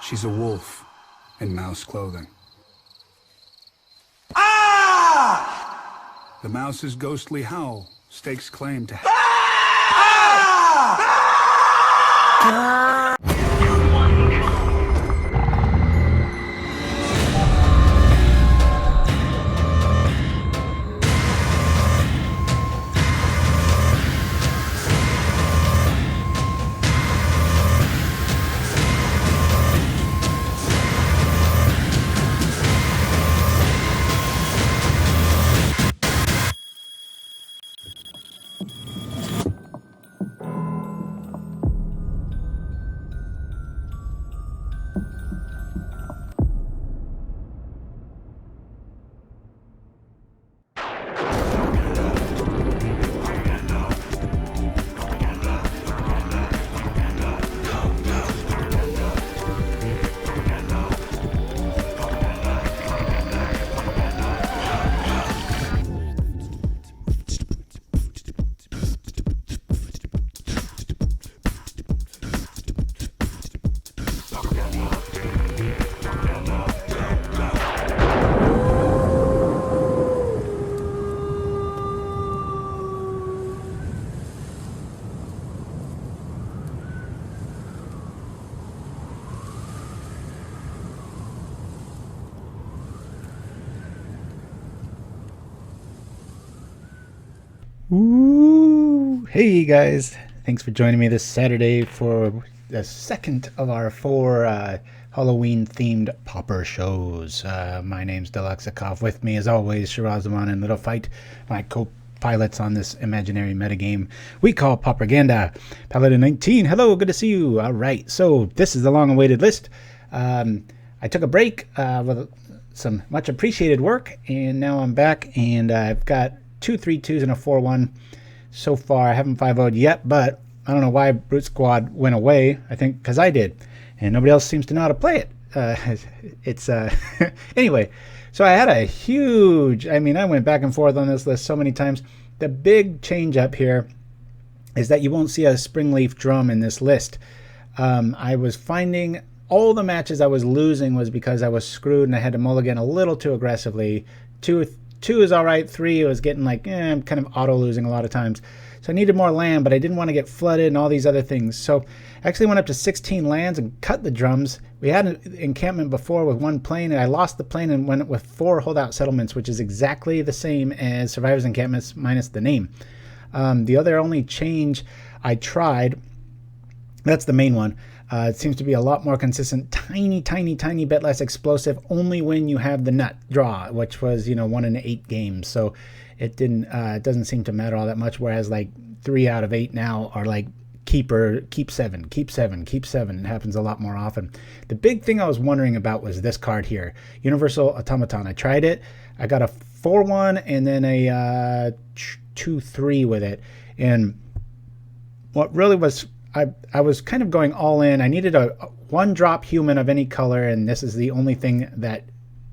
She's a wolf in mouse clothing. The mouse's ghostly howl stakes claim to... Ooh, hey guys, thanks for joining me this Saturday for the second of our 4 Halloween themed Pauper shows. My name's Deluxikov. With me as always, Shirazaman and Little Fight, my co-pilots on this imaginary metagame we call Pauperganda. Paladin 19, hello, good to see you. Alright, so this is the long awaited list. I took a break with some much appreciated work, and now I'm back, and I've got 2 3-2s and a 4-1 so far. I haven't 5-0'd yet, but I don't know why Brutesquad went away. I think because I did, and nobody else seems to know how to play it. Anyway, so I had a huge, I went back and forth on this list so many times. The big change up here is that you won't see a Springleaf Drum in this list. I was finding all the matches I was losing was because I was screwed and I had to mulligan a little too aggressively. 2 is all right. 3 was getting like, I'm kind of auto losing a lot of times. So I needed more land, but I didn't want to get flooded and all these other things. So I actually went up to 16 lands and cut the drums. We had an encampment before with 1 plane, and I lost the plane and went with 4 holdout settlements, which is exactly the same as Survivors Encampments minus the name. The other only change I tried, that's the main one. It seems to be a lot more consistent, tiny bit less explosive, only when you have the nut draw, which was 1 in 8 games. So it doesn't seem to matter all that much. Whereas like 3 out of 8 now are like keep 7. It happens a lot more often. The big thing I was wondering about was this card here, Universal Automaton. I tried it. I got a 4-1 and then a 2-3 with it. And what really was, I was kind of going all in. I needed a 1-drop human of any color, and this is the only thing that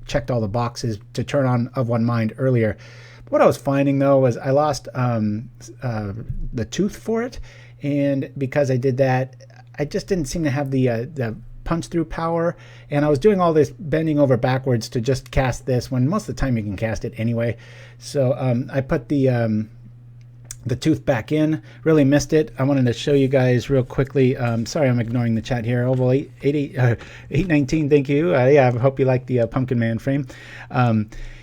checked all the boxes to turn on Of One Mind earlier. But what I was finding though was I lost the tooth for it, and because I did that, I just didn't seem to have the punch through power, and I was doing all this bending over backwards to just cast this when most of the time you can cast it anyway. So I put the tooth back in. Really missed it. I wanted to show you guys real quickly. Sorry, I'm ignoring the chat here. Oval 819, thank you. Yeah, I hope you like the Pumpkin Man frame.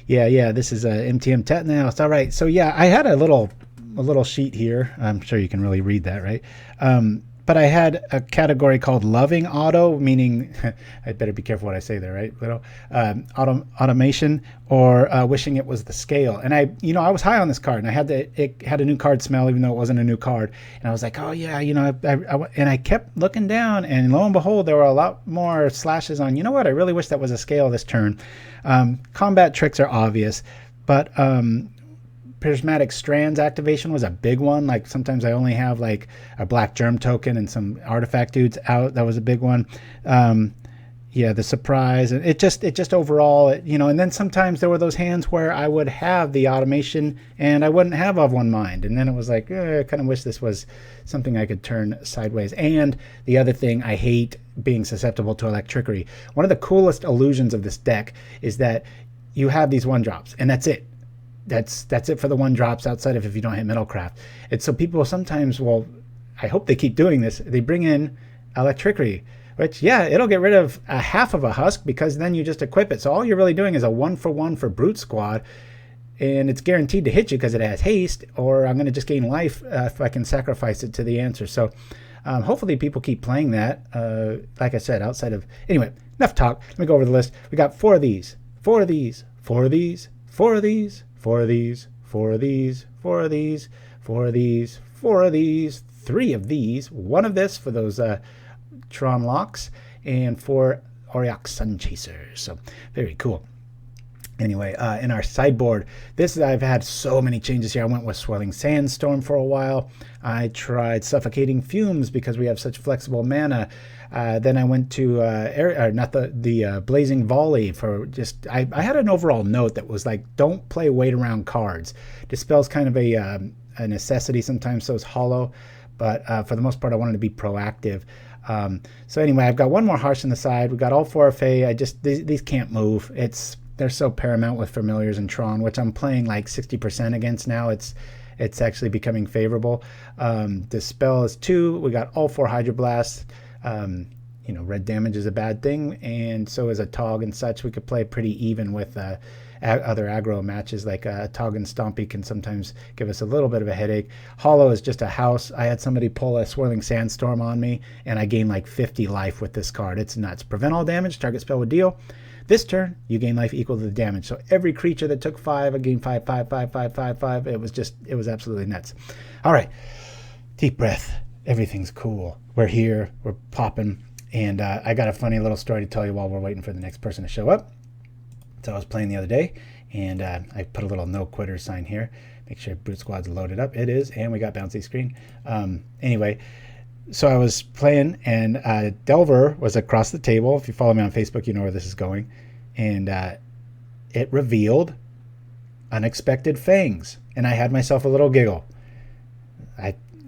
Yeah, this is MTM Tetnaus. All right, so yeah, I had a little sheet here. I'm sure you can really read that, right? But I had a category called Loving Auto, meaning I'd better be careful what I say there, right? Little automation, or wishing it was the scale. And I was high on this card, and it had a new card smell, even though it wasn't a new card. And I was like, oh yeah, and I kept looking down, and lo and behold, there were a lot more slashes on. You know what? I really wish that was a scale this turn. Combat tricks are obvious, but Prismatic Strands activation was a big one. Like sometimes I only have like a black germ token and some artifact dudes out. That was a big one. yeah, the surprise, and it just overall, you know. And then sometimes there were those hands where I would have the automation and I wouldn't have Of One Mind, and then it was like, I kind of wish this was something I could turn sideways. And the other thing, I hate being susceptible to Electrickery. One of the coolest illusions of this deck is that you have these 1-drops, and that's it. That's it for the 1-drops, outside of if you don't hit Middlecraft. And so people sometimes, well, I hope they keep doing this, they bring in Electrickery, which, yeah, it'll get rid of a half of a Husk, because then you just equip it. So all you're really doing is a 1-for-1 for Brutesquad, and it's guaranteed to hit you because it has haste, or I'm going to just gain life if I can sacrifice it to the answer. So hopefully people keep playing that. Like I said, outside of... Anyway, enough talk. Let me go over the list. We got 4 of these, 4 of these, 4 of these, 4 of these, 4 of these, 4 of these, 4 of these, 4 of these, 4 of these, 3 of these, 1 of this for those Tron locks, and 4 Auriok Sunchaser. So very cool. Anyway, in our sideboard, I've had so many changes here. I went with Swirling Sandstorm for a while. I tried Suffocating Fumes because we have such flexible mana. Then I went to the Blazing Volley for just... I had an overall note that was like, don't play wait around cards. Dispel's kind of a necessity sometimes, so is Hollow. But for the most part, I wanted to be proactive. So anyway, I've got 1 more Harsh on the side. We've got all 4 Fae. These can't move. They're so paramount with Familiars and Tron, which I'm playing like 60% against now. It's actually becoming favorable. Dispel is 2. We got all 4 Hydroblast. You know, red damage is a bad thing, and so is a Tog and such. We could play pretty even with other aggro matches, like Tog and Stompy can sometimes give us a little bit of a headache. Hollow is just a house. I had somebody pull a Swirling Sandstorm on me, and I gained like 50 life with this card. It's nuts. Prevent all damage, target spell would deal. This turn, you gain life equal to the damage. So every creature that took 5, I gained 5, 5, 5, 5, 5, 5. It was absolutely nuts. All right, deep breath. Everything's cool. We're here. We're popping. And I got a funny little story to tell you while we're waiting for the next person to show up. So I was playing the other day, and I put a little no quitter sign here. Make sure Brutesquad's loaded up. It is, and we got bouncy screen. Anyway, so I was playing, and Delver was across the table. If you follow me on Facebook, you know where this is going. And it revealed Unexpected Fangs, and I had myself a little giggle.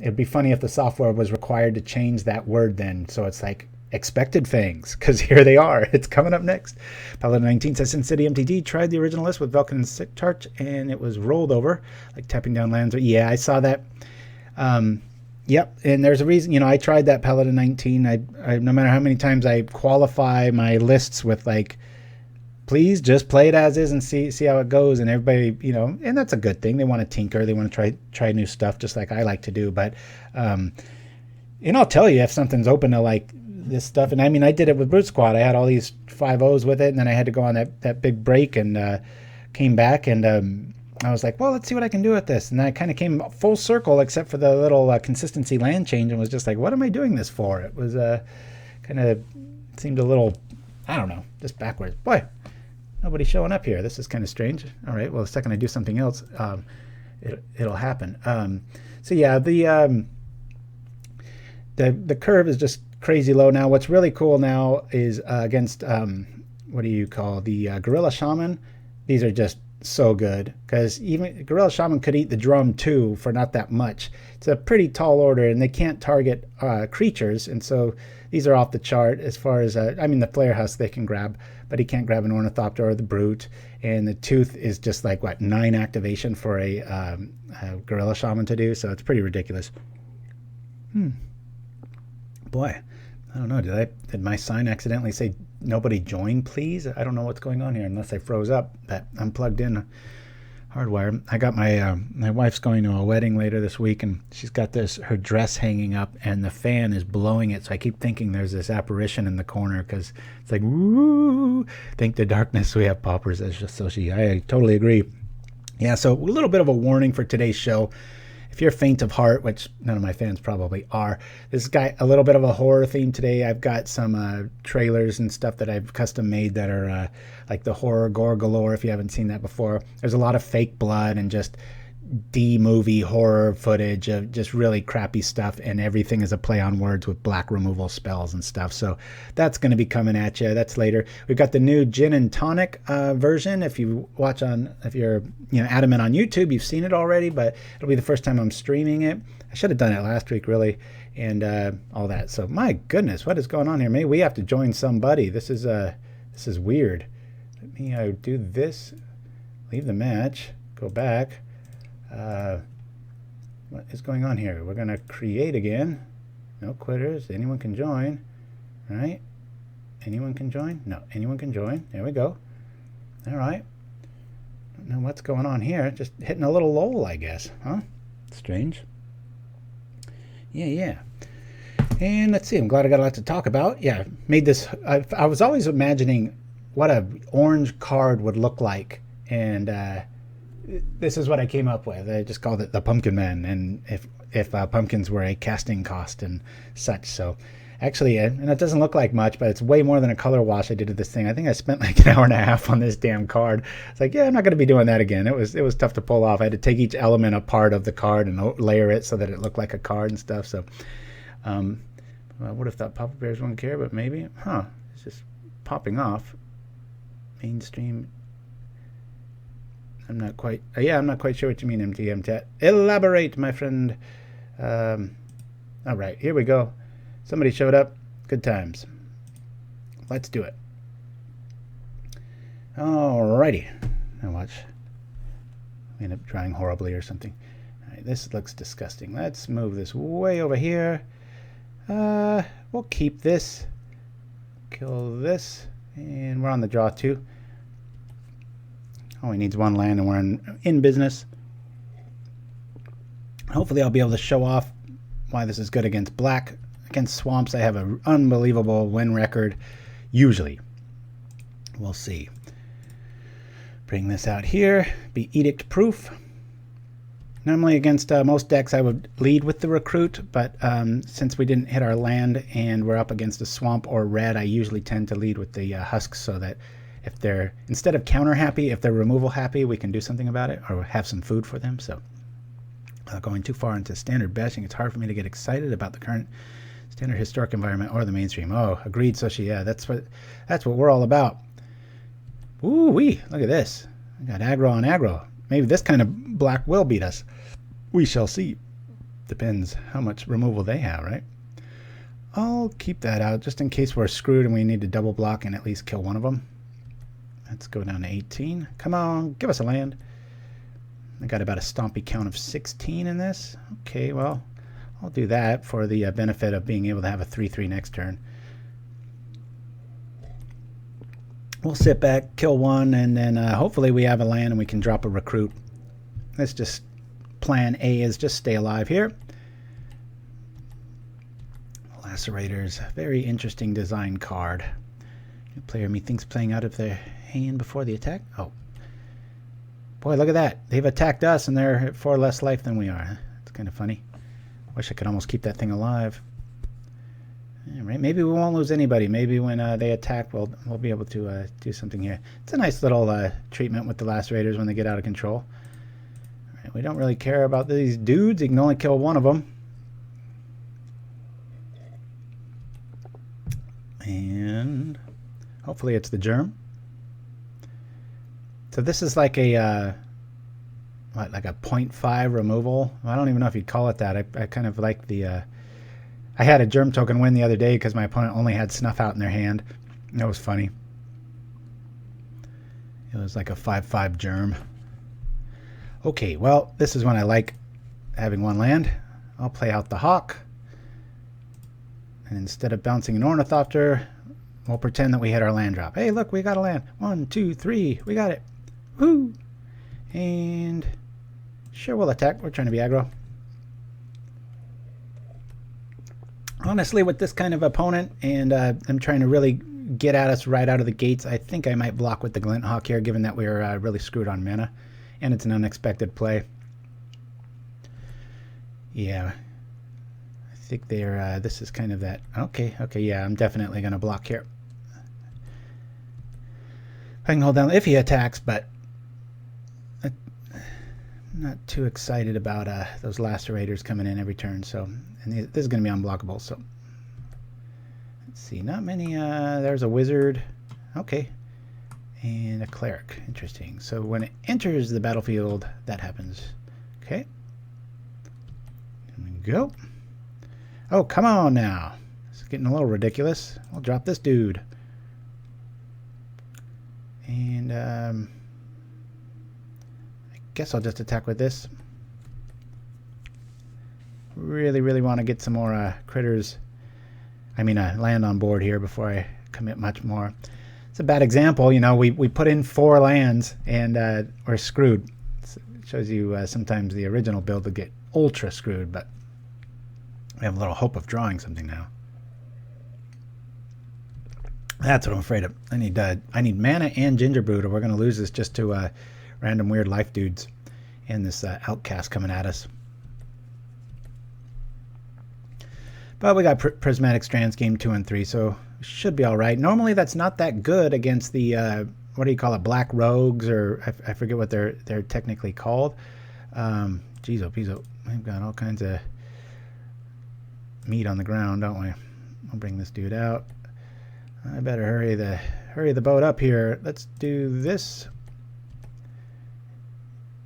It'd be funny if the software was required to change that word then, so it's like Expected Fangs, because here they are. It's coming up next. Paladin 19 says, Sin City MTG tried the original list with Velkin and Sick Charge, and it was rolled over, like tapping down lands. Yeah, I saw that. Yep, and there's a reason. You know, I tried that Paladin 19. I no matter how many times I qualify my lists with like, please just play it as is and see how it goes. And everybody, you know, and that's a good thing. They want to tinker. They want to try new stuff, just like I like to do. But, and I'll tell you if something's open to like this stuff. And I mean, I did it with Brutesquad. I had all these 5-0s with it, and then I had to go on that big break and came back and I was like, well, let's see what I can do with this. And then I kind of came full circle, except for the little consistency land change, and was just like, what am I doing this for? It was kind of seemed a little, I don't know, just backwards. Boy, nobody's showing up here. This is kind of strange. All right, well, the second I do something else, it'll happen. So yeah, the curve is just crazy low now. What's really cool now is against, what do you call, the Gorilla Shaman. These are just so good, because even Gorilla Shaman could eat the drum too for not that much. It's a pretty tall order, and they can't target creatures, and so these are off the chart as far as I mean, the Flayer Husk they can grab, but he can't grab an Ornithopter or the Brute, and the Tooth is just like what, 9 activation for a Gorilla Shaman to do, so it's pretty ridiculous. Boy, I don't know, did my sign accidentally say nobody join please? I don't know what's going on here, unless I froze up. But I'm plugged in hardwire. I got my my wife's going to a wedding later this week, and she's got her dress hanging up, and the fan is blowing it, so I keep thinking there's this apparition in the corner, because it's like, woo, think the darkness we have paupers. That's just so I totally agree. Yeah, so a little bit of a warning for today's show. If you're faint of heart, which none of my fans probably are, this got a little bit of a horror theme today. I've got some trailers and stuff that I've custom made that are like the horror gore galore, if you haven't seen that before. There's a lot of fake blood and just D-movie horror footage of just really crappy stuff, and everything is a play on words with black removal spells and stuff. So that's going to be coming at you. That's later. We've got the new gin and tonic version. If you watch on, if you're adamant on YouTube, you've seen it already, but it'll be the first time I'm streaming it. I should have done it last week, really, and all that. So my goodness, what is going on here? Maybe we have to join somebody. This is weird. Let me do this. Leave the match. Go back. What is going on here? We're going to create again. No quitters. Anyone can join. All right. Anyone can join? No, anyone can join. There we go. All right. Don't know what's going on here. Just hitting a little lull, I guess. Huh? Strange. Yeah. And let's see. I'm glad I got a lot to talk about. Yeah, made this. I was always imagining what an orange card would look like, and this is what I came up with. I just called it the Pumpkin Man, and if pumpkins were a casting cost and such. So actually, and it doesn't look like much, but it's way more than a color wash I did to this thing. I think I spent like an hour and a half on this damn card. It's like, yeah, I'm not going to be doing that again. It was tough to pull off. I had to take each element apart of the card and layer it so that it looked like a card and stuff. So I would have thought Pauper Bears wouldn't care, but maybe. It's just popping off. Mainstream. I'm not quite sure what you mean, MTM chat. Elaborate, my friend. All right, here we go. Somebody showed up. Good times. Let's do it. Alrighty. Now watch. I end up drawing horribly or something. All right, this looks disgusting. Let's move this way over here. We'll keep this. Kill this. And we're on the draw too. Only needs one land and we're in business. Hopefully I'll be able to show off why this is good against black. Against swamps I have an unbelievable win record. Usually. We'll see. Bring this out here. Be edict proof. Normally against most decks I would lead with the recruit, but since we didn't hit our land and we're up against a swamp or red, I usually tend to lead with the husks so that if they're, instead of counter happy, if they're removal happy, we can do something about it or have some food for them. So going too far into standard bashing, it's hard for me to get excited about the current standard historic environment or the mainstream. Oh, agreed, Sushi. Yeah, that's what we're all about. Ooh wee, look at this. I got aggro on aggro. Maybe this kind of black will beat us. We shall see. Depends how much removal they have, right? I'll keep that out just in case we're screwed and we need to double block and at least kill one of them. Let's go down to 18. Come on, give us a land. I got about a stompy count of 16 in this. Okay, well, I'll do that for the benefit of being able to have a 3/3 next turn. We'll sit back, kill one, and then hopefully we have a land and we can drop a recruit. Let's just, plan A is just stay alive here. Lacerators, very interesting design card. New player methinks playing out of their hand before the attack. Oh. Boy, look at that. They've attacked us and they're at 4 less life than we are. It's kind of funny. Wish I could almost keep that thing alive. Yeah, right. Maybe we won't lose anybody. Maybe when they attack, we'll be able to do something here. It's a nice little treatment with the Lacerators when they get out of control. All right, we don't really care about these dudes. You can only kill one of them. And hopefully it's the germ. So this is like a like a 0.5 removal. I don't even know if you'd call it that. I kind of like the I had a germ token win the other day because my opponent only had snuff out in their hand. That was funny. It was like a 5/5 germ. Okay, well, this is when I like having one land. I'll play out the Hawk. And instead of bouncing an Ornithopter, we'll pretend that we hit our land drop. Hey, look, we got a land. 1, 2, 3. We got it. Woo! And sure, we'll attack. We're trying to be aggro. Honestly, with this kind of opponent, and I'm trying to really get at us right out of the gates, I think I might block with the Glint Hawk here, given that we're really screwed on mana. And it's an unexpected play. Yeah. I think they're, this is kind of that. Okay, yeah, I'm definitely going to block here. I can hold down if he attacks, but Not too excited about those lacerators coming in every turn. So, and this is going to be unblockable. So, let's see. Not many. There's a wizard. Okay. And a cleric. Interesting. So when it enters the battlefield, that happens. Okay. There we go. Oh, come on now. It's getting a little ridiculous. I'll drop this dude. And I guess I'll just attack with this. Really want to get some more critters. I mean, land on board here before I commit much more. It's a bad example. You know, we put in 4 lands and we're screwed. It shows you sometimes the original build will get ultra screwed, but we have a little hope of drawing something now. That's what I'm afraid of. I need mana and Gingerbrute, or we're going to lose this just to random weird life dudes and this outcast coming at us. But we got Prismatic Strands game 2 and 3, so should be all right. Normally that's not that good against the what do you call it, black rogues, or I forget what they're technically called. Geez, oh, peas, we've got all kinds of meat on the ground, don't we? I'll bring this dude out. I better hurry the boat up here. Let's do this.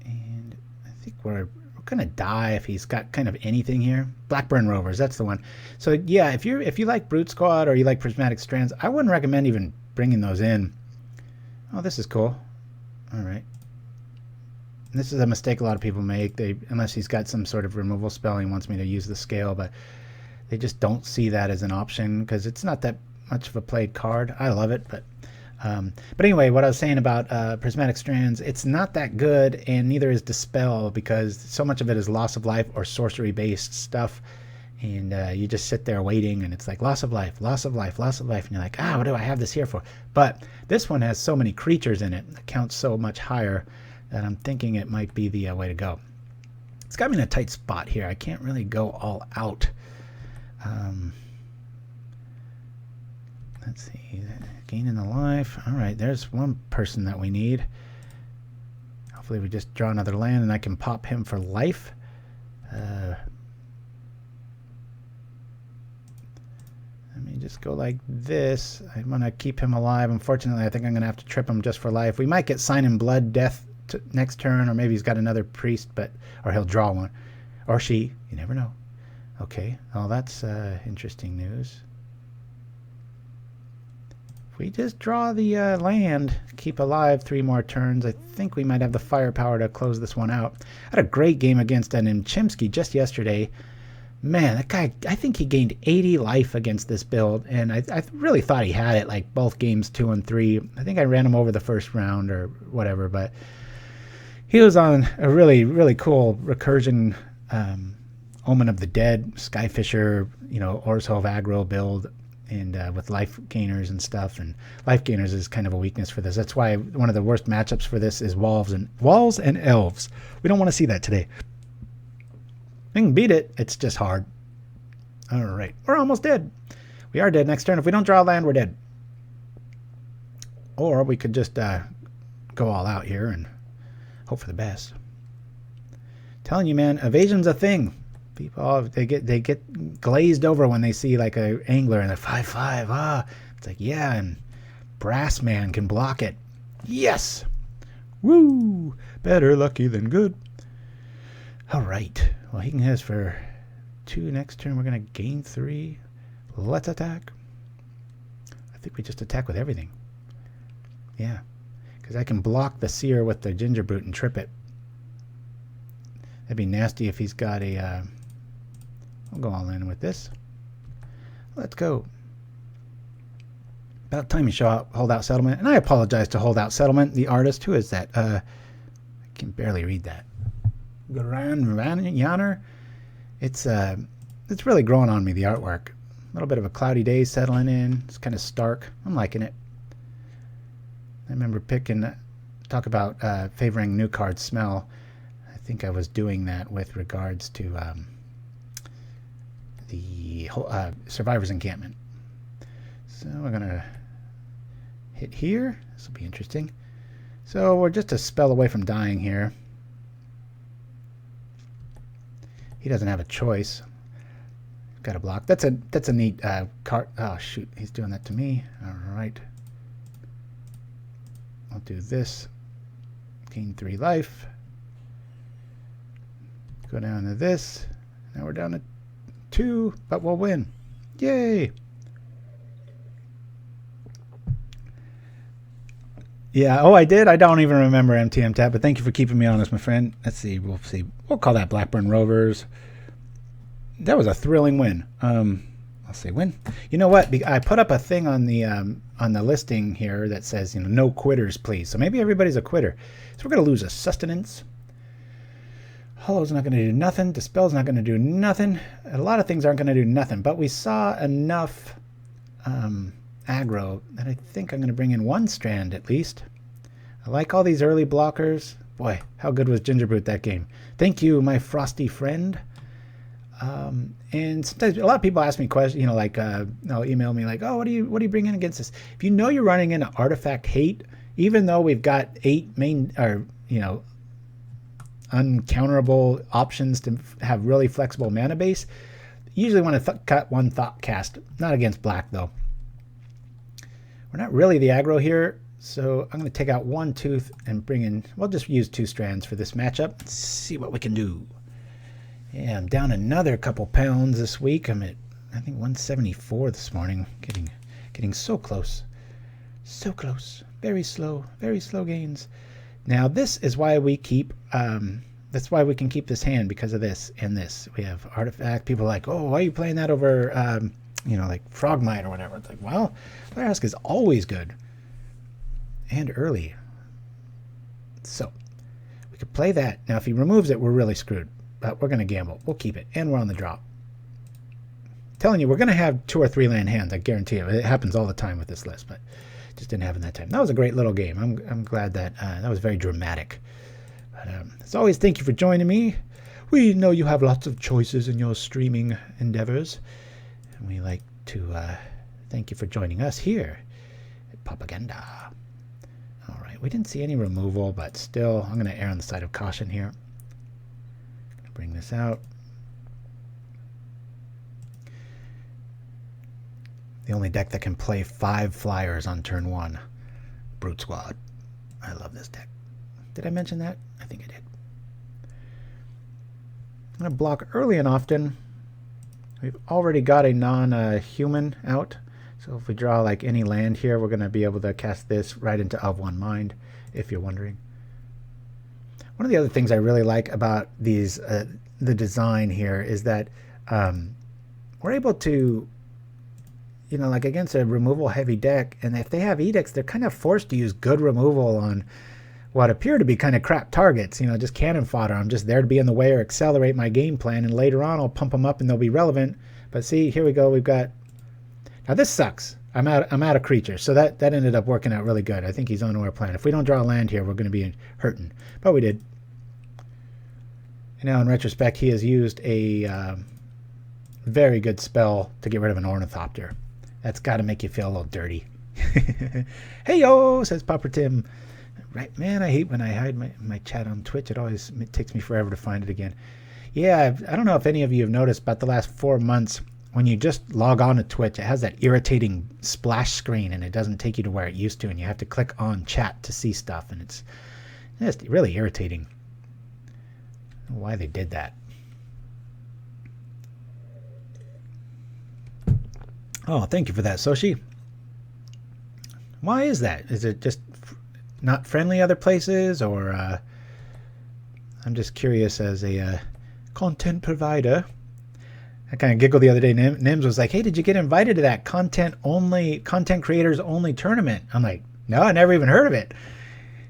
And I think we're gonna die if he's got kind of anything here. Blackburn Rovers, that's the one. So yeah, if you like Brutesquad or you like Prismatic Strands, I wouldn't recommend even bringing those in. Oh, this is cool. All right. This is a mistake a lot of people make. Unless he's got some sort of removal spell, he wants me to use the scale, but they just don't see that as an option because it's not that much of a played card. I love it, but anyway, what I was saying about Prismatic Strands, it's not that good, and neither is Dispel, because so much of it is loss of life or sorcery based stuff, and you just sit there waiting, and it's like loss of life, loss of life, loss of life, and you're like, what do I have this here for? But this one has so many creatures in it that counts so much higher that I'm thinking it might be the way to go. It's got me in a tight spot here. I can't really go all out. Let's see, gaining the life. All right, there's one person that we need. Hopefully we just draw another land and I can pop him for life. Let me just go like this. I want to keep him alive. Unfortunately, I think I'm going to have to trip him just for life. We might get Sign in Blood Death next turn, or maybe he's got another priest, or he'll draw one. Or she. You never know. Okay, well, that's interesting news. If we just draw the land, keep alive 3 more turns, I think we might have the firepower to close this one out. I had a great game against Nimchimsky just yesterday. Man, that guy, I think he gained 80 life against this build, and I really thought he had it, like both games 2 and 3. I think I ran him over the first round or whatever, but he was on a really cool recursion Omen of the Dead, Skyfisher, Orzhov aggro build, and with life gainers and stuff. And life gainers is kind of a weakness for this. That's why one of the worst matchups for this is walls and elves. We don't want to see that today. We can beat it. It's just hard. All right, we're almost dead. We are dead next turn. If we don't draw land, we're dead. Or we could just go all out here and hope for the best. Telling you, man, evasion's a thing. People, they get glazed over when they see like a angler and they're 5/5. It's like, yeah, and Brass Man can block it. Yes, woo! Better lucky than good. All right. Well, he can hit us for 2 next turn. We're gonna gain 3. Let's attack. I think we just attack with everything. Yeah, because I can block the Seer with the Gingerbrute and trip it. That'd be nasty if he's got a... I'll go all in with this. Let's go. About time you show up Holdout Settlement. And I apologize to Holdout Settlement, the artist. Who is that? I can barely read that. Grand Yanner. It's really growing on me, the artwork. A little bit of a cloudy day settling in. It's kind of stark. I'm liking it. I remember talk about favoring new card smell. I think I was doing that with regards to the Survivors Encampment. So we're going to hit here. This will be interesting. So we're just a spell away from dying here. he doesn't have a choice. Got a block. That's a neat card. Oh shoot, he's doing that to me. All right. I'll do this. Gain 3 life. Go down to this. Now we're down to 2, but we'll win. Yay! Yeah, oh, I did? I don't even remember MTM Tap, but thank you for keeping me honest, my friend. Let's see. We'll see. We'll call that Blackburn Rovers. That was a thrilling win. I'll say win. You know what? I put up a thing on the listing here that says, you know, no quitters, please. So maybe everybody's a quitter. So we're going to lose a Sustenance. Hollow's not going to do nothing. Dispel's not going to do nothing. A lot of things aren't going to do nothing. But we saw enough aggro that I think I'm going to bring in 1 strand at least. I like all these early blockers. Boy, how good was Gingerbrute that game. Thank you, my frosty friend. And sometimes a lot of people ask me questions, you know, like they'll email me like, oh, what do you bring in against this? If you know you're running into artifact hate, even though we've got 8 main, or you know, uncounterable options to have really flexible mana base, you usually want to cut 1 Thoughtcast. Not against black though. We're not really the aggro here, so I'm going to take out 1 Tooth and bring in, we'll just use 2 strands for this matchup. Let's see what we can do. Yeah, I'm down another couple pounds this week. I'm at, I think, 174 this morning. Getting so close. So close. Very slow gains. Now, this is why we keep, that's why we can keep this hand, because of this and this. We have artifact. People are like, oh, why are you playing that over, you know, like Frogmite or whatever? It's like, well, Flayer Husk is always good. And early. So, we could play that. Now, if he removes it, we're really screwed. But we're going to gamble. We'll keep it. And we're on the drop. Telling you, we're going to have 2 or 3 land hands. I guarantee you. It happens all the time with this list. But just didn't happen that time. That was a great little game. I'm glad that that was very dramatic. But as always, thank you for joining me. We know you have lots of choices in your streaming endeavors. And we like to thank you for joining us here at Pauperganda. All right. We didn't see any removal, but still, I'm going to err on the side of caution here. Bring this out. The only deck that can play 5 flyers on turn 1. Brutesquad. I love this deck. Did I mention that? I think I did. I'm going to block early and often. We've already got a non-human out. So if we draw like any land here, we're going to be able to cast this right into Of One Mind, if you're wondering. One of the other things I really like about these, the design here, is that we're able to, you know, like against a removal heavy deck, and if they have edicts, they're kind of forced to use good removal on what appear to be kind of crap targets, you know, just cannon fodder. I'm just there to be in the way or accelerate my game plan, and later on I'll pump them up and they'll be relevant. But see, here we go. We've got, now this sucks. I'm out of creatures, so that ended up working out really good. I think he's onto our plan. If we don't draw land here, we're going to be hurting, but we did. And now in retrospect, he has used a very good spell to get rid of an Ornithopter. That's got to make you feel a little dirty. Hey yo, says Pauper Tim. Right, man, I hate when I hide my chat on Twitch. It takes me forever to find it again. Yeah, I don't know if any of you have noticed, but the last 4 months, when you just log on to Twitch, it has that irritating splash screen, and it doesn't take you to where it used to, and you have to click on chat to see stuff, and it's just really irritating. I don't know why they did that. Oh, thank you for that, Soshi. Why is that? Is it just not friendly other places, or I'm just curious as a content provider. I kind of giggled the other day. Nims was like, hey, did you get invited to that content creators only tournament? I'm like, no, I never even heard of it.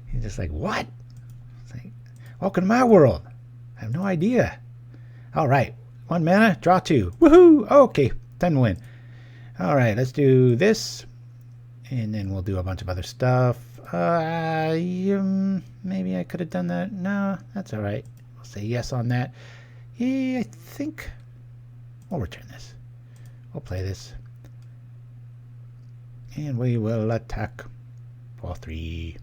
He's just like, what? It's like, welcome to my world. I have no idea. All right. 1 mana, draw 2. Woohoo! Okay, time to win. All right, let's do this. And then we'll do a bunch of other stuff. Maybe I could have done that. No, that's all right. We'll say yes on that. Yeah, I think we'll return this. We'll play this. And we will attack for 3.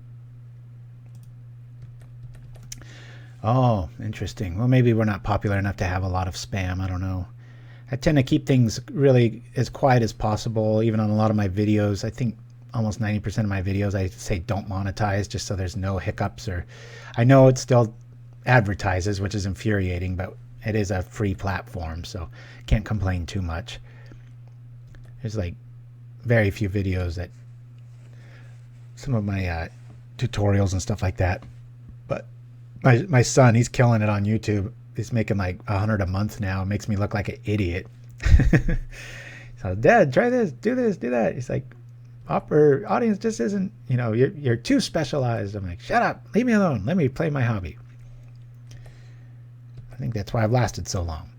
Oh, interesting. Well, maybe we're not popular enough to have a lot of spam. I don't know. I tend to keep things really as quiet as possible, even on a lot of my videos. I think almost 90% of my videos I say don't monetize just so there's no hiccups. Or I know it still advertises, which is infuriating, but it is a free platform, so can't complain too much. There's like very few videos that some of my tutorials and stuff like that. But my son, he's killing it on YouTube. He's making like 100 a month now. It makes me look like an idiot. So, Dad, try this, do that. He's like, Pauper audience just isn't, you know, you're too specialized. I'm like, shut up, leave me alone. Let me play my hobby. I think that's why I've lasted so long.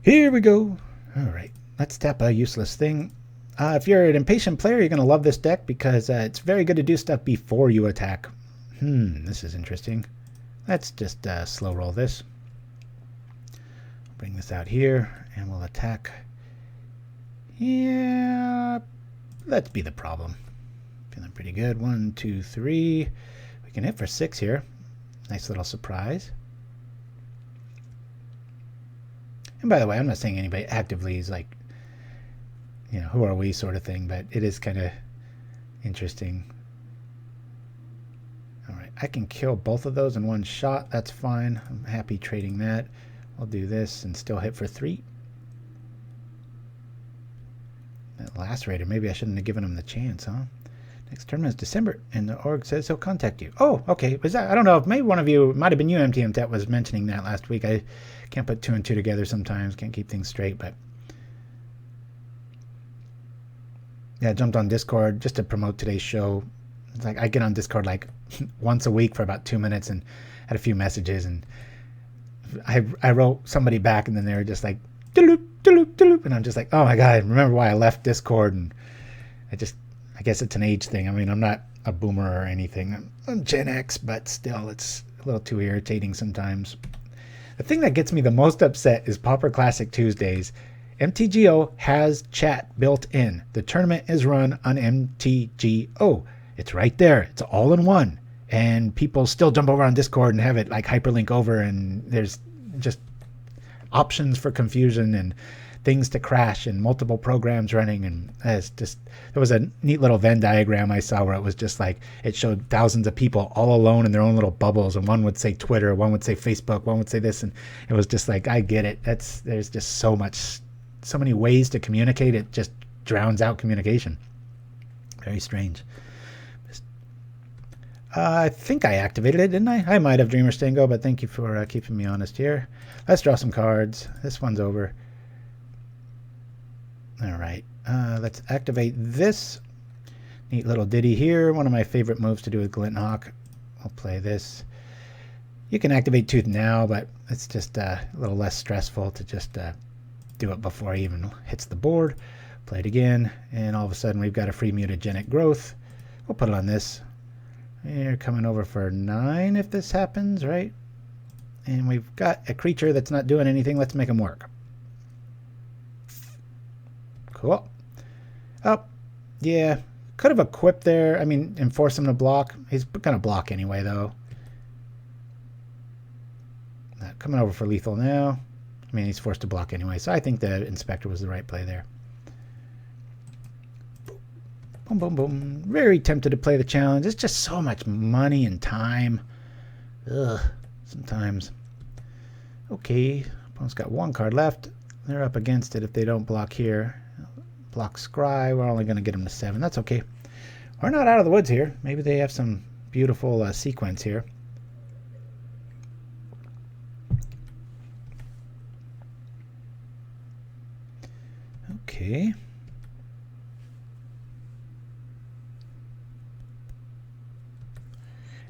Here we go. All right, let's tap a useless thing. If you're an impatient player, you're going to love this deck because it's very good to do stuff before you attack. This is interesting. Let's just slow roll this. Bring this out here, and we'll attack. Yeah, let's be the problem. Feeling pretty good. 1, 2, 3. We can hit for 6 here. Nice little surprise. And by the way, I'm not saying anybody actively is like, you know, who are we sort of thing, but it is kind of interesting. All right, I can kill both of those in one shot. That's fine. I'm happy trading that. I'll do this and still hit for 3. That last raider, maybe I shouldn't have given him the chance, huh? Next tournament is December, and the org says he'll contact you. Oh, okay. Was that? I don't know if maybe one of you, it might have been you, MTM, that was mentioning that last week. I can't put 2 and 2 together sometimes. Can't keep things straight, but yeah, I jumped on Discord just to promote today's show. It's like I get on Discord like once a week for about 2 minutes and had a few messages, and I wrote somebody back, and then they were just like, doop, doop, doop, and I'm just like, oh my God, remember why I left Discord? And I guess it's an age thing. I mean, I'm not a boomer or anything. I'm Gen X, but still, it's a little too irritating sometimes. The thing that gets me the most upset is Pauper Classic Tuesdays. MTGO has chat built in. The tournament is run on MTGO. It's right there. It's all in one. And people still jump over on Discord and have it like hyperlink over, and there's just options for confusion and things to crash and multiple programs running. And it's just, there was a neat little Venn diagram I saw where it was just like, it showed thousands of people all alone in their own little bubbles, and one would say Twitter, one would say Facebook, one would say this, and it was just like, I get it. There's just so many ways to communicate. It just drowns out communication. Very strange. I think I activated it, didn't I? I might have, Dreamer Stingo, but thank you for keeping me honest here. Let's draw some cards. This one's over. All right. Let's activate this. Neat little ditty here. One of my favorite moves to do with Glint Hawk. I'll play this. You can activate Tooth now, but it's just a little less stressful to just do it before he even hits the board. Play it again, and all of a sudden we've got a free mutagenic growth. We'll put it on this. You're coming over for 9 if this happens, right? And we've got a creature that's not doing anything. Let's make him work. Cool. Oh, yeah. Could have equipped there. I mean, and force him to block. He's going to block anyway, though. Coming over for lethal now. I mean, he's forced to block anyway, so I think the Inspector was the right play there. Boom, boom, boom. Very tempted to play the challenge. It's just so much money and time. Ugh, sometimes. Okay, opponent's got 1 card left. They're up against it if they don't block here. Block Scry. We're only going to get them to 7. That's okay. We're not out of the woods here. Maybe they have some beautiful sequence here. Okay.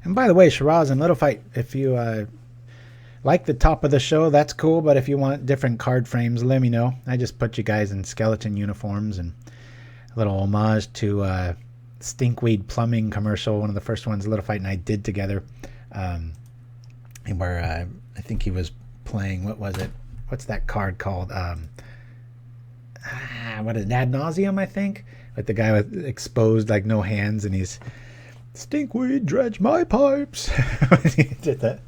And by the way, Shiraz and Little Fight, if you like the top of the show, that's cool. But if you want different card frames, let me know. I just put you guys in skeleton uniforms, and a little homage to Stinkweed Plumbing commercial, one of the first ones Little Fight and I did together, where I think he was playing, what was it? What's that card called? What is it? Ad Nauseum, I think? With the guy with exposed, like, no hands, and he's, Stinkweed, dredge my pipes. He did that.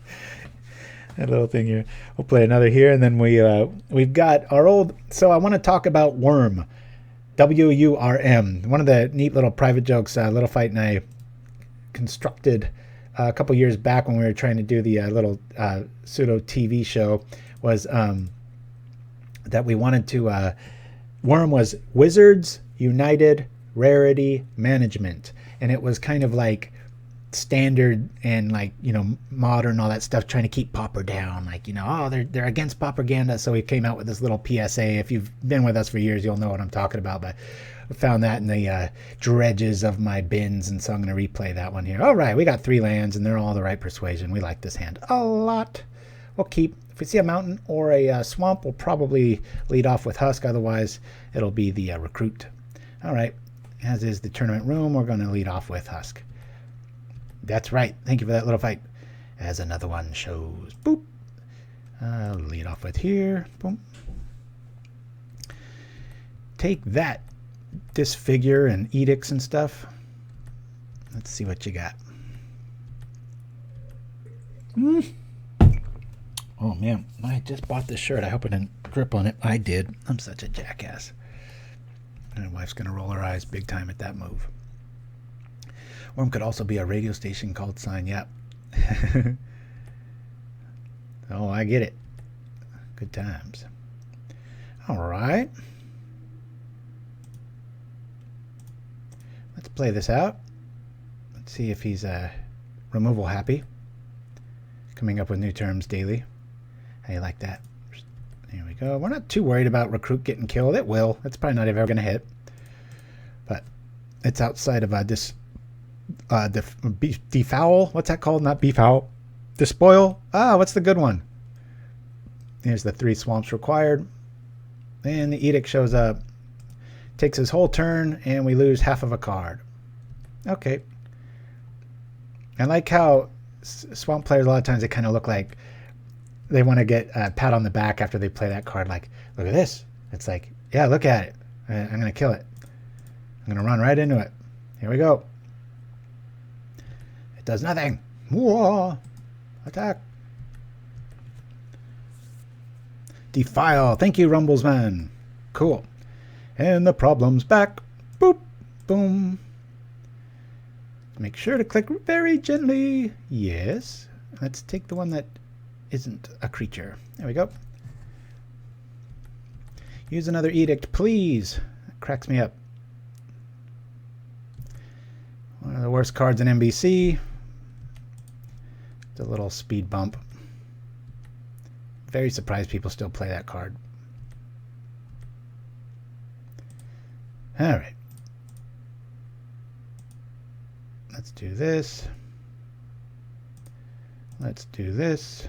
That little thing here. We'll play another here, and then we've got our old. So I want to talk about Worm, WURM. One of the neat little private jokes Little Fight and I constructed a couple years back when we were trying to do the little pseudo TV show was that we wanted to. Worm was Wizards United Rarity Management, and it was kind of like standard and like, you know, modern, all that stuff, trying to keep Pauper down, like, you know, oh, they're against Pauperganda, so we came out with this little PSA. If you've been with us for years, you'll know what I'm talking about, but I found that in the dredges of my bins, and so I'm going to replay that one here. All right, we got 3 lands, and they're all the right persuasion. We like this hand a lot. We'll keep, if we see a mountain or a swamp, we'll probably lead off with Husk, otherwise it'll be the Recruit. All right, as is the tournament room, we're going to lead off with Husk. That's right. Thank you for that, Little Fight. As another one shows. Boop. I'll lead off with here. Boom. Take that. Disfigure and edicts and stuff. Let's see what you got. Oh, man. I just bought this shirt. I hope I didn't grip on it. I did. I'm such a jackass. My wife's going to roll her eyes big time at that move. Worm could also be a radio station called sign. Yep. Oh, I get it. Good times. All right. Let's play this out. Let's see if he's removal happy. Coming up with new terms daily. How you like that? There we go. We're not too worried about Recruit getting killed. It will. It's probably not ever going to hit. But it's outside of this... defoul, what's that called? Not befoul, despoil. What's the good one? Here's the 3 swamps required, and the edict shows up, takes his whole turn, and we lose half of a card. Okay. I like how swamp players, a lot of times, they kind of look like they want to get a pat on the back after they play that card, like, look at this. It's like, yeah, look at it. I'm going to kill it. I'm going to run right into it. Here we go. Does nothing. Whoa. Attack. Defile. Thank you, Rumblesman. Cool. And the problem's back. Boop. Boom. Make sure to click very gently. Yes. Let's take the one that isn't a creature. There we go. Use another edict, please. That cracks me up. One of the worst cards in NBC. The little speed bump. Very surprised people still play that card. All right. Let's do this. Let's do this.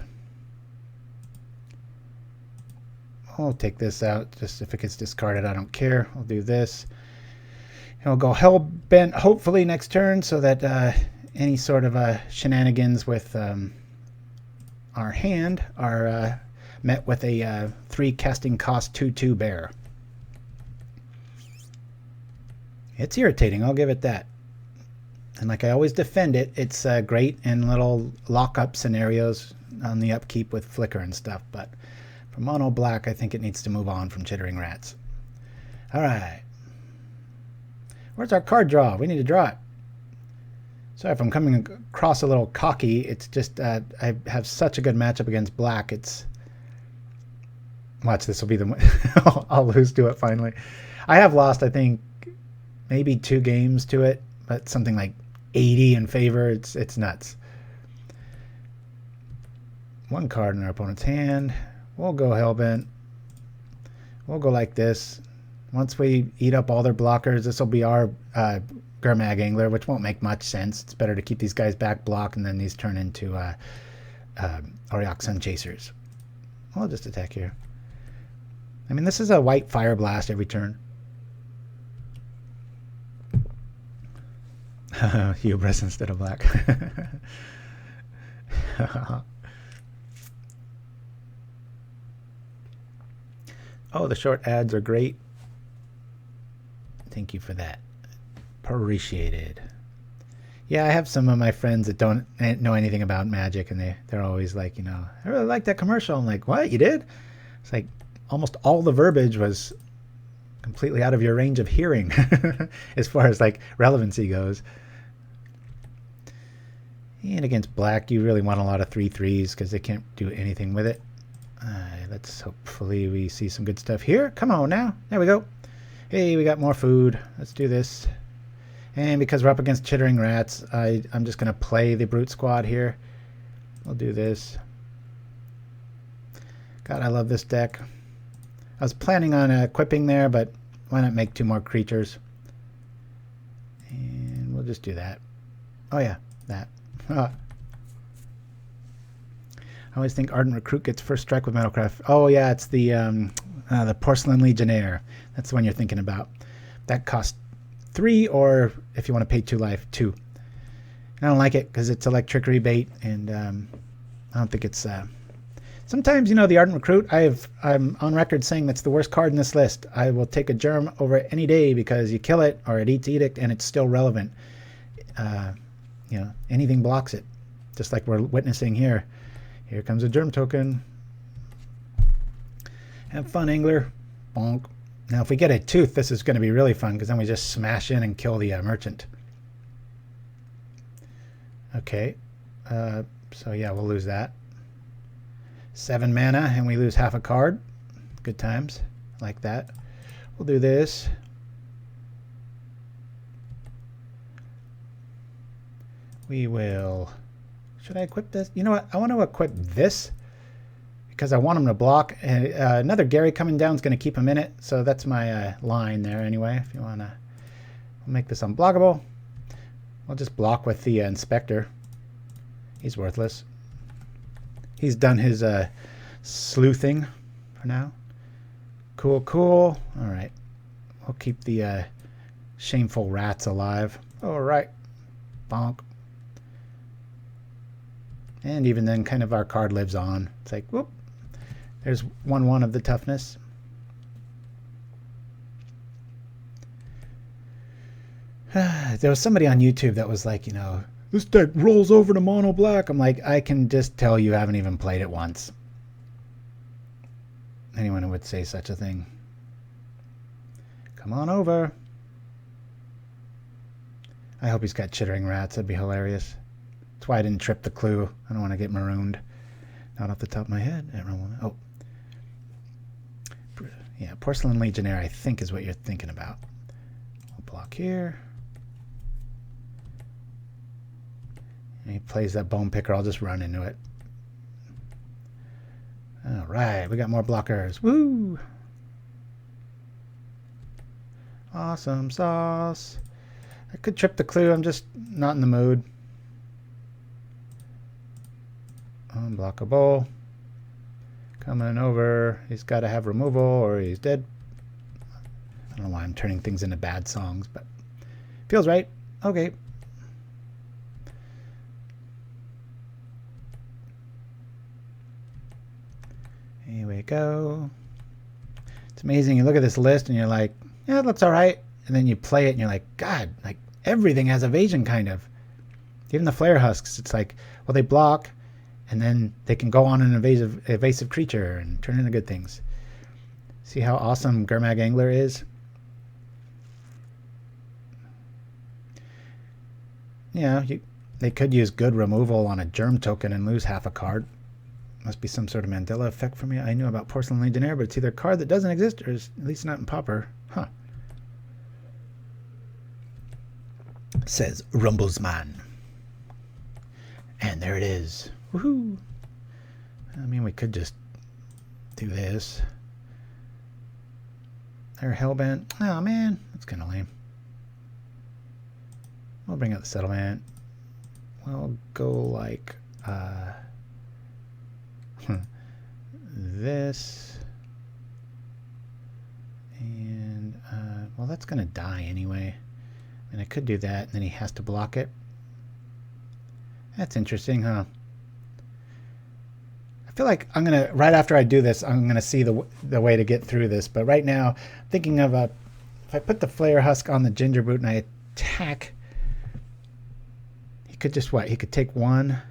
I'll take this out. Just if it gets discarded, I don't care. I'll do this. And we'll go Hellbent hopefully next turn so that any sort of shenanigans with our hand are met with a 3 casting cost 2/2 bear. It's irritating, I'll give it that. And like I always defend it, it's great in little lockup scenarios on the upkeep with flicker and stuff, but for Monoblack, I think it needs to move on from Chittering Rats. All right. Where's our card draw? We need to draw it. Sorry if I'm coming across a little cocky. It's just I have such a good matchup against black. It's... Watch, this will be the one. I'll lose to it finally. I have lost, I think, maybe 2 games to it, but something like 80 in favor. It's nuts. 1 card in our opponent's hand. We'll go Hellbent. We'll go like this. Once we eat up all their blockers, this will be our Gurmag Angler, which won't make much sense. It's better to keep these guys back block, and then these turn into Auriok Sunchasers. I'll just attack here. I mean, this is a white Fire Blast every turn. Hubris instead of black. Oh, the short ads are great. Thank you for that. Appreciated. Yeah, I have some of my friends that don't know anything about Magic, and they're always like, I really like that commercial. I'm like, what, you did? It's like almost all the verbiage was completely out of your range of hearing as far as like relevancy goes. And against black, you really want a lot of 3/3s because they can't do anything with it. Let's hopefully we see some good stuff here. Come on now. There we go. Hey, we got more food. Let's do this. And because we're up against Chittering Rats, I'm just going to play the Brutesquad here. We'll do this. God, I love this deck. I was planning on equipping there, but why not make 2 more creatures? And we'll just do that. Oh yeah, that. I always think Ardent Recruit gets first strike with Metalcraft. Oh yeah, it's the Porcelain Legionnaire. That's the one you're thinking about. That costs 3, or if you want to pay 2 life, 2. I don't like it because it's electricity bait, and I don't think it's... Sometimes, the Ardent Recruit, I'm on record saying that's the worst card in this list. I will take a germ over it any day because you kill it, or it eats Edict, and it's still relevant. Anything blocks it, just like we're witnessing here. Here comes a germ token. Have fun, Angler. Bonk. Now, if we get a Tooth, this is going to be really fun, because then we just smash in and kill the Merchant. Okay. So, yeah, we'll lose that. 7 mana, and we lose half a card. Good times. Like that. We'll do this. We will... Should I equip this? You know what? I want to equip this because I want him to block. Another Gary coming down is going to keep him in it. So that's my line there anyway. If you want to make this unblockable, we'll just block with the Inspector. He's worthless. He's done his sleuthing for now. Cool, cool. All right. We'll keep the shameful rats alive. All right. Bonk. And even then, kind of our card lives on. It's like, whoop. There's 1/1 of the toughness. There was somebody on YouTube that was like, this deck rolls over to mono black. I'm like, I can just tell you haven't even played it once. Anyone who would say such a thing. Come on over. I hope he's got Chittering Rats. That'd be hilarious. That's why I didn't trip the clue. I don't want to get marooned. Not off the top of my head. Oh. Yeah, Porcelain Legionnaire, I think, is what you're thinking about. We'll block here. And he plays that Bone Picker. I'll just run into it. All right, we got more blockers. Woo! Awesome sauce. I could trip the clue. I'm just not in the mood. Unblockable. Coming over. He's got to have removal or he's dead. I don't know why I'm turning things into bad songs, but feels right. Okay. Here we go. It's amazing. You look at this list and you're like, yeah, it looks all right. And then you play it and you're like, God, like everything has evasion kind of. Even the Flayer Husks, it's like, well, they block and then they can go on an evasive creature and turn into good things. See how awesome Gurmag Angler is? Yeah, they could use good removal on a germ token and lose half a card. Must be some sort of Mandela effect for me. I knew about Porcelain Legionnaire, but it's either a card that doesn't exist or is at least not in Pauper. Huh. Says Rumblesman. And there it is. Woohoo! I mean, we could just do this. They're Hellbent. Oh, man. That's kind of lame. We'll bring out the settlement. We'll go like this. And, well, that's going to die anyway. And I could do that, and then he has to block it. That's interesting, huh? I feel like I'm going to, right after I do this, I'm going to see the way to get through this. But right now, thinking of if I put the Flayer Husk on the Gingerbrute and I attack could just what? He could take one.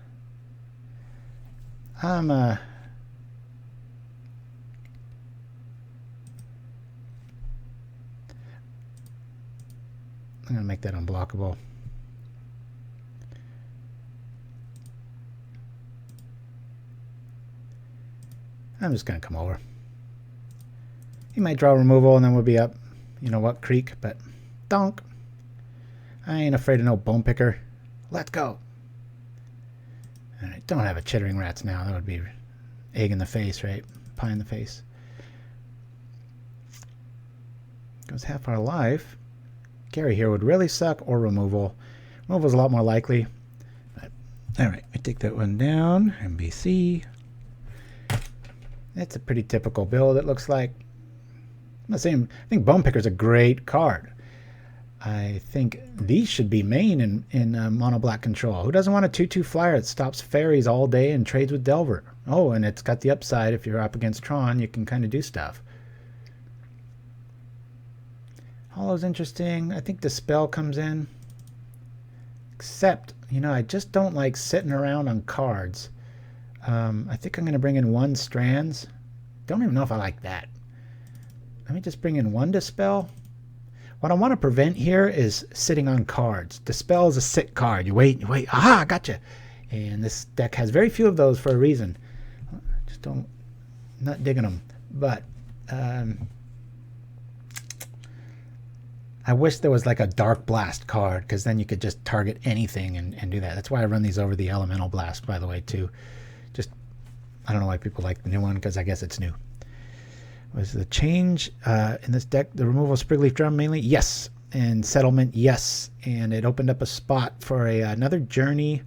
I'm going to make that unblockable. I'm just going to come over. He might draw removal and then we'll be up, you know what, creek, but donk. I ain't afraid of no bone picker. Let's go. All right, don't have a chittering rats now. That would be egg in the face, right? Pie in the face. Goes half our life. Carry here would really suck, or removal. Removal is a lot more likely. But, all right, I take that one down. MBC. That's a pretty typical build, it looks like. I'm not saying, I think Bone Picker's a great card. I think these should be main in Monoblack control. Who doesn't want a 2/2 flyer that stops fairies all day and trades with Delver? Oh, and it's got the upside. If you're up against Tron, you can kind of do stuff. Hollow's interesting. I think Dispel comes in. Except, you know, I just don't like sitting around on cards. I think I'm going to bring in 1 Strands. Don't even know if I like that. Let me just bring in 1 Dispel. What I want to prevent here is sitting on cards. Dispel is a sit card. You wait, you wait. Aha, gotcha. And this deck has very few of those for a reason. Just don't, not digging them. But I wish there was like a Dark Blast card, because then you could just target anything and do that. That's why I run these over the Elemental Blast, by the way, too. Just, I don't know why people like the new one, because I guess it's new. Was the change in this deck the removal of Sprig Leaf Drum mainly? Yes. And Settlement, yes. And it opened up a spot for another Journey.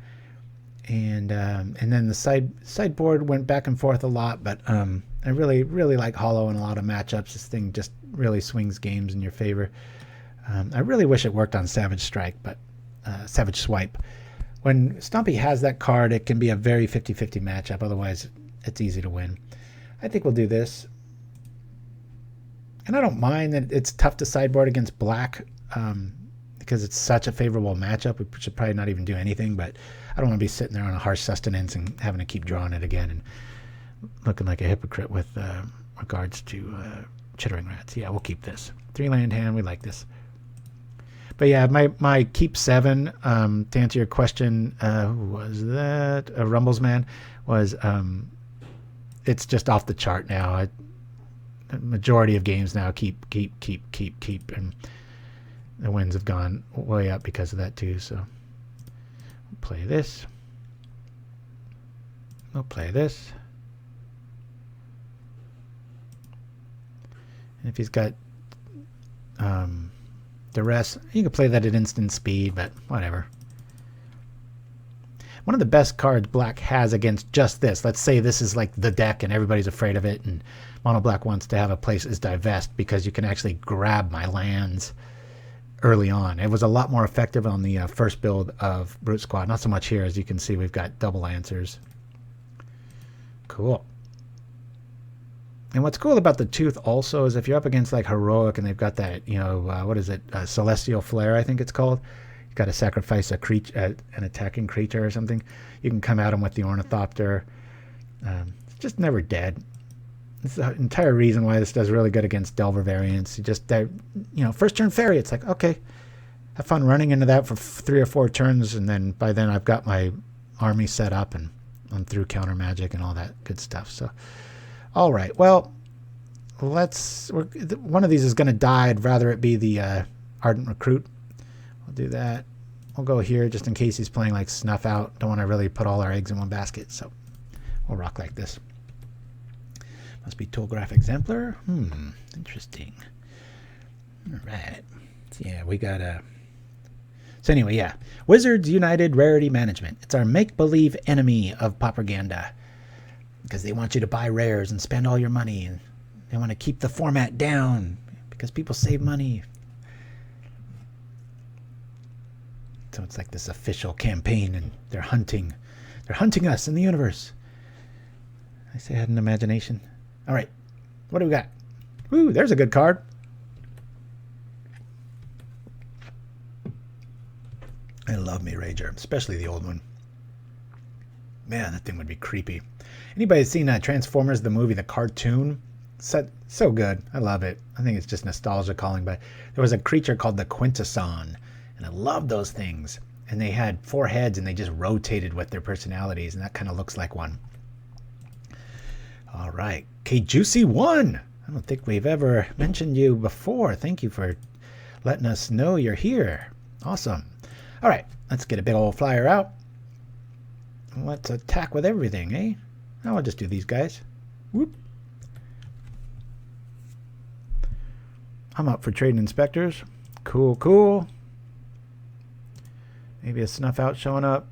And then the sideboard went back and forth a lot, but I really like Hollow in a lot of matchups. This thing just really swings games in your favor. I really wish it worked on Savage Strike, but Savage Swipe. When Stompy has that card, it can be a very 50-50 matchup. Otherwise, it's easy to win. I think we'll do this. And I don't mind that it's tough to sideboard against black because it's such a favorable matchup. We should probably not even do anything, but I don't want to be sitting there on a Harsh Sustenance and having to keep drawing it again and looking like a hypocrite with regards to Chittering Rats. Yeah, we'll keep this. 3-land hand, we like this. But yeah, my keep 7, to answer your question, who was that? Rumbles Man, was it's just off the chart now. The majority of games now keep, and the wins have gone way up because of that too. So we'll play this. We'll play this. And if he's got Duress, you can play that at instant speed, but whatever. One of the best cards black has against just this, let's say this is like the deck and everybody's afraid of it, and Mono Black wants to have a place, is Divest, because you can actually grab my lands early on. It was a lot more effective on the first build of Brutesquad. Not so much here. As you can see, we've got double answers. Cool. And what's cool about the Tooth also is if you're up against like Heroic and they've got that, you know, what is it? Celestial Flare, I think it's called. You've got to sacrifice a creature, an attacking creature or something. You can come at them with the Ornithopter. It's just never dead. It's the entire reason why this does really good against Delver variants. You just, you know, first turn Fairy, it's like, okay, have fun running into that for 3 or 4 turns, and then by then I've got my army set up and I'm through counter magic and all that good stuff. So, all right, well, one of these is going to die. I'd rather it be the Ardent Recruit. We'll do that. We'll go here just in case he's playing like Snuff Out. Don't want to really put all our eggs in one basket, so we'll rock like this. Must be Toolgraph Exemplar. Interesting. All right. So yeah, we got a... So anyway, yeah. Wizards United Rarity Management. It's our make-believe enemy of Pauperganda. Because they want you to buy rares and spend all your money. And they want to keep the format down because people save money. So it's like this official campaign, and they're hunting. They're hunting us in the universe. I say I had an imagination. All right, what do we got? Ooh, there's a good card. I love me Rager, especially the old one. Man, that thing would be creepy. Anybody seen Transformers, the movie, the cartoon? So good. I love it. I think it's just nostalgia calling, but there was a creature called the Quintesson, and I loved those things. And they had 4 heads, and they just rotated with their personalities, and that kind of looks like one. All right. KJuicy1. I don't think we've ever mentioned you before. Thank you for letting us know you're here. Awesome. All right. Let's get a big old flyer out. Let's attack with everything, eh? I'll just do these guys. Whoop. I'm up for trading inspectors. Cool, cool. Maybe a snuff out showing up.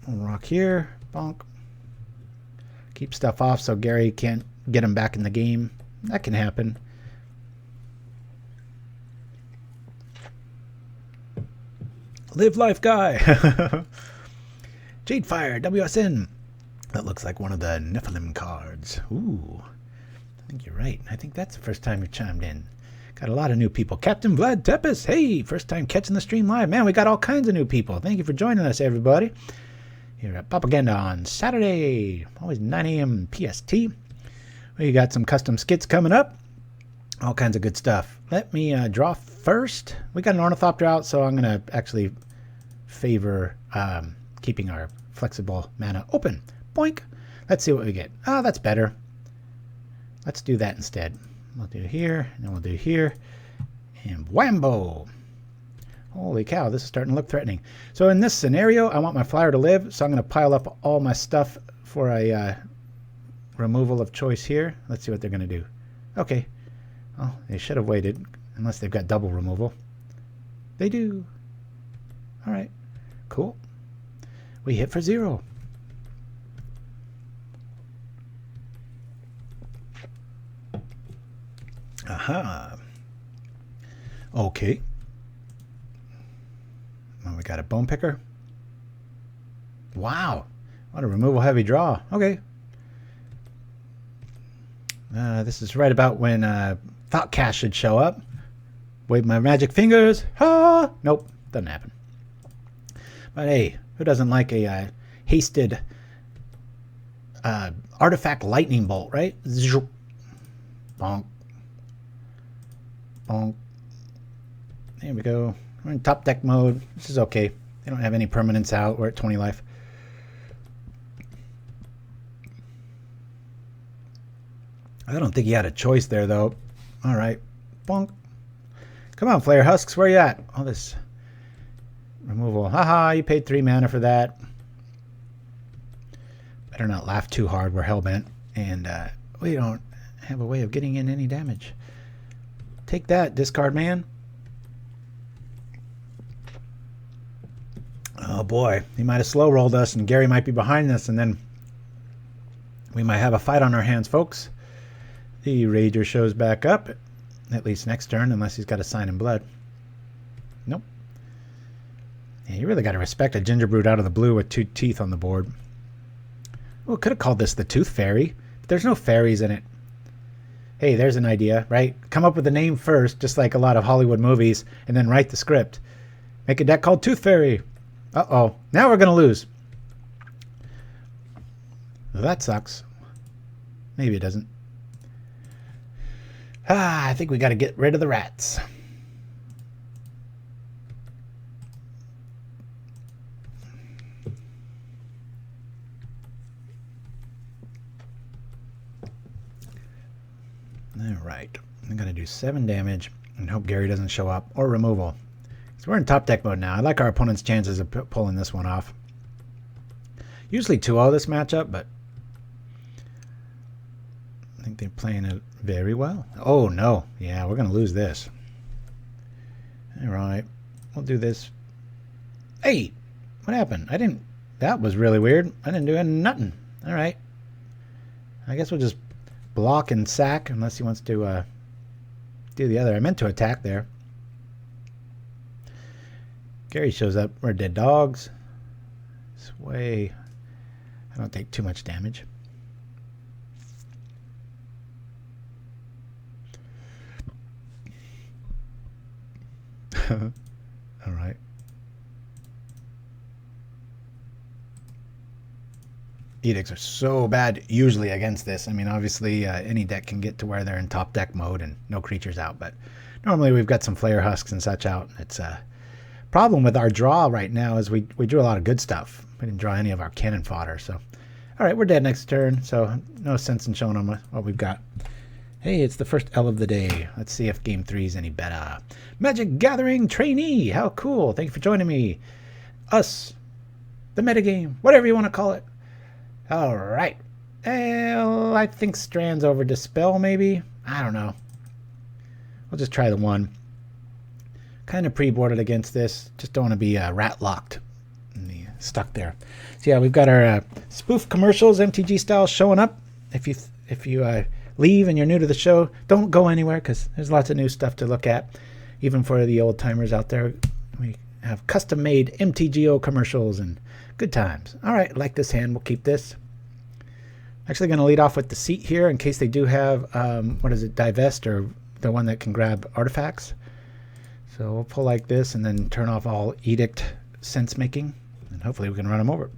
We'll rock here. Bonk. Keep stuff off so Gary can't get him back in the game. That can happen. Live life guy. Jadefire, WSN. That looks like one of the Nephilim cards. Ooh. I think you're right. I think that's the first time you chimed in. Got a lot of new people. Captain Vlad Tepes. Hey, first time catching the stream live. Man, we got all kinds of new people. Thank you for joining us, everybody. Here at Pauperganda on Saturday. Always 9 a.m. PST. We got some custom skits coming up. All kinds of good stuff. Let me draw first. We got an Ornithopter out, so I'm going to actually favor keeping our flexible mana open. Boink. Let's see what we get. Oh, that's better. Let's do that instead. We'll do here, and then we'll do here. And whambo! Holy cow, this is starting to look threatening. So in this scenario, I want my flyer to live, so I'm going to pile up all my stuff for a removal of choice here. Let's see what they're going to do. Okay. Well, they should have waited, unless they've got double removal. They do. All right. Cool. We hit for 0. Aha. Okay. Well, we got a bone picker. Wow. What a removal heavy draw. Okay. This is right about when Thoughtcast should show up. Wave my magic fingers. Ha! Nope. Doesn't happen. But hey, who doesn't like a hasted artifact lightning bolt, right? Bonk. Bonk. There we go. We're in top deck mode. This is okay. They don't have any permanents out. We're at 20 life. I don't think he had a choice there, though. All right. Bonk. Come on, Flayer Husks. Where you at? All this removal. Haha, you paid 3 mana for that. Better not laugh too hard. We're hellbent. And we don't have a way of getting in any damage. Take that, discard man. Oh boy, he might have slow rolled us and Gary might be behind us and then we might have a fight on our hands, folks. The Rager shows back up, at least next turn, unless he's got a sign in blood. Nope. Yeah, you really got to respect a Gingerbrute out of the blue with 2 teeth on the board. Well, could have called this the Tooth Fairy, but there's no fairies in it. Hey, there's an idea, right? Come up with a name first, just like a lot of Hollywood movies, and then write the script. Make a deck called Tooth Fairy. Uh-oh. Now we're going to lose. Well, that sucks. Maybe it doesn't. I think we got to get rid of the rats. Alright, I'm going to do 7 damage and hope Gary doesn't show up or removal. So we're in top deck mode now. I like our opponent's chances of pulling this one off. Usually 2-0 this matchup, but I think they're playing it very well. Oh no, yeah, we're going to lose this. Alright, we'll do this. Hey, what happened? That was really weird. I didn't do nothing. Alright. I guess we'll just block and sack unless he wants to do the other. I meant to attack there. Gary shows up. We're dead dogs. Sway. I don't take too much damage. All right. edicts are so bad usually against this. I mean, obviously any deck can get to where they're in top deck mode and no creatures out, but normally we've got some Flayer Husks and such out. It's a problem with our draw right now is we drew a lot of good stuff. We didn't draw any of our cannon fodder, so. All right, we're dead next turn, so no sense in showing them what we've got. Hey, it's the first L of the day. Let's see if Game 3 is any better. Magic Gathering Trainee. How cool. Thank you for joining me. Us. The metagame. Whatever you want to call it. All right. Well, I think Strands over Dispel, maybe. I don't know. We'll just try the one. Kind of pre-boarded against this. Just don't want to be rat-locked. Stuck there. So yeah, we've got our spoof commercials, MTG style, showing up. If you leave and you're new to the show, don't go anywhere because there's lots of new stuff to look at. Even for the old timers out there, we have custom made MTGO commercials and good times. All right, like this hand, we'll keep this. Actually going to lead off with the seat here in case they do have, what is it, divest, or the one that can grab artifacts. So we'll pull like this and then turn off all edict sense making. And hopefully we can run them over.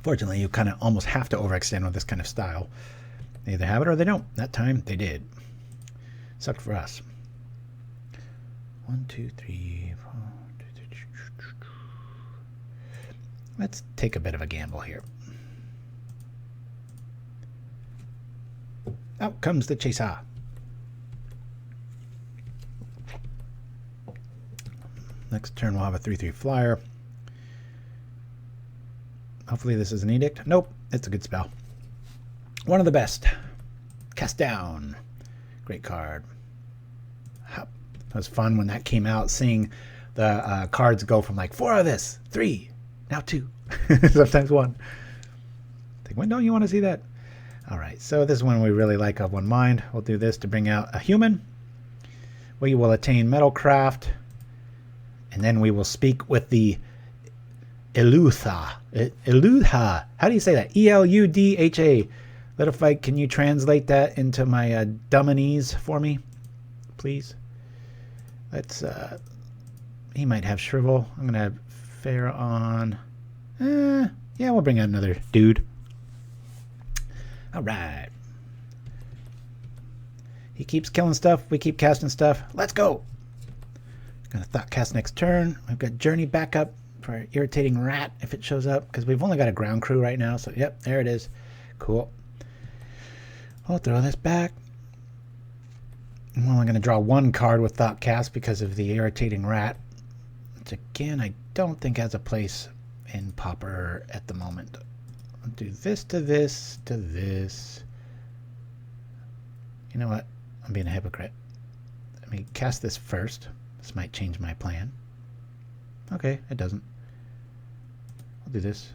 Fortunately, you kind of almost have to overextend with this kind of style. They either have it or they don't. That time, they did. Sucked for us. 1, 2, 3, 4. Let's take a bit of a gamble here. Out comes the chaser. Next turn we'll have a 3/3 flyer. Hopefully this is an edict. Nope, it's a good spell. One of the best. Cast down. Great card. That was fun when that came out, seeing the cards go from like 4 of this, 3, now 2, sometimes 1. Like, when don't you want to see that? All right, so this is one we really like of One Mind. We'll do this to bring out a human. We will attain Metalcraft. And then we will speak with the Eludha. Eludha. How do you say that? E-L-U-D-H-A. Little Fight, can you translate that into my dumminese for me? Please. Let's, he might have Shrivel. I'm going to have Fair on. Yeah, we'll bring out another dude. All right. He keeps killing stuff. We keep casting stuff. Let's go. Gonna Thoughtcast next turn. We've got Journey backup for Irritating Rat if it shows up, because we've only got a ground crew right now. So yep, there it is. Cool. I'll throw this back. I'm only going to draw 1 card with Thoughtcast because of the Irritating Rat, which again I don't think has a place in Pauper at the moment. I'll do this to this to this. You know what? I'm being a hypocrite. Let me cast this first. This might change my plan. Okay, it doesn't. I'll do this.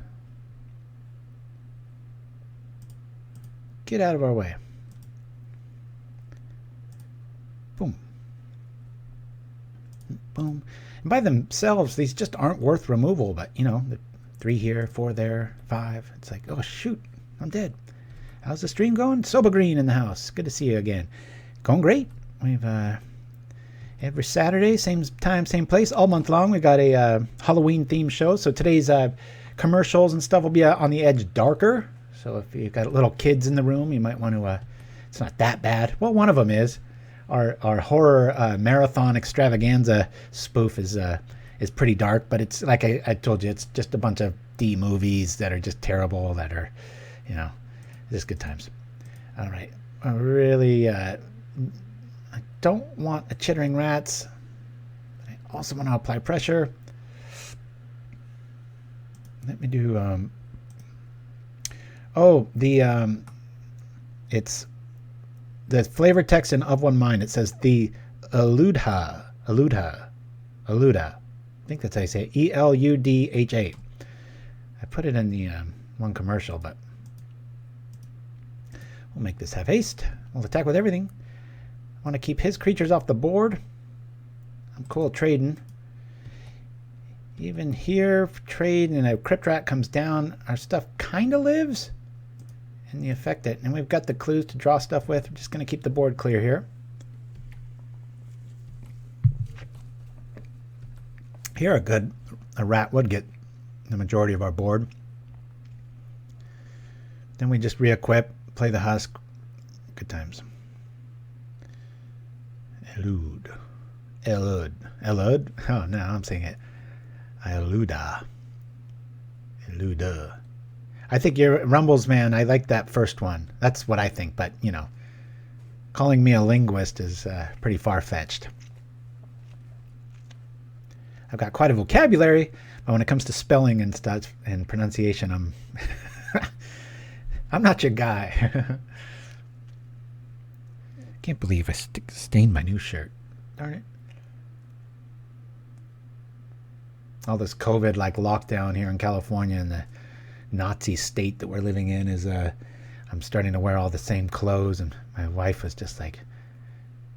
Get out of our way. Boom. Boom. And by themselves, these just aren't worth removal, but, you know, the 3 here, 4 there, 5. It's like, oh, shoot, I'm dead. How's the stream going? Soba Green in the house. Good to see you again. Going great. We've, every Saturday, same time, same place, all month long. We got a Halloween-themed show. So today's commercials and stuff will be on the edge darker. So if you've got little kids in the room, you might want to, it's not that bad. Well, one of them is. Our horror marathon extravaganza spoof is pretty dark, but it's like I told you, it's just a bunch of D movies that are just terrible, that are, you know, just good times. All right. I really, I don't want a Chittering Rats. I also want to apply pressure. Let me do, it's the flavor text in Of One Mind. It says the Eludha. I think that's how you say it. E-L-U-D-H-A. I put it in the one commercial, but we'll make this have haste. We'll attack with everything. I want to keep his creatures off the board. I'm cool trading. Even here, trade and a Crypt Rat comes down. Our stuff kind of lives. And you affect it. And we've got the clues to draw stuff with. We're just going to keep the board clear here. Here a rat would get the majority of our board. Then we just re-equip, play the Husk. Good times. Elude. Elude. Elude? Oh, no, I'm saying it. Eluda. Eluda. I think you're Rumbles, man. I like that first one. That's what I think, but, you know, calling me a linguist is pretty far-fetched. I've got quite a vocabulary, but when it comes to spelling and stuff and pronunciation, I'm I'm not your guy. Can't believe I stained my new shirt. Darn it. All this COVID like lockdown here in California and the Nazi state that we're living in is I'm starting to wear all the same clothes, and my wife was just like,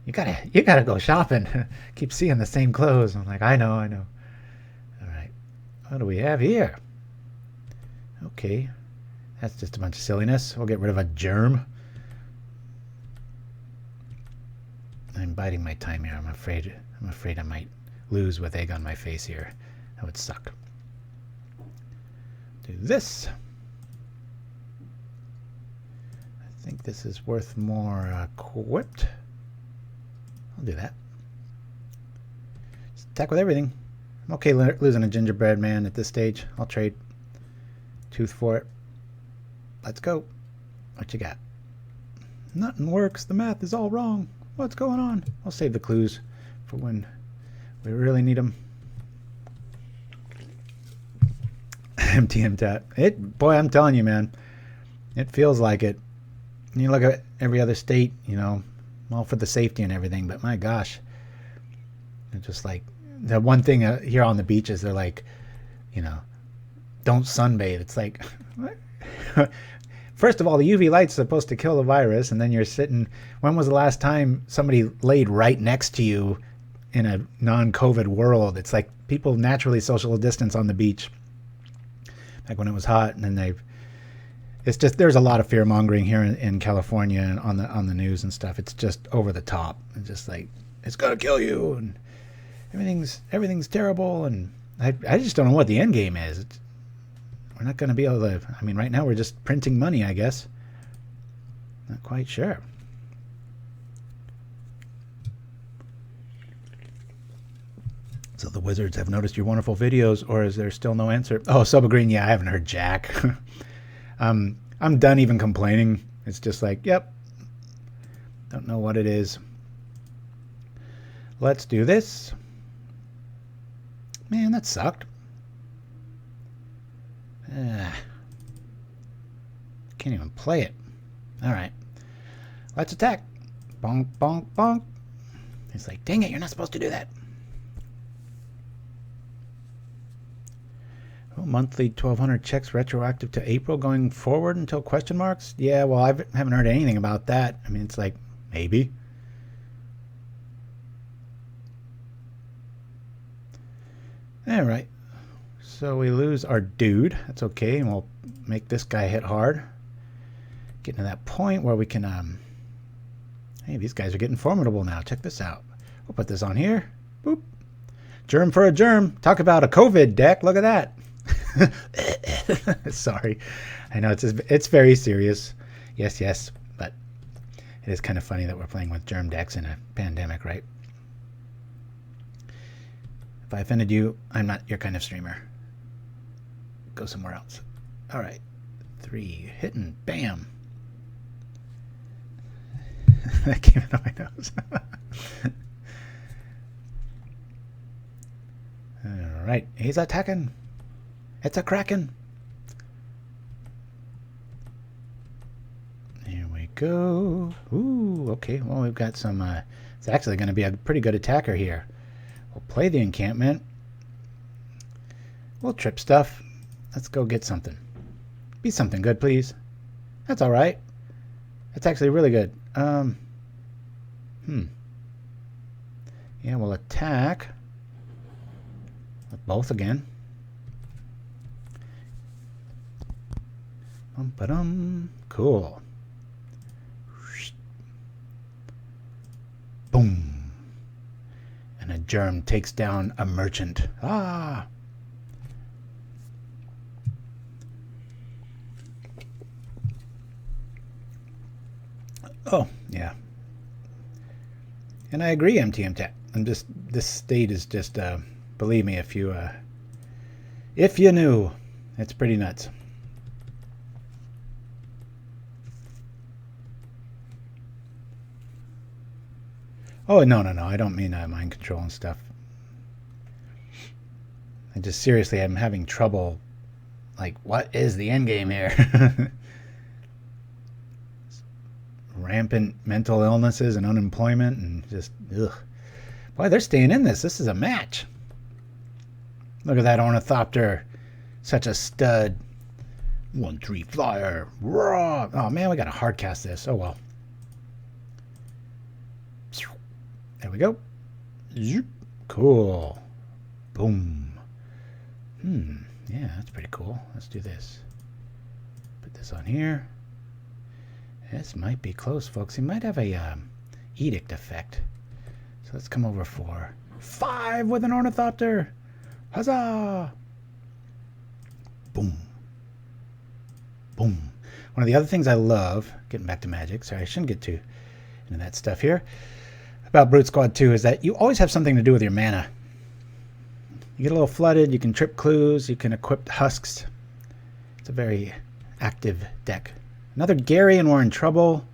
You gotta go shopping. Keep seeing the same clothes. I'm like, I know. All right. What do we have here? Okay. That's just a bunch of silliness. We'll get rid of a germ. I'm biding my time here. I'm afraid I might lose with egg on my face here. That would suck. Do this. I think this is worth more equipped. I'll do that. Just attack with everything. I'm okay losing a gingerbread man at this stage. I'll trade Tooth for it. Let's go. What you got? Nothing works. The math is all wrong. What's going on? I'll save the clues for when we really need them. MTM tap. Boy, I'm telling you, man. It feels like it. You look at every other state, you know, all for the safety and everything, but my gosh. It's just like, the one thing here on the beaches, they're like, you know, don't sunbathe. It's like, first of all, the UV light's supposed to kill the virus, and then you're sitting, when was the last time somebody laid right next to you in a non-COVID world? It's like people naturally social distance on the beach, like when it was hot, and then it's just, there's a lot of fear mongering here in California and on the news and stuff. It's just over the top. It's just like, it's gonna kill you, and everything's terrible, and I just don't know what the end game is. We're not going to be able to, I mean, right now we're just printing money, I guess. Not quite sure. So the wizards have noticed your wonderful videos, or is there still no answer? Oh, Subagreen, yeah, I haven't heard jack. I'm done even complaining. It's just like, yep. Don't know what it is. Let's do this. Man, that sucked. Can't even play it. All right. Let's attack. Bonk, bonk, bonk. It's like, dang it, you're not supposed to do that. Oh, monthly 1,200 checks retroactive to April going forward until question marks? Yeah, well, I haven't heard anything about that. I mean, it's like, maybe. All right. So we lose our dude. That's okay, and we'll make this guy hit hard. Getting to that point where we can, hey, these guys are getting formidable now. Check this out. We'll put this on here. Boop. Germ for a germ. Talk about a COVID deck. Look at that. Sorry. I know it's very serious. Yes, but it is kind of funny that we're playing with germ decks in a pandemic, right? If I offended you, I'm not your kind of streamer. Go somewhere else. All right. 3. Hitting. Bam. That came out of my nose. All right. He's attacking. It's a kraken. Here we go. Ooh, okay. Well, we've got some... it's actually going to be a pretty good attacker here. We'll play the encampment. We'll trip stuff. Let's go get something. Be something good, please. That's all right. That's actually really good. Yeah, we'll attack with both again. Cool. Boom. And a germ takes down a merchant. Ah. Oh, yeah. And I agree, MTMT. This state is just, believe me, if you knew, it's pretty nuts. Oh, no, I don't mean mind control and stuff. I just seriously am having trouble. Like, what is the end game here? Rampant mental illnesses and unemployment and just, ugh. Boy, they're staying in this. This is a match. Look at that Ornithopter. Such a stud. 1/3 flyer. Raw. Oh, man, we got to hardcast this. Oh, well. There we go. Zoop. Cool. Boom. Yeah, that's pretty cool. Let's do this. Put this on here. This might be close, folks. He might have a edict effect. So let's come over for 5 with an Ornithopter. Huzzah! Boom. Boom. One of the other things I love, getting back to Magic, sorry, I shouldn't get too into that stuff here, about Brutesquad 2 is that you always have something to do with your mana. You get a little flooded, you can trip clues, you can equip husks. It's a very active deck. Another Gary and we're in trouble.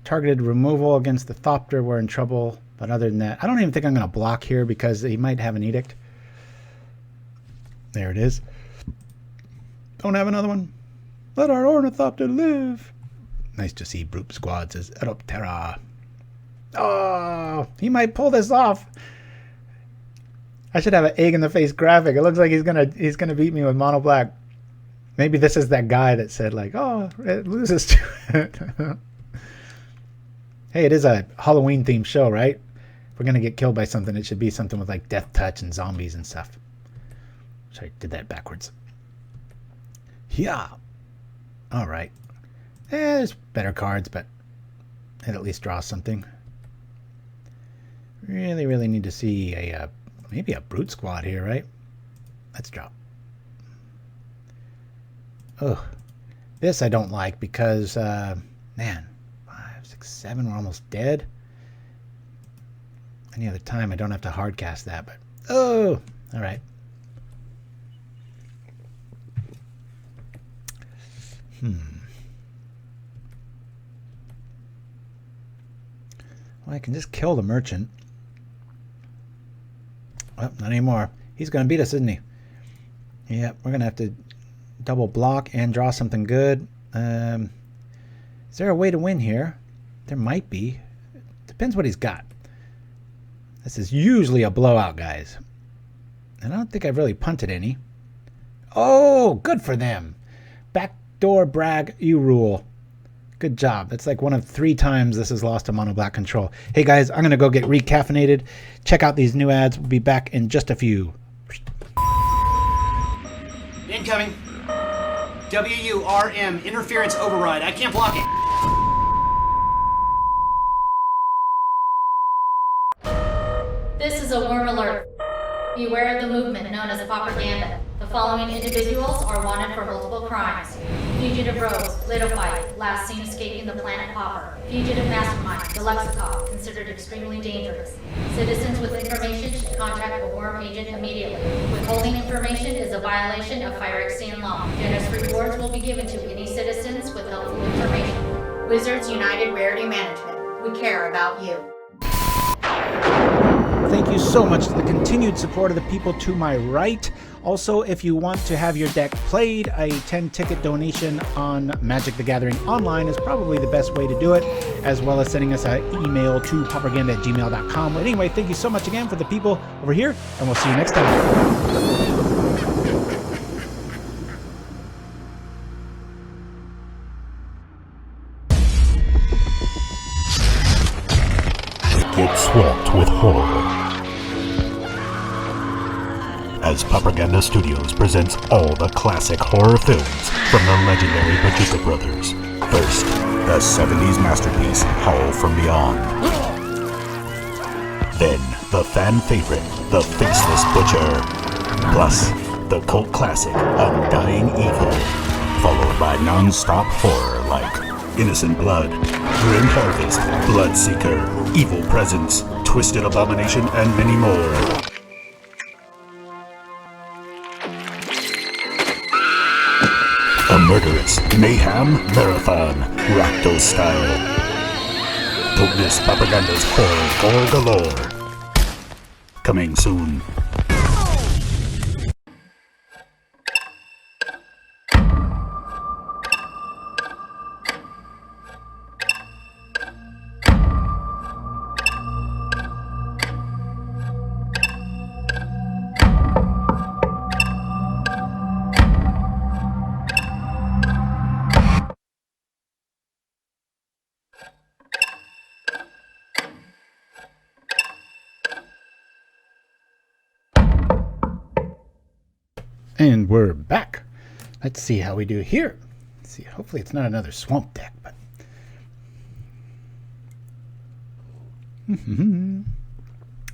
Targeted removal against the Thopter, we're in trouble. But other than that, I don't even think I'm going to block here because he might have an edict. There it is. Don't have another one. Let our Ornithopter live. Nice to see Brutesquad says Hydroblast. Oh, he might pull this off. I should have an egg in the face graphic. It looks like he's gonna beat me with Monoblack. Maybe this is that guy that said like, oh, it loses to it. Hey, it is a Halloween themed show, right? If we're gonna get killed by something, it should be something with like death touch and zombies and stuff. Sorry, did that backwards. Yeah. All right. There's better cards, but it at least draws something. Really need to see a maybe a Brutesquad here, right? Let's drop. Oh, this I don't like because, man, 5, 6, 7, we're almost dead. Any other time I don't have to hardcast that, but oh, all right. Well, I can just kill the merchant. Well, not anymore. He's going to beat us, isn't he? Yeah, we're going to have to double block and draw something good. Is there a way to win here? There might be. Depends what he's got. This is usually a blowout, guys. And I don't think I've really punted any. Oh, good for them. Backdoor brag, you rule. Good job. That's like one of 3 times this has lost to Monoblack control. Hey guys, I'm going to go get recaffeinated. Check out these new ads. We'll be back in just a few. Incoming. WURM, interference override. I can't block it. This is a worm alert. Beware of the movement known as Pauperganda. The following individuals are wanted for multiple crimes. Fugitive Rose, Litophyte, last seen escaping the planet Pauper. Fugitive Mastermind, the Lexicon, considered extremely dangerous. Citizens with information should contact a worm agent immediately. Withholding information is a violation of fire extinction law. Generous rewards will be given to any citizens with helpful information. Wizards United Rarity Management. We care about you. Thank you so much to the continued support of the people to my right. Also, if you want to have your deck played, a 10-ticket donation on Magic the Gathering Online is probably the best way to do it, as well as sending us an email to pauperganda@gmail.com. But anyway, thank you so much again for the people over here, and we'll see you next time. Get swamped with horror as Pauperganda Studios presents all the classic horror films from the legendary Pachuca brothers. First, the 70s masterpiece Howl from Beyond. Then, the fan favorite, The Faceless Butcher. Plus, the cult classic Undying Evil. Followed by non-stop horror like Innocent Blood, Grim Harvest, Bloodseeker, Evil Presence, Twisted Abomination, and many more. A murderous mayhem marathon, Rakdos style. Don't miss Pauperganda's horror galore. Coming soon. And we're back. Let's see how we do here. Let's see, hopefully it's not another swamp deck, but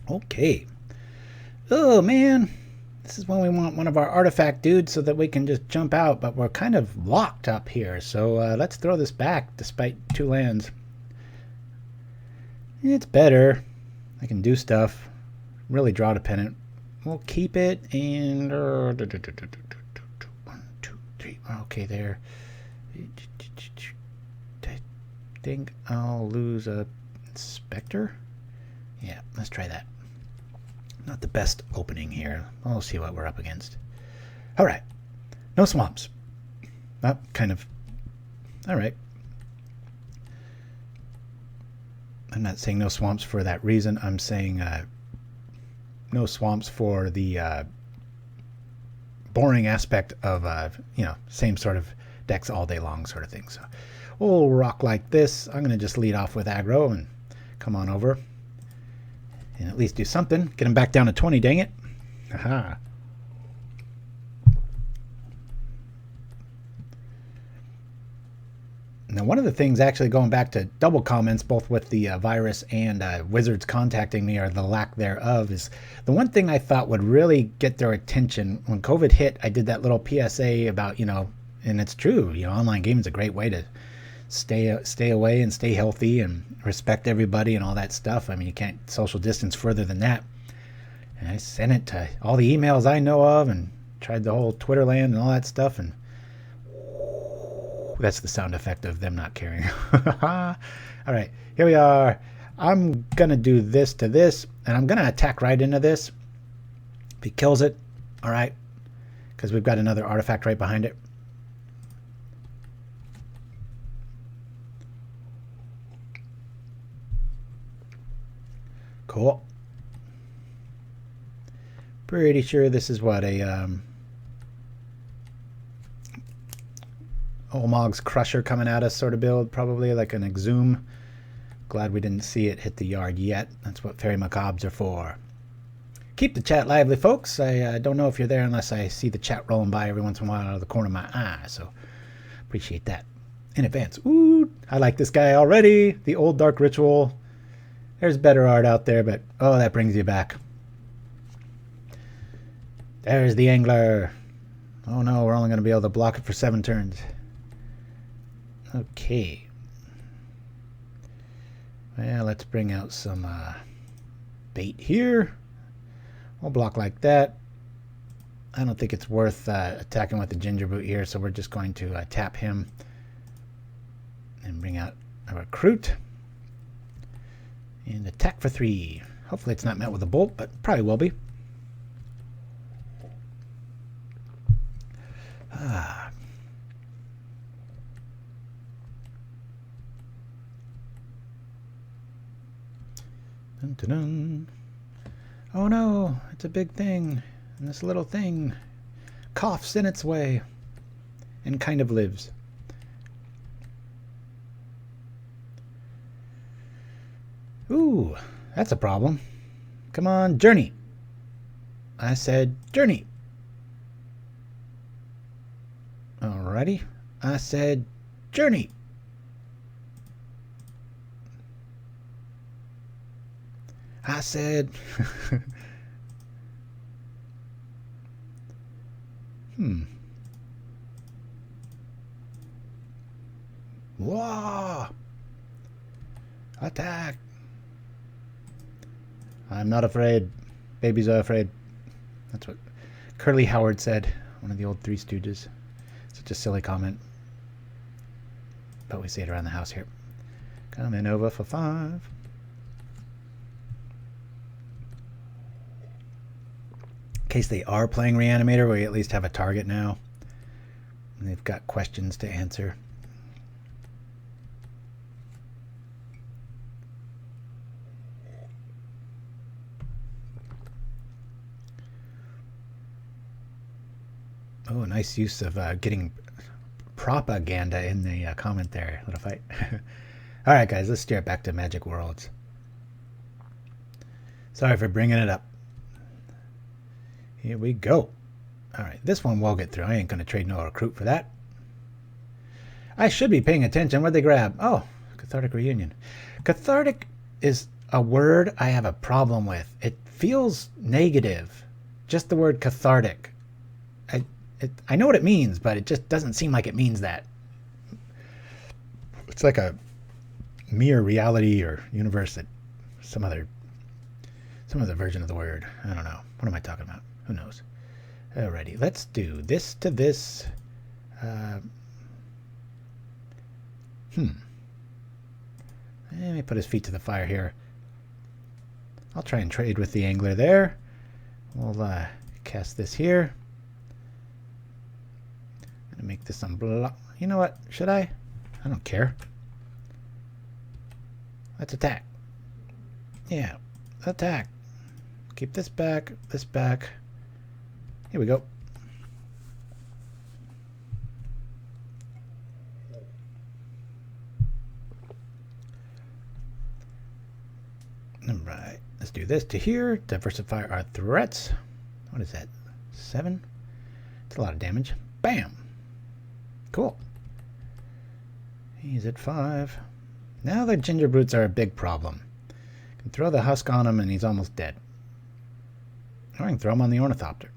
okay. Oh man, this is when we want one of our artifact dudes so that we can just jump out, but we're kind of locked up here. So let's throw this back despite 2 lands. It's better. I can do stuff. Really draw dependent. We'll keep it and 1, 2, 3. Okay, there. I think I'll lose a Inspector. Yeah, let's try that. Not the best opening here. We'll see what we're up against. All right, no swamps. Kind of. All right. I'm not saying no swamps for that reason. I'm saying no swamps for the boring aspect of, same sort of decks all day long sort of thing. So we'll rock like this. I'm going to just lead off with aggro and come on over and at least do something. Get him back down to 20, dang it. Aha. Now, one of the things, actually going back to double comments, both with the virus and wizards contacting me, or the lack thereof, is the one thing I thought would really get their attention. When COVID hit, I did that little PSA about, and it's true, online gaming is a great way to stay away and stay healthy and respect everybody and all that stuff. I mean, you can't social distance further than that. And I sent it to all the emails I know of and tried the whole Twitter land and all that stuff, and that's the sound effect of them not caring. All right, here we are. I'm going to do this to this, and I'm going to attack right into this. If he kills it, all right, because we've got another artifact right behind it. Cool. Pretty sure this is what a Olmog's Crusher coming at us sort of build, probably like an Exhume. Glad we didn't see it hit the yard yet. That's what Faerie Macabres are for. Keep the chat lively, folks. I don't know if you're there unless I see the chat rolling by every once in a while out of the corner of my eye, so appreciate that in advance. Ooh, I like this guy already. The old Dark Ritual. There's better art out there, but oh, that brings you back. There's the Angler. Oh no, we're only going to be able to block it for 7 turns. Okay. Well, let's bring out some bait here. We'll block like that. I don't think it's worth attacking with the Gingerbrute here, so we're just going to tap him and bring out a Recruit and attack for 3. Hopefully it's not met with a bolt, but probably will be. Dun, dun, dun. Oh no, it's a big thing, and this little thing coughs in its way and kind of lives. Ooh, that's a problem. Come on, Journey. I said Journey. Alrighty, I said Journey. I said, Whoa! Attack! I'm not afraid. Babies are afraid. That's what Curly Howard said. One of the old Three Stooges. Such a silly comment. But we see it around the house here. Coming over for 5. In case they are playing Reanimator, we at least have a target now. And they've got questions to answer. Oh, nice use of getting propaganda in the comment there. Little fight. All right, guys, let's steer it back to Magic Worlds. Sorry for bringing it up. Here we go. All right, this one we'll get through. I ain't going to trade no recruit for that. I should be paying attention. What'd they grab? Oh, Cathartic Reunion. Cathartic is a word I have a problem with. It feels negative. Just the word cathartic. I know what it means, but it just doesn't seem like it means that. It's like a mere reality or universe that some other version of the word. I don't know. What am I talking about? Who knows? Alrighty, let's do this to this. Let me put his feet to the fire here. I'll try and trade with the angler there. We'll cast this here. And make this unblock. You know what? Should I? I don't care. Let's attack. Yeah, attack. Keep this back, this back. Here we go. All right, let's do this to here. Diversify our threats. What is that? 7? It's a lot of damage. Bam. Cool. He's at 5. Now the Gingerbrutes are a big problem. Can throw the husk on him and he's almost dead. Or I can throw him on the Ornithopter.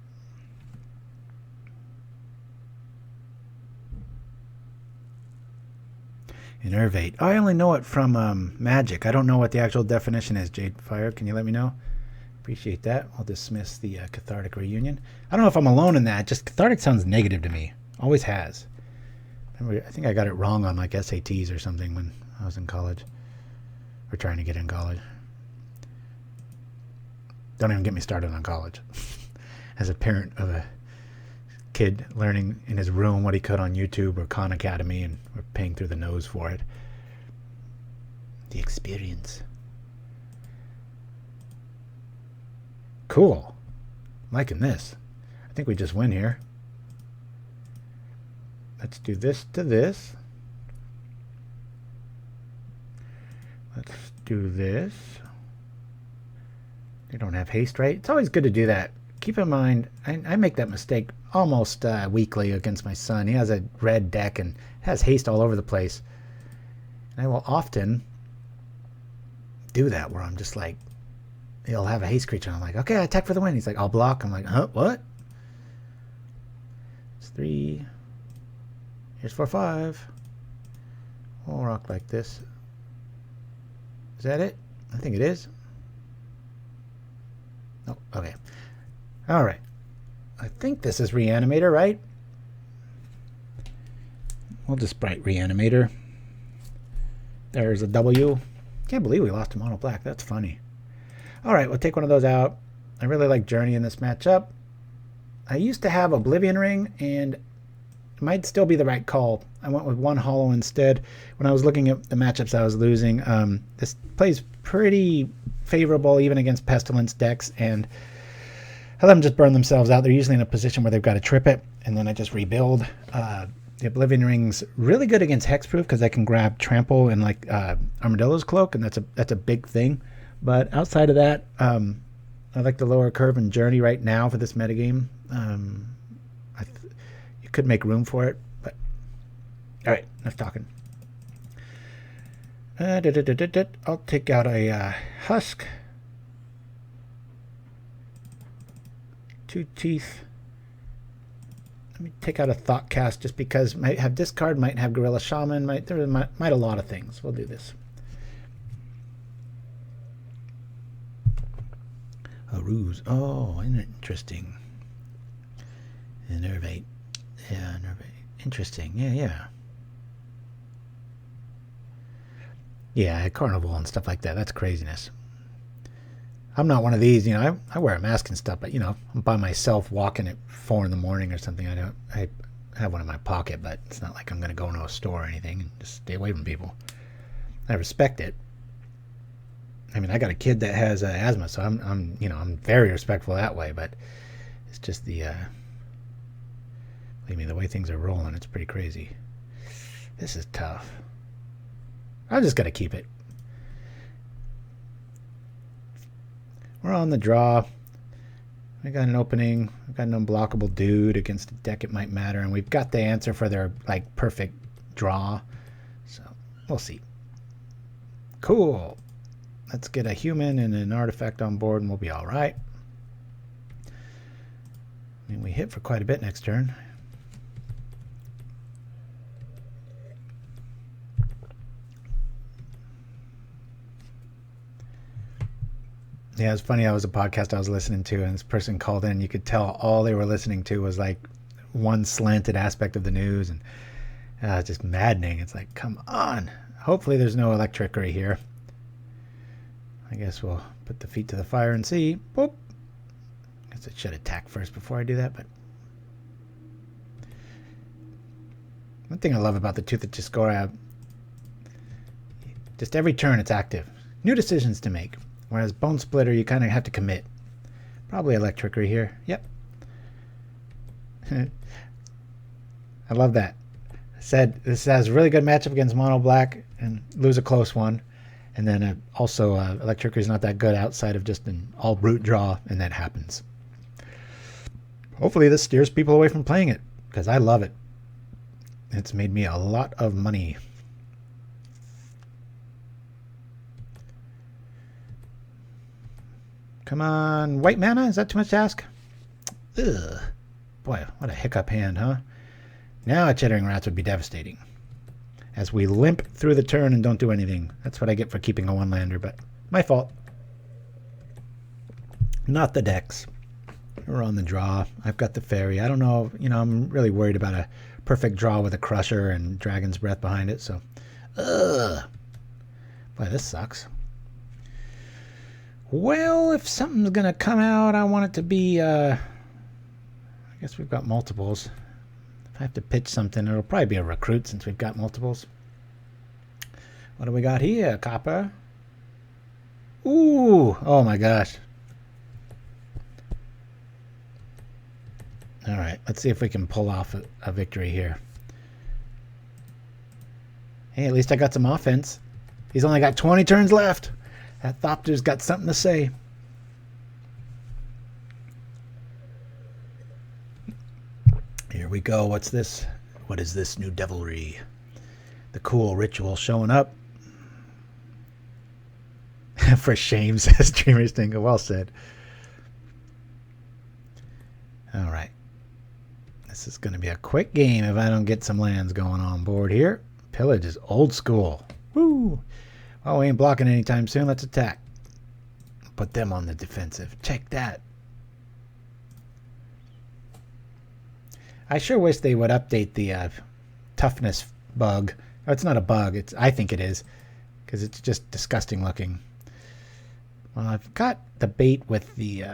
Innervate. I only know it from Magic. I don't know what the actual definition is. Jade Fire, can you let me know? Appreciate that. I'll dismiss the Cathartic Reunion. I don't know if I'm alone in that. Just Cathartic sounds negative to me. Always has. I think I got it wrong on like SATs or something when I was in college. Or trying to get in college. Don't even get me started on college. As a parent of a kid learning in his room what he could on YouTube or Khan Academy, and we're paying through the nose for it. The experience. Cool. I'm liking this. I think we just win here. Let's do this to this. Let's do this. They don't have haste, right? It's always good to do that. Keep in mind, I make that mistake almost weekly against my son. He has a red deck and has haste all over the place. And I will often do that where I'm just like, he'll have a haste creature and I'm like, okay, attack for the win. He's like, I'll block. I'm like, huh, what? It's 3. Here's 4, 5. We'll rock like this. Is that it? I think it is. Oh, okay. All right. I think this is Reanimator, right? We'll just write Reanimator. There's a W. Can't believe we lost to Monoblack. That's funny. All right, we'll take one of those out. I really like Journey in this matchup. I used to have Oblivion Ring, and it might still be the right call. I went with 1 Hollow instead. When I was looking at the matchups I was losing, this plays pretty favorable even against Pestilence decks, and I let them just burn themselves out. They're usually in a position where they've got to trip it, and then I just rebuild. The Oblivion Ring's really good against Hexproof because I can grab Trample and like Armadillo's Cloak, and that's a big thing. But outside of that, I like the lower curve and Journey right now for this metagame. You could make room for it, but all right, enough talking. I'll take out a Husk, 2 Teeth, Let me take out a Thoughtcast just because might have discard, might have Gorilla Shaman, might a lot of things. We'll do this. A ruse. Oh, interesting. Innervate. Yeah, innervate. Interesting. Yeah. Yeah, Carnival and stuff like that. That's craziness. I'm not one of these, you know, I wear a mask and stuff, but, you know, I'm by myself walking at 4 in the morning or something. I have one in my pocket, but it's not like I'm going to go into a store or anything and just stay away from people. I respect it. I mean, I got a kid that has asthma, so I'm very respectful that way, but it's just believe me, the way things are rolling, it's pretty crazy. This is tough. I'm just going to keep it. We're on the draw. We got an opening. We've got an unblockable dude against a deck it might matter, and we've got the answer for their like perfect draw. So we'll see. Cool. Let's get a human and an artifact on board, and we'll be all right. I mean, we hit for quite a bit next turn. Yeah, it's funny. I was a podcast I was listening to, and this person called in. You could tell all they were listening to was like one slanted aspect of the news, and it's just maddening. It's like, come on. Hopefully there's no electricity here. I guess we'll put the feet to the fire and see. Boop. Guess I should attack first before I do that, but one thing I love about the Tooth of Chiss-Goria, just every turn it's active. New decisions to make. Whereas Bone Splitter, you kind of have to commit. Probably Electrickery here. Yep. I love that. I said this has a really good matchup against Monoblack and lose a close one. And then also Electrickery is not that good outside of just an all brute draw, and that happens. Hopefully this steers people away from playing it, because I love it. It's made me a lot of money. Come on, white mana? Is that too much to ask? Ugh. Boy, what a hiccup hand, huh? Now a Chittering Rats would be devastating. As we limp through the turn and don't do anything. That's what I get for keeping a one-lander, but my fault. Not the decks. We're on the draw. I've got the Fairy. I don't know, you know, I'm really worried about a perfect draw with a Crusher and Dragon's Breath behind it, so. Ugh. Boy, this sucks. Well, if something's going to come out, I want it to be, I guess we've got multiples. If I have to pitch something, it'll probably be a recruit since we've got multiples. What do we got here, Copper? Ooh, oh my gosh. All right, let's see if we can pull off a victory here. Hey, at least I got some offense. He's only got 20 turns left. That Thopter's got something to say. Here we go. What's this? What is this new devilry? The cool ritual showing up. For shame, says Dreamer Stinker. Well said. All right. This is going to be a quick game if I don't get some lands going on board here. Pillage is old school. Woo! Oh, we ain't blocking anytime soon. Let's attack. Put them on the defensive. Check that. I sure wish they would update the toughness bug. Oh, it's not a bug. I think it is, because it's just disgusting looking. Well, I've got the bait with the.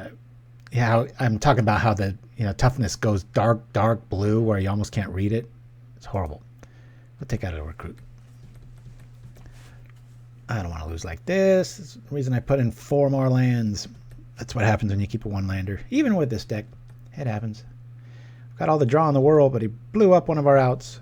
Yeah, I'm talking about how the toughness goes dark blue where you almost can't read it. It's horrible. We'll take out a recruit. I don't want to lose like this. That's the reason I put in 4 more lands. That's what happens when you keep a one-lander. Even with this deck, it happens. I've got all the draw in the world, but he blew up one of our outs.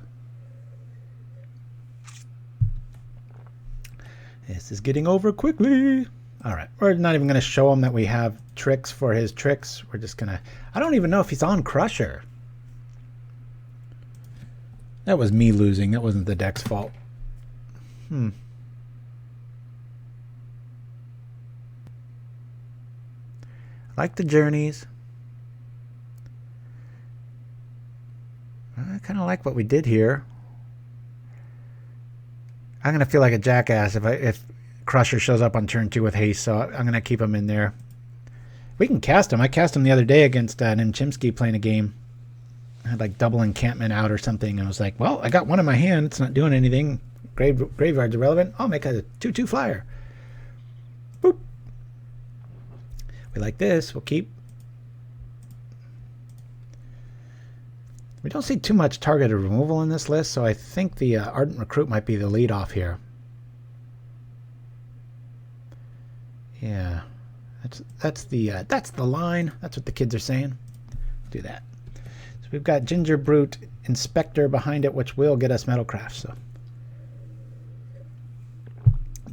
This is getting over quickly. All right, we're not even going to show him that we have tricks for his tricks. We're just going to... I don't even know if he's on Crusher. That was me losing. That wasn't the deck's fault. Like the journeys. I kind of like what we did here. I'm going to feel like a jackass if Crusher shows up on turn 2 with haste, so I'm going to keep him in there. We can cast him. I cast him the other day against Nimchimsky playing a game. I had like double encampment out or something, and I was like, well, I got one in my hand. It's not doing anything. Graveyard's irrelevant. I'll make a 2/2 flyer. Boop. We like this. We'll keep. We don't see too much targeted removal in this list, so I think the Ardent Recruit might be the lead off here. Yeah, that's the line. That's what the kids are saying. Do that. So we've got Gingerbrute Inspector behind it, which will get us Metalcraft. So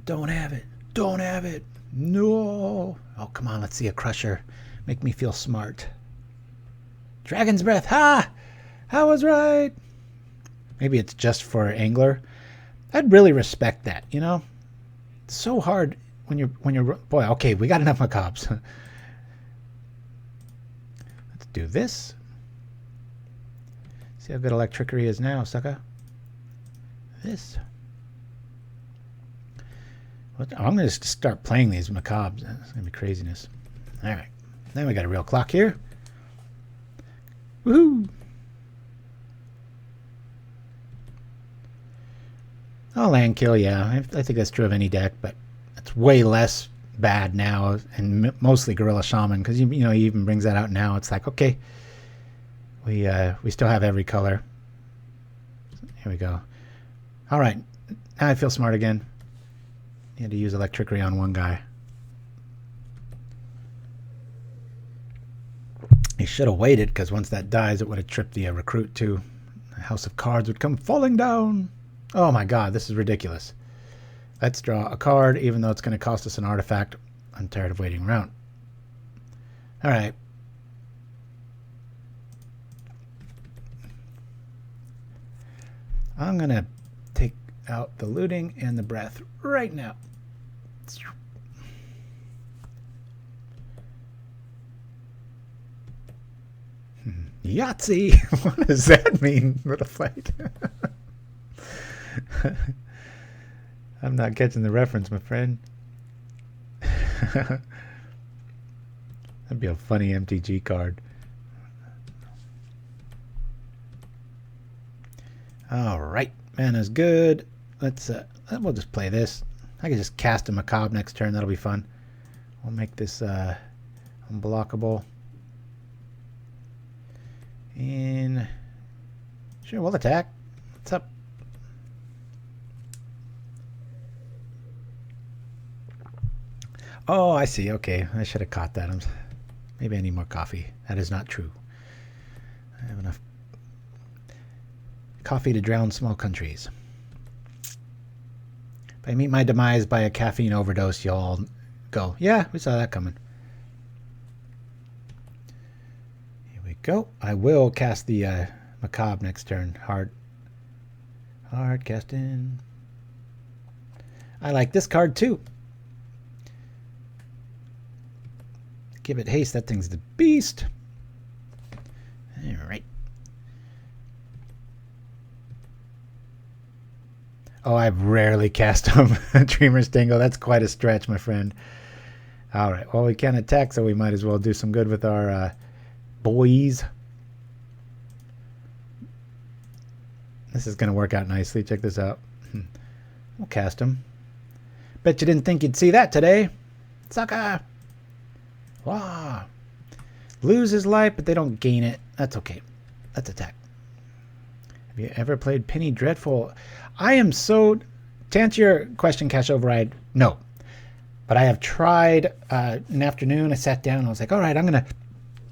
don't have it. Don't have it. No. Oh, come on. Let's see a Crusher. Make me feel smart. Dragon's Breath. Ha! I was right. Maybe it's just for Angler. I'd really respect that, you know? It's so hard when you're boy, okay, we got enough Macabres. Let's do this. See how good Electrickery is now, sucker. This. I'm going to start playing these Macabres. It's going to be craziness. All right. Then we got a real clock here. Woohoo! Oh, land kill, yeah. I think that's true of any deck, but it's way less bad now, and mostly Gorilla Shaman, because you know he even brings that out now. It's like, okay, we still have every color. Here we go. All right, now I feel smart again. You had to use Electrickery on one guy. He should have waited, because once that dies, it would have tripped the Recruit too. The House of Cards would come falling down. Oh my god, this is ridiculous. Let's draw a card, even though it's going to cost us an artifact. I'm tired of waiting around. Alright. I'm going to take out the looting and the breath right now. Yahtzee! What does that mean, little fight? I'm not catching the reference, my friend. That'd be a funny MTG card. All right, mana's good. Let's we'll just play this. I can just cast a Macabre next turn. That'll be fun. We'll make this unblockable. And sure, we'll attack. What's up? Oh, I see. Okay, I should have caught that. Maybe I need more coffee. That is not true. I have enough coffee to drown small countries. If I meet my demise by a caffeine overdose, y'all go, yeah, we saw that coming. Here we go. I will cast the Macabre next turn. Hard casting. I like this card too. Give it haste. That thing's the beast. All right. Oh, I've rarely cast them. Dreamer's Dingo. That's quite a stretch, my friend. All right. Well, we can't attack, so we might as well do some good with our boys. This is going to work out nicely. Check this out. We'll cast him. Bet you didn't think you'd see that today. Sucker. Wow. Lose his life, but they don't gain it. That's okay. Let's attack. Have you ever played Penny Dreadful? I am so... To answer your question, Cash Override, no. But I have tried an afternoon. I sat down. I was like, all right, I'm going to,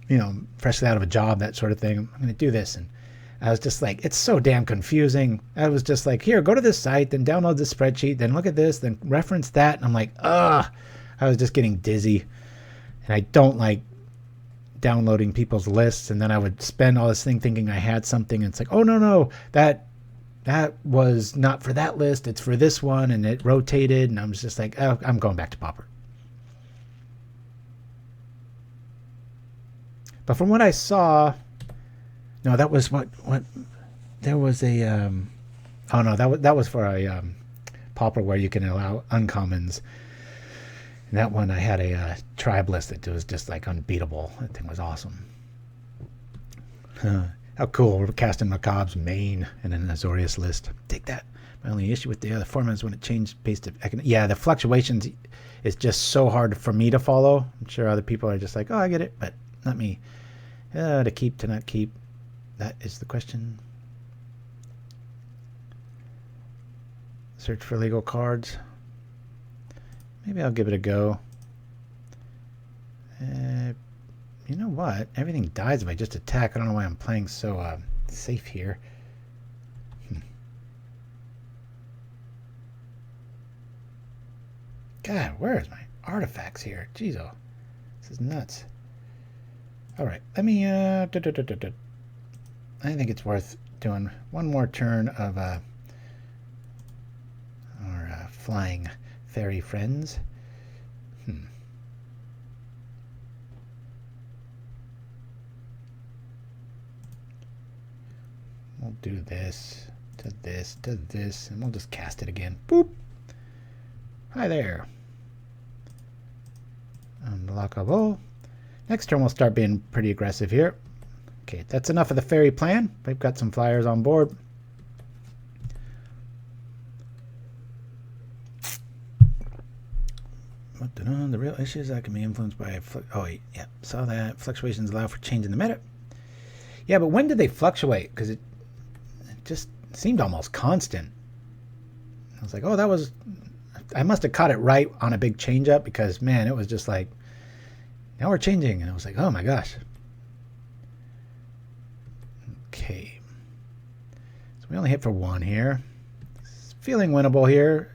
you know, freshly out of a job, that sort of thing. I'm going to do this. And I was just like, it's so damn confusing. I was just like, here, go to this site, then download this spreadsheet, then look at this, then reference that. And I'm like, ugh. I was just getting dizzy. And I don't like downloading people's lists, and then I would spend all this thing thinking I had something, and it's like, oh no, that was not for that list, it's for this one, and it rotated, and I was just like, oh, I'm going back to Pauper. But from what I saw, no, that was what there was a oh no, that was for a Pauper where you can allow uncommons. And that one I had a tribe list that was just like unbeatable. That thing was awesome. How cool. We're casting Macabre's main and an Azorius list. Take that. My only issue with the other format is when it changed based on... Yeah, the fluctuations is just so hard for me to follow. I'm sure other people are just like, oh, I get it, but not me. To keep, to not keep. That is the question. Search for legal cards. Maybe I'll give it a go. You know what? Everything dies if I just attack. I don't know why I'm playing so safe here. God, where is my artifacts here? Jeez, oh, this is nuts. All right, let me. I think it's worth doing one more turn of our flying fairy friends. We'll do this to this to this, and we'll just cast it again. Boop. Hi there. Unlockable. Next turn we'll start being pretty aggressive here. Okay, that's enough of the fairy plan. We've got some flyers on board. The real issue is that can be influenced by... Oh, wait, yeah, saw that. Fluctuations allow for change in the meta. Yeah, but when did they fluctuate? Because it just seemed almost constant. I was like, oh, that was... I must have caught it right on a big change up because, man, it was just like, now we're changing. And I was like, oh my gosh. Okay. So we only hit for one here. It's feeling winnable here.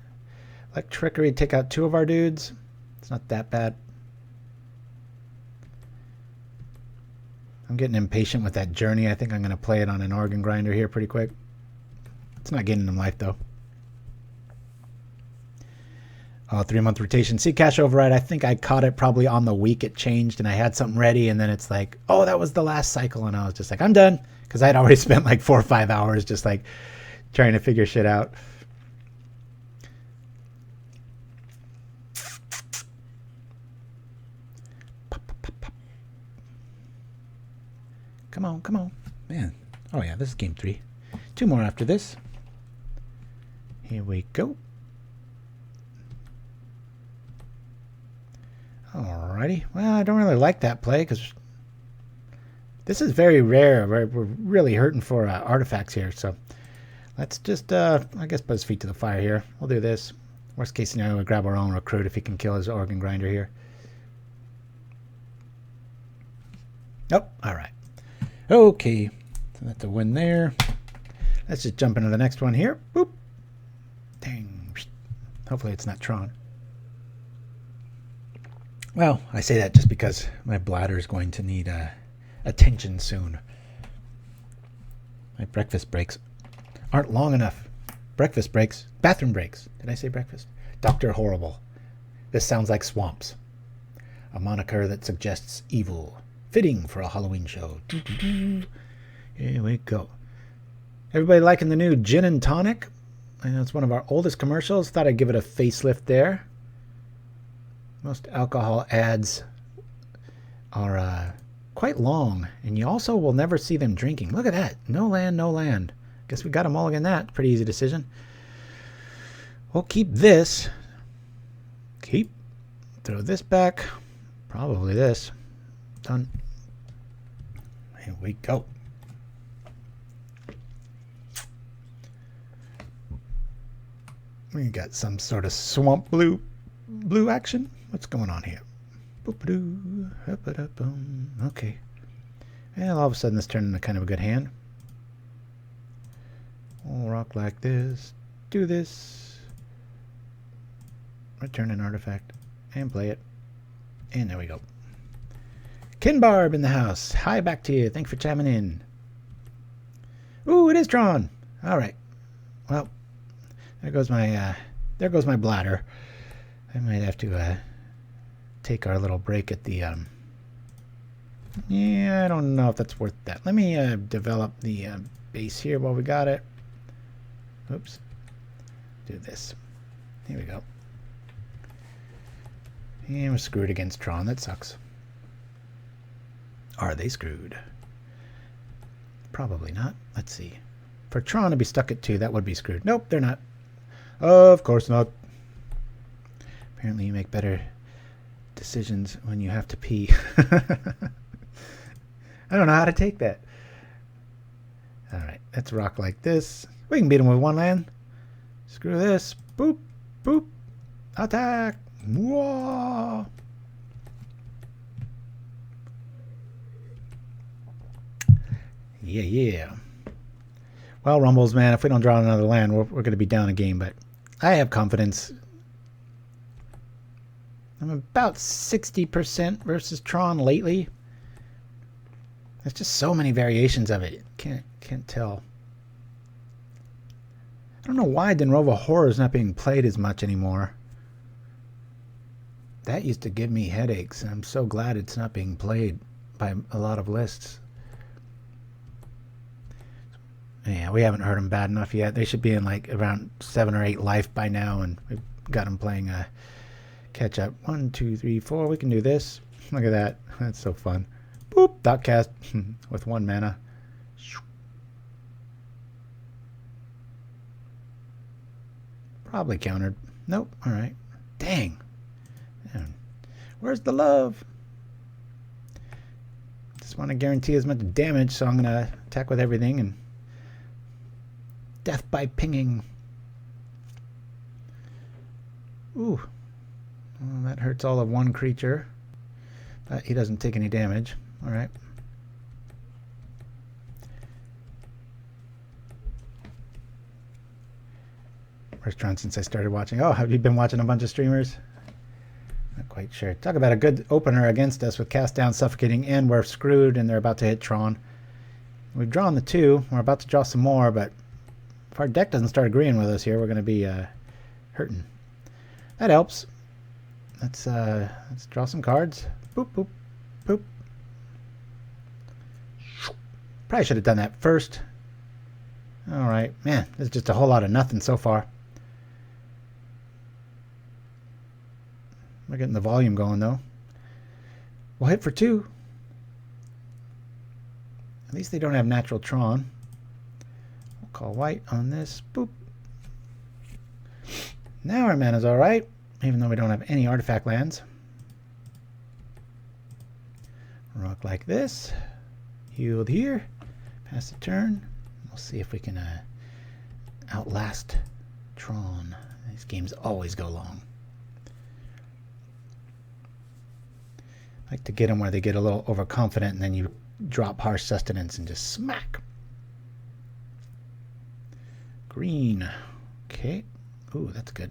Like Trickery, take out two of our dudes. It's not that bad. I'm getting impatient with that journey. I think I'm going to play it on an organ grinder here pretty quick. It's not getting them life though. Oh, 3-month rotation. See, cash override. I think I caught it probably on the week it changed and I had something ready and then it's like, oh, that was the last cycle. And I was just like, I'm done. Because I'd already spent like 4 or 5 hours just like trying to figure shit out. Come on, come on. Man. Oh, yeah, this is game 3. 2 more after this. Here we go. Alrighty. Well, I don't really like that play because this is very rare. We're really hurting for artifacts here. So let's just, I guess, put his feet to the fire here. We'll do this. Worst case scenario, we'll grab our own recruit if he can kill his organ grinder here. Nope. All right. Okay. So that's a win there. Let's just jump into the next one here. Boop. Dang. Hopefully it's not Tron. Well, I say that just because my bladder is going to need attention soon. My breakfast breaks aren't long enough. Breakfast breaks. Bathroom breaks. Did I say breakfast? Dr. Horrible. This sounds like swamps. A moniker that suggests evil. Fitting for a Halloween show. Here we go. Everybody liking the new gin and tonic? I know it's one of our oldest commercials. Thought I'd give it a facelift there. Most alcohol ads are quite long, and you also will never see them drinking. Look at that. No land, no land. Guess we got them all again. That pretty easy decision. We'll keep this. Keep. Throw this back. Probably this. Done. Here we go. We got some sort of swamp blue action. What's going on here? Okay. Well, all of a sudden this turned into kind of a good hand. We'll rock like this. Do this. Return an artifact. And play it. And there we go. Kinbarb in the house. Hi, back to you. Thanks for chiming in. Ooh, it is Tron. All right. Well, there goes my bladder. I might have to take our little break at the yeah, I don't know if that's worth that. Let me develop the base here while we got it. Oops. Do this. Here we go. And we're screwed against Tron. That sucks. Are they screwed? Probably not. Let's see. For Tron to be stuck at 2, that would be screwed. Nope, they're not. Of course not. Apparently you make better decisions when you have to pee. I don't know how to take that. Alright, let's rock like this. We can beat him with 1 land. Screw this. Boop, boop. Attack. Whoa. Yeah. Well, Rumbles, man, if we don't draw another land, we're going to be down a game, but I have confidence. I'm about 60% versus Tron lately. There's just so many variations of it. Can't tell. I don't know why Denrova Horror is not being played as much anymore. That used to give me headaches, and I'm so glad it's not being played by a lot of lists. Yeah, we haven't hurt them bad enough yet. They should be in like around 7 or 8 life by now, and we've got them playing catch up. 1, 2, 3, 4. We can do this. Look at that. That's so fun. Boop. Thoughtcast with 1 mana. Probably countered. Nope. All right. Dang. Man. Where's the love? Just want to guarantee as much damage, so I'm going to attack with everything and death by pinging. Ooh. Well, that hurts all of 1 creature. But he doesn't take any damage. Alright. First Tron since I started watching. Oh, have you been watching a bunch of streamers? Not quite sure. Talk about a good opener against us with Cast Down, Suffocating, and we're screwed and they're about to hit Tron. We've drawn the 2. We're about to draw some more, but if our deck doesn't start agreeing with us here, we're going to be hurting. That helps. Let's draw some cards. Boop, boop, boop. Probably should have done that first. Alright, man, there's just a whole lot of nothing so far. We're getting the volume going, though. We'll hit for 2. At least they don't have natural Tron. We'll call white on this. Boop. Now our mana's alright, even though we don't have any artifact lands. Rock like this. Yield here. Pass the turn. We'll see if we can outlast Tron. These games always go long. I like to get them where they get a little overconfident and then you drop Harsh Sustenance and just smack. Green. Okay. Ooh, that's good.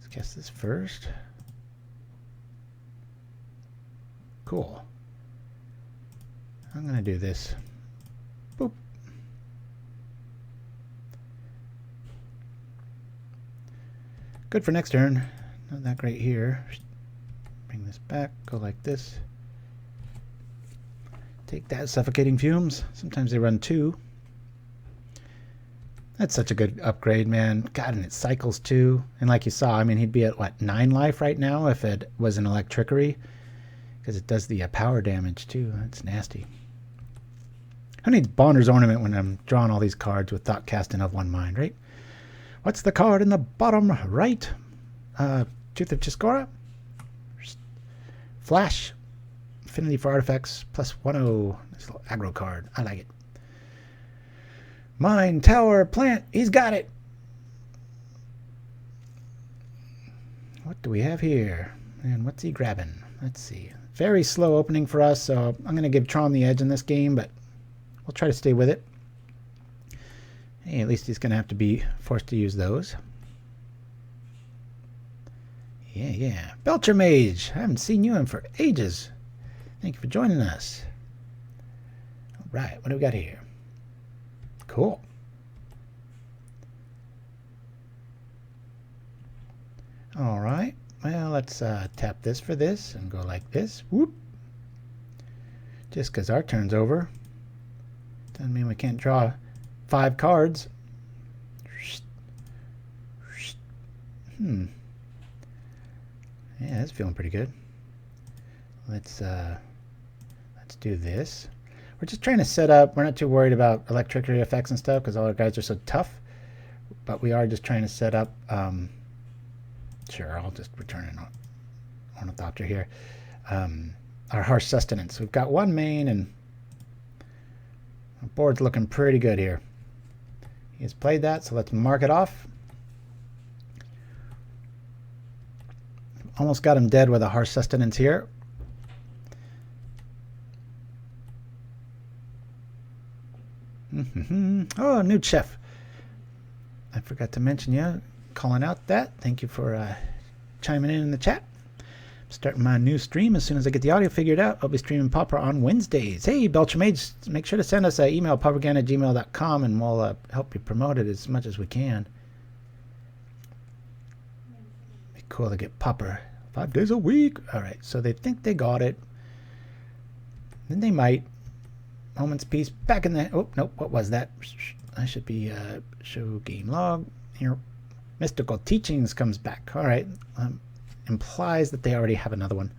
Let's cast this first. Cool. I'm going to do this. Boop. Good for next turn. Not that great here. Bring this back. Go like this. Take that, Suffocating Fumes. Sometimes they run 2. That's such a good upgrade, man. God, and it cycles too. And like you saw, I mean, he'd be at, what, 9 life right now if it was an Electrickery? Because it does the power damage too. That's nasty. Who needs Bonder's Ornament when I'm drawing all these cards with Thoughtcast and of 1 mind, right? What's the card in the bottom right? Tooth of Chiss-Goria. Flash. Affinity for artifacts. Plus 1/0. Nice little aggro card. I like it. Mine, tower, plant. He's got it. What do we have here? And what's he grabbing? Let's see. Very slow opening for us, so I'm going to give Tron the edge in this game, but we'll try to stay with it. Hey, at least he's going to have to be forced to use those. Yeah. Belcher Mage. I haven't seen you in for ages. Thank you for joining us. All right, what do we got here? Cool. All right. Well, let's tap this for this and go like this. Whoop. Just because our turn's over Doesn't mean we can't draw 5 cards. Yeah, that's feeling pretty good. Let's do this. We're just trying to set up. We're not too worried about electricity effects and stuff because all our guys are so tough. But we are just trying to set up. Sure, I'll just return an Ornithopter here. Our Harsh Sustenance. We've got 1 main, and our board's looking pretty good here. He's played that, so let's mark it off. Almost got him dead with a Harsh Sustenance here. Oh, new chef. I forgot to mention you calling out that. Thank you for chiming in the chat. I'm starting my new stream as soon as I get the audio figured out. I'll be streaming Pauper on Wednesdays. Hey, Belcher Mage, make sure to send us an email, pauperganda@gmail.com, and we'll help you promote it as much as we can. Be cool to get Pauper 5 days a week. All right, so they think they got it. Then they might. Moment's Peace back in the... Oh, nope, what was that? I should be... show game log. Here. Mystical Teachings comes back. All right. Implies that they already have another one.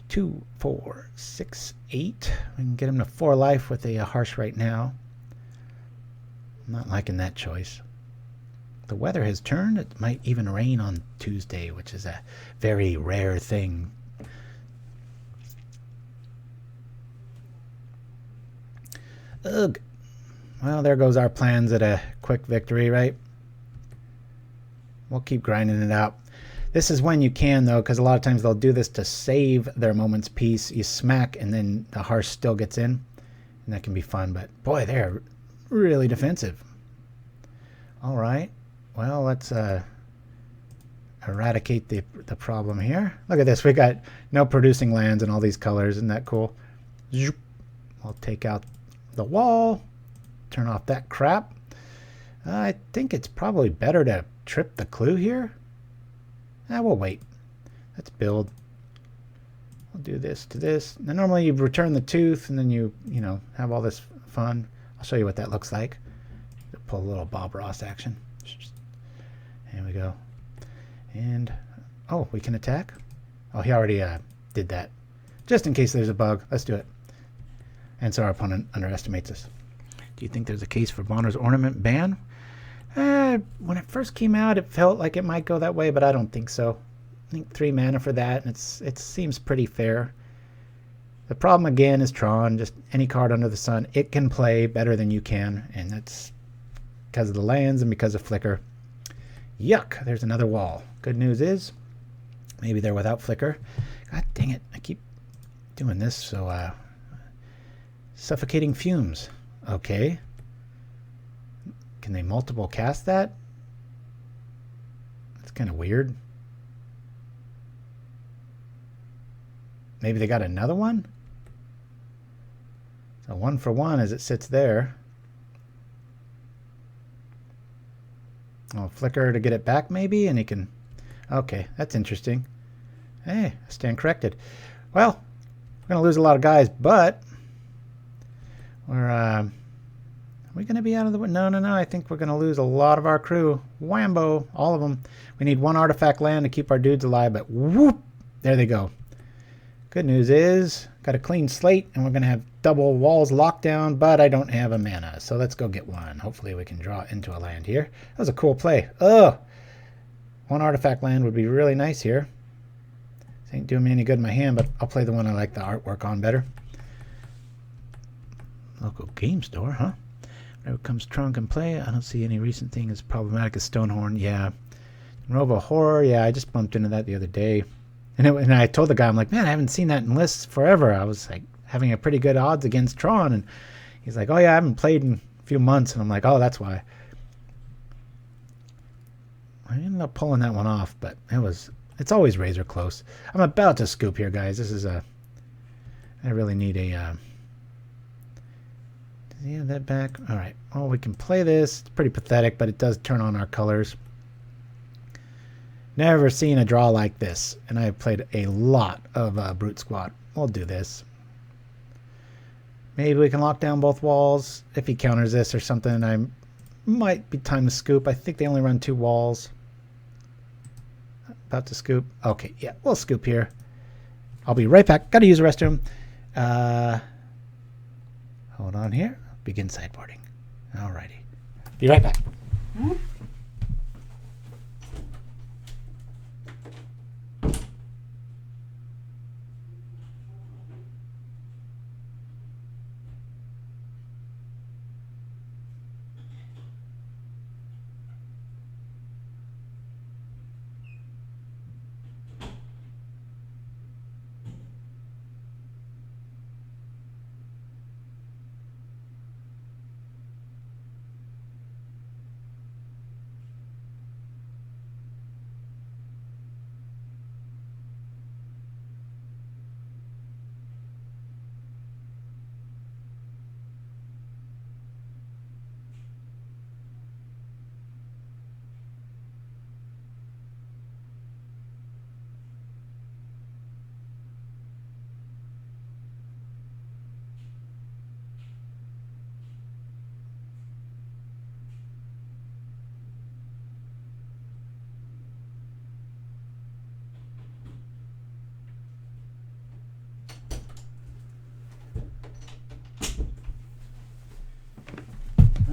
2, 4, 6, 8. We can get him to 4 life with a Harsh right now. I'm not liking that choice. The weather has turned. It might even rain on Tuesday, which is a very rare thing. Ugh. Well, there goes our plans at a quick victory, right? We'll keep grinding it out. This is when you can, though, because a lot of times they'll do this to save their Moment's Peace. You smack, and then the Harsh still gets in, and that can be fun. But, boy, they're really defensive. All right. Well, let's eradicate the problem here. Look at this. We got no producing lands in all these colors. Isn't that cool? I'll take out the wall, turn off that crap. I think it's probably better to trip the clue here. We'll wait. Let's build. I'll do this to this. Now, normally you return the tooth and then you know, have all this fun. I'll show you what that looks like. Pull a little Bob Ross action. There we go. And, oh, we can attack? Oh, he already did that. Just in case there's a bug. Let's do it. And so our opponent underestimates us. Do you think there's a case for Bonner's Ornament ban? When it first came out, it felt like it might go that way, but I don't think so. I think 3 mana for that, and it seems pretty fair. The problem, again, is Tron. Just any card under the sun, it can play better than you can, and that's because of the lands and because of Flicker. Yuck, there's another wall. Good news is, maybe they're without Flicker. God dang it, I keep doing this, so... Suffocating Fumes. Okay. Can they multiple cast that? That's kind of weird. Maybe they got another one? So 1 for 1 as it sits there. Oh, Flicker to get it back maybe, and he can... Okay, that's interesting. Hey, I stand corrected. Well, we're going to lose a lot of guys, but... Are we going to be out of the way? No. I think we're going to lose a lot of our crew. Whambo. All of them. We need 1 artifact land to keep our dudes alive, but whoop! There they go. Good news is, got a clean slate, and we're going to have double walls locked down, but I don't have a mana, so let's go get 1. Hopefully we can draw into a land here. That was a cool play. Ugh! 1 artifact land would be really nice here. This ain't doing me any good in my hand, but I'll play the one I like the artwork on better. Local game store, huh? Whenever comes Tron can play, I don't see any recent thing as problematic as Stonehorn. Yeah. Nova Horror, yeah, I just bumped into that the other day. And I told the guy, I'm like, man, I haven't seen that in lists forever. I was like having a pretty good odds against Tron. And he's like, oh yeah, I haven't played in a few months. And I'm like, oh, that's why. I ended up pulling that one off, but it's always razor close. I'm about to scoop here, guys. This is I really need a... Yeah, that back. All right. Oh, we can play this. It's pretty pathetic, but it does turn on our colors. Never seen a draw like this, and I've played a lot of Brutesquad. We'll do this. Maybe we can lock down both walls. If he counters this or something, I might be time to scoop. I think they only run 2 walls. About to scoop. Okay, yeah, we'll scoop here. I'll be right back. Got to use the restroom. Hold on here. Begin sideboarding. Alrighty. Be right back.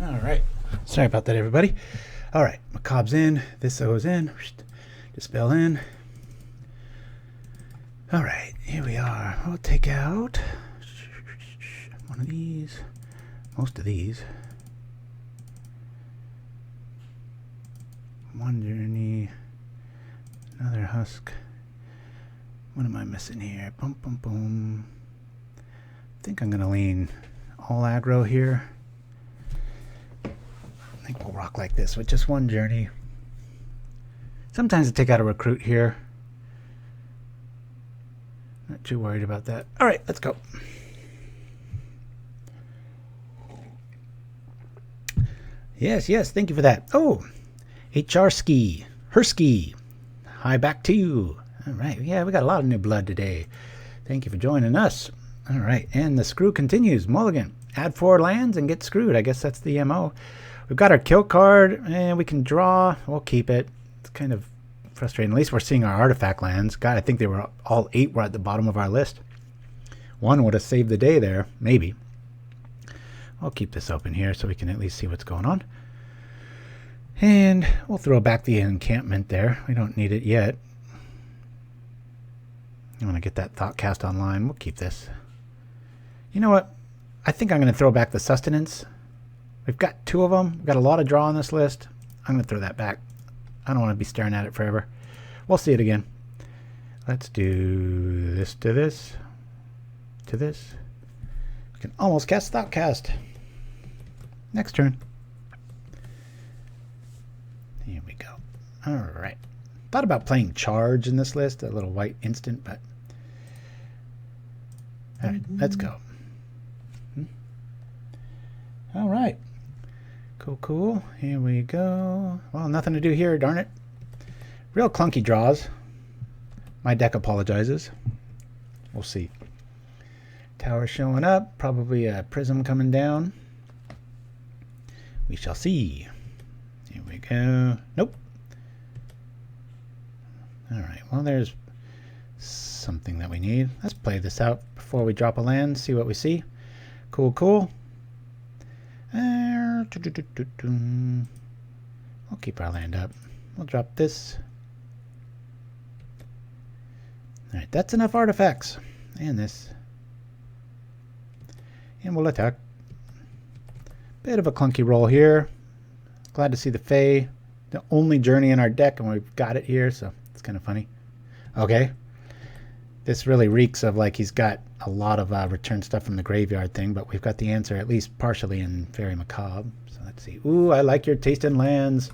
All right. Sorry about that, everybody. All right. Macabre's in. This goes in. Dispel in. All right. Here we are. We'll take out one of these. Most of these. One journey. Another husk. What am I missing here? Boom, boom, boom. I think I'm going to lean all aggro here. I think we'll rock like this with just one journey. Sometimes I take out a recruit here. Not too worried about that. All right, let's go. Yes, yes, thank you for that. Oh, Hursky. Hi, back to you. All right, yeah, we got a lot of new blood today. Thank you for joining us. All right, and the screw continues. Mulligan, add 4 lands and get screwed. I guess that's the MO. We've got our kill card, and we can draw. We'll keep it. It's kind of frustrating. At least we're seeing our artifact lands. God, I think they were all 8 were at the bottom of our list. 1 would have saved the day there, maybe. I'll keep this open here so we can at least see what's going on. And we'll throw back the encampment there. We don't need it yet. I want to get that Thoughtcast online. We'll keep this. You know what? I think I'm going to throw back the Sustenance. We've got 2 of them. We've got a lot of draw on this list. I'm going to throw that back. I don't want to be staring at it forever. We'll see it again. Let's do this to this. To this. We can almost cast Thoughtcast. Next turn. Here we go. All right. Thought about playing Charge in this list. A little white instant, but... All right, let's go. All right. Cool, cool. Here we go. Well, nothing to do here, darn it. Real clunky draws. My deck apologizes. We'll see. Tower showing up. Probably a prism coming down. We shall see. Here we go. Nope. All right. Well, there's something that we need. Let's play this out before we drop a land. See what we see. Cool, cool. We'll keep our land up. We'll drop this. Alright, that's enough artifacts. And this. And we'll attack. Bit of a clunky roll here. Glad to see the Fae. The only journey in our deck, and we've got it here, so it's kind of funny. Okay. This really reeks of like he's got a lot of return stuff from the graveyard thing, but we've got the answer at least partially in Faerie Macabre. So let's see. Ooh, I like your taste in lands.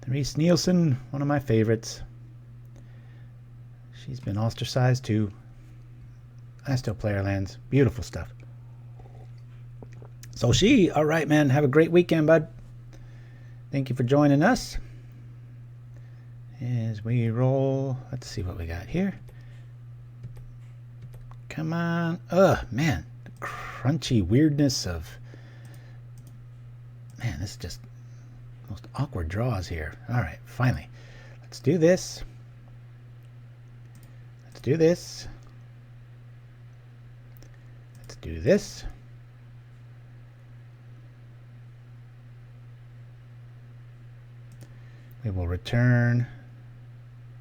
Therese Nielsen, one of my favorites. She's been ostracized too. I still play her lands. Beautiful stuff. So all right, man. Have a great weekend, bud. Thank you for joining us. As we roll, let's see what we got here. Come on. Man. crunchy weirdness of... Man, this is just most awkward draws here. All right, finally. Let's do this. Let's do this. Let's do this. We will return.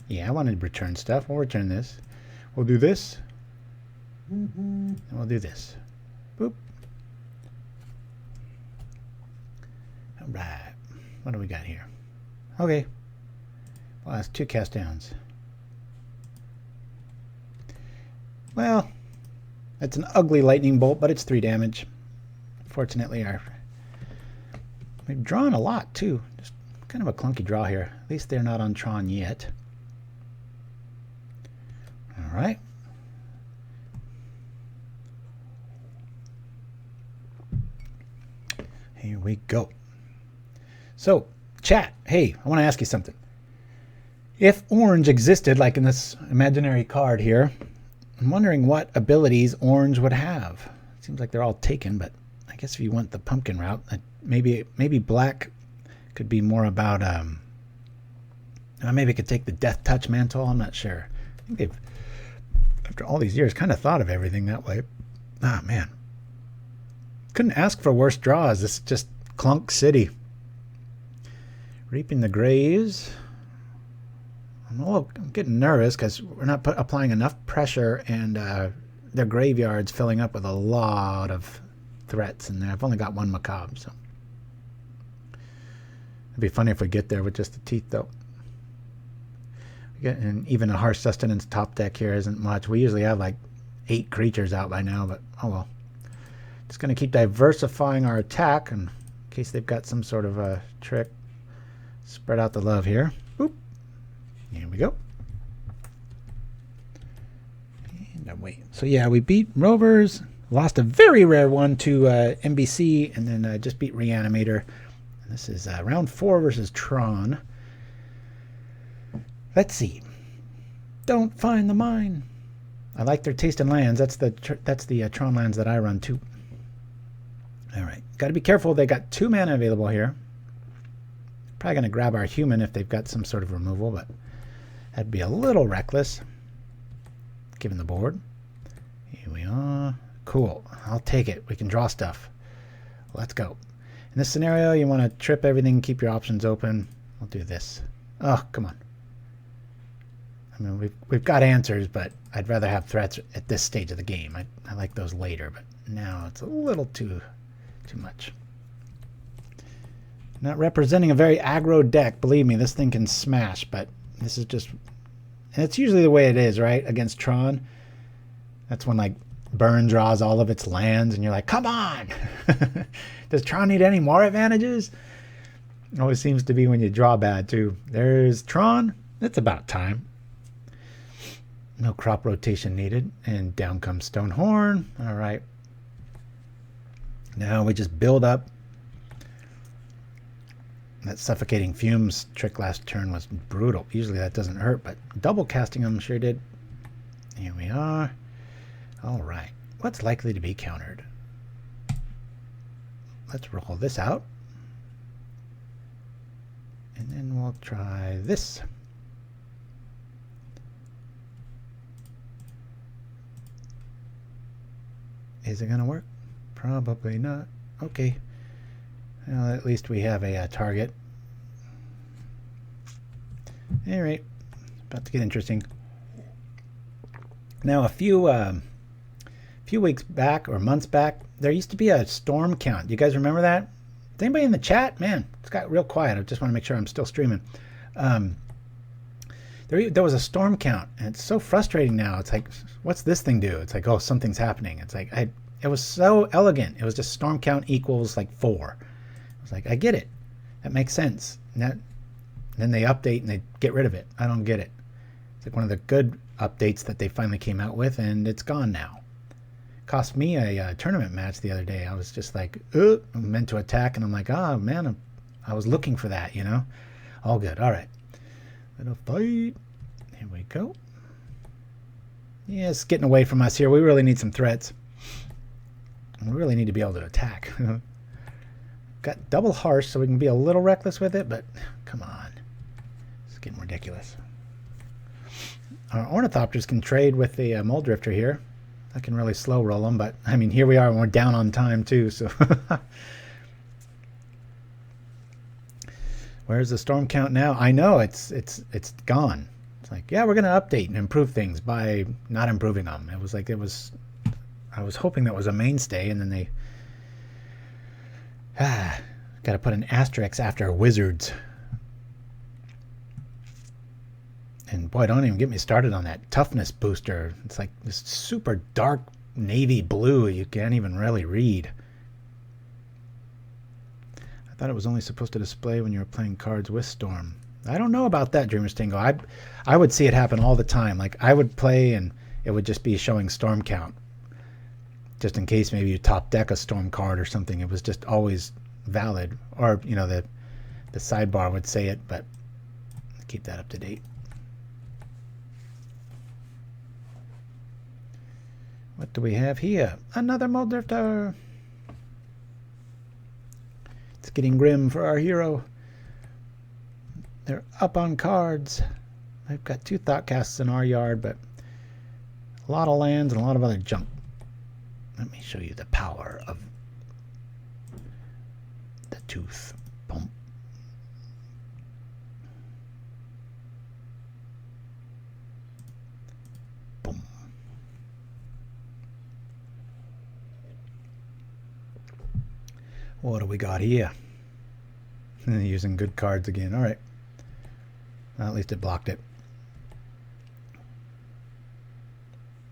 Yeah, I wanted to return stuff. We'll return this. We'll do this. And we'll do this. Boop. All right. What do we got here? Okay. Well, that's 2 cast downs. Well, it's an ugly lightning bolt, but it's 3 damage. Fortunately, we've drawn a lot, too. Just kind of a clunky draw here. At least they're not on Tron yet. All right. Here we go. So, chat, hey, I want to ask you something. If orange existed, like in this imaginary card here, I'm wondering what abilities orange would have. It seems like they're all taken, but I guess if you want the pumpkin route, maybe black could be more about, maybe it could take the Death Touch mantle. I'm not sure. I think they've, after all these years, kind of thought of everything that way. Ah, man. Couldn't ask for worse draws. This is just Clunk City. Reaping the Graves. I'm getting nervous because we're not applying enough pressure, and their graveyard's filling up with a lot of threats, and I've only got 1 Macabre, so it'd be funny if we get there with just the teeth, though. And even a Harsh Sustenance top deck here isn't much. We usually have like 8 creatures out by now, but oh well. Just going to keep diversifying our attack in case they've got some sort of a trick. Spread out the love here. Boop. Here we go. And wait. So yeah, we beat Rovers. Lost a very rare one to NBC, and then just beat Reanimator. And this is round 4 versus Tron. Let's see. Don't find the mine. I like their taste in lands. That's the Tron lands that I run too. All right, got to be careful. They got 2 mana available here. Probably going to grab our human if they've got some sort of removal, but that'd be a little reckless given the board. Here we are. Cool. I'll take it. We can draw stuff. Let's go. In this scenario, you want to trip everything, keep your options open. I'll do this. Oh, come on. I mean, we've got answers, but I'd rather have threats at this stage of the game. I like those later, but now it's a little too much. Not representing a very aggro deck. Believe me, this thing can smash, but this is just... And it's usually the way it is, right? Against Tron. That's when, like, Burn draws all of its lands, and you're like, come on! Does Tron need any more advantages? It always seems to be when you draw bad, too. There's Tron. It's about time. No crop rotation needed. And down comes Stonehorn. All right. Now we just build up. That Suffocating Fumes trick last turn was brutal. Usually that doesn't hurt, but double casting them sure did. Here we are. All right. What's likely to be countered? Let's roll this out. And then we'll try this. Is it going to work? Probably not. Okay. Well, at least we have a target. All right. About to get interesting. Now, a few weeks back or months back, there used to be a storm count. Do you guys remember that? Is anybody in the chat? Man, it's got real quiet. I just want to make sure I'm still streaming. There was a storm count, and it's so frustrating now. It's like, what's this thing do? It's like, oh, something's happening. It's like, it was so elegant. It was just storm count equals like 4. I was like, I get it. That makes sense. And then they update and they get rid of it. I don't get it. It's like one of the good updates that they finally came out with, and it's gone now. Cost me a tournament match the other day. I was just like, I'm meant to attack, and I'm like, oh man, I was looking for that, you know? All good. All right. Little fight. Here we go. Yeah, it's getting away from us here. We really need some threats. We really need to be able to attack. Got double Harsh, so we can be a little reckless with it, but come on. It's getting ridiculous. Our Ornithopters can trade with the Muldrifter here. I can really slow roll them, but I mean, here we are and we're down on time too, so. Where's the storm count now? I know it's gone. It's like, yeah, we're going to update and improve things by not improving them. It was like I was hoping that was a mainstay, and then they got to put an asterisk after wizards. And boy, don't even get me started on that toughness booster. It's like this super dark navy blue you can't even really read. I thought it was only supposed to display when you were playing cards with Storm. I don't know about that, Dreamer's Tingle. I would see it happen all the time. Like, I would play and it would just be showing Storm count. Just in case maybe you top deck a Storm card or something. It was just always valid. Or, you know, the sidebar would say it, but keep that up to date. What do we have here? Another Muldrifter. It's getting grim for our hero. They're up on cards. I've got 2 Thoughtcasts in our yard, but a lot of lands and a lot of other junk. Let me show you the power of the Tooth. Boom. Boom. What do we got here? Using good cards again. All right. Well, at least it blocked it.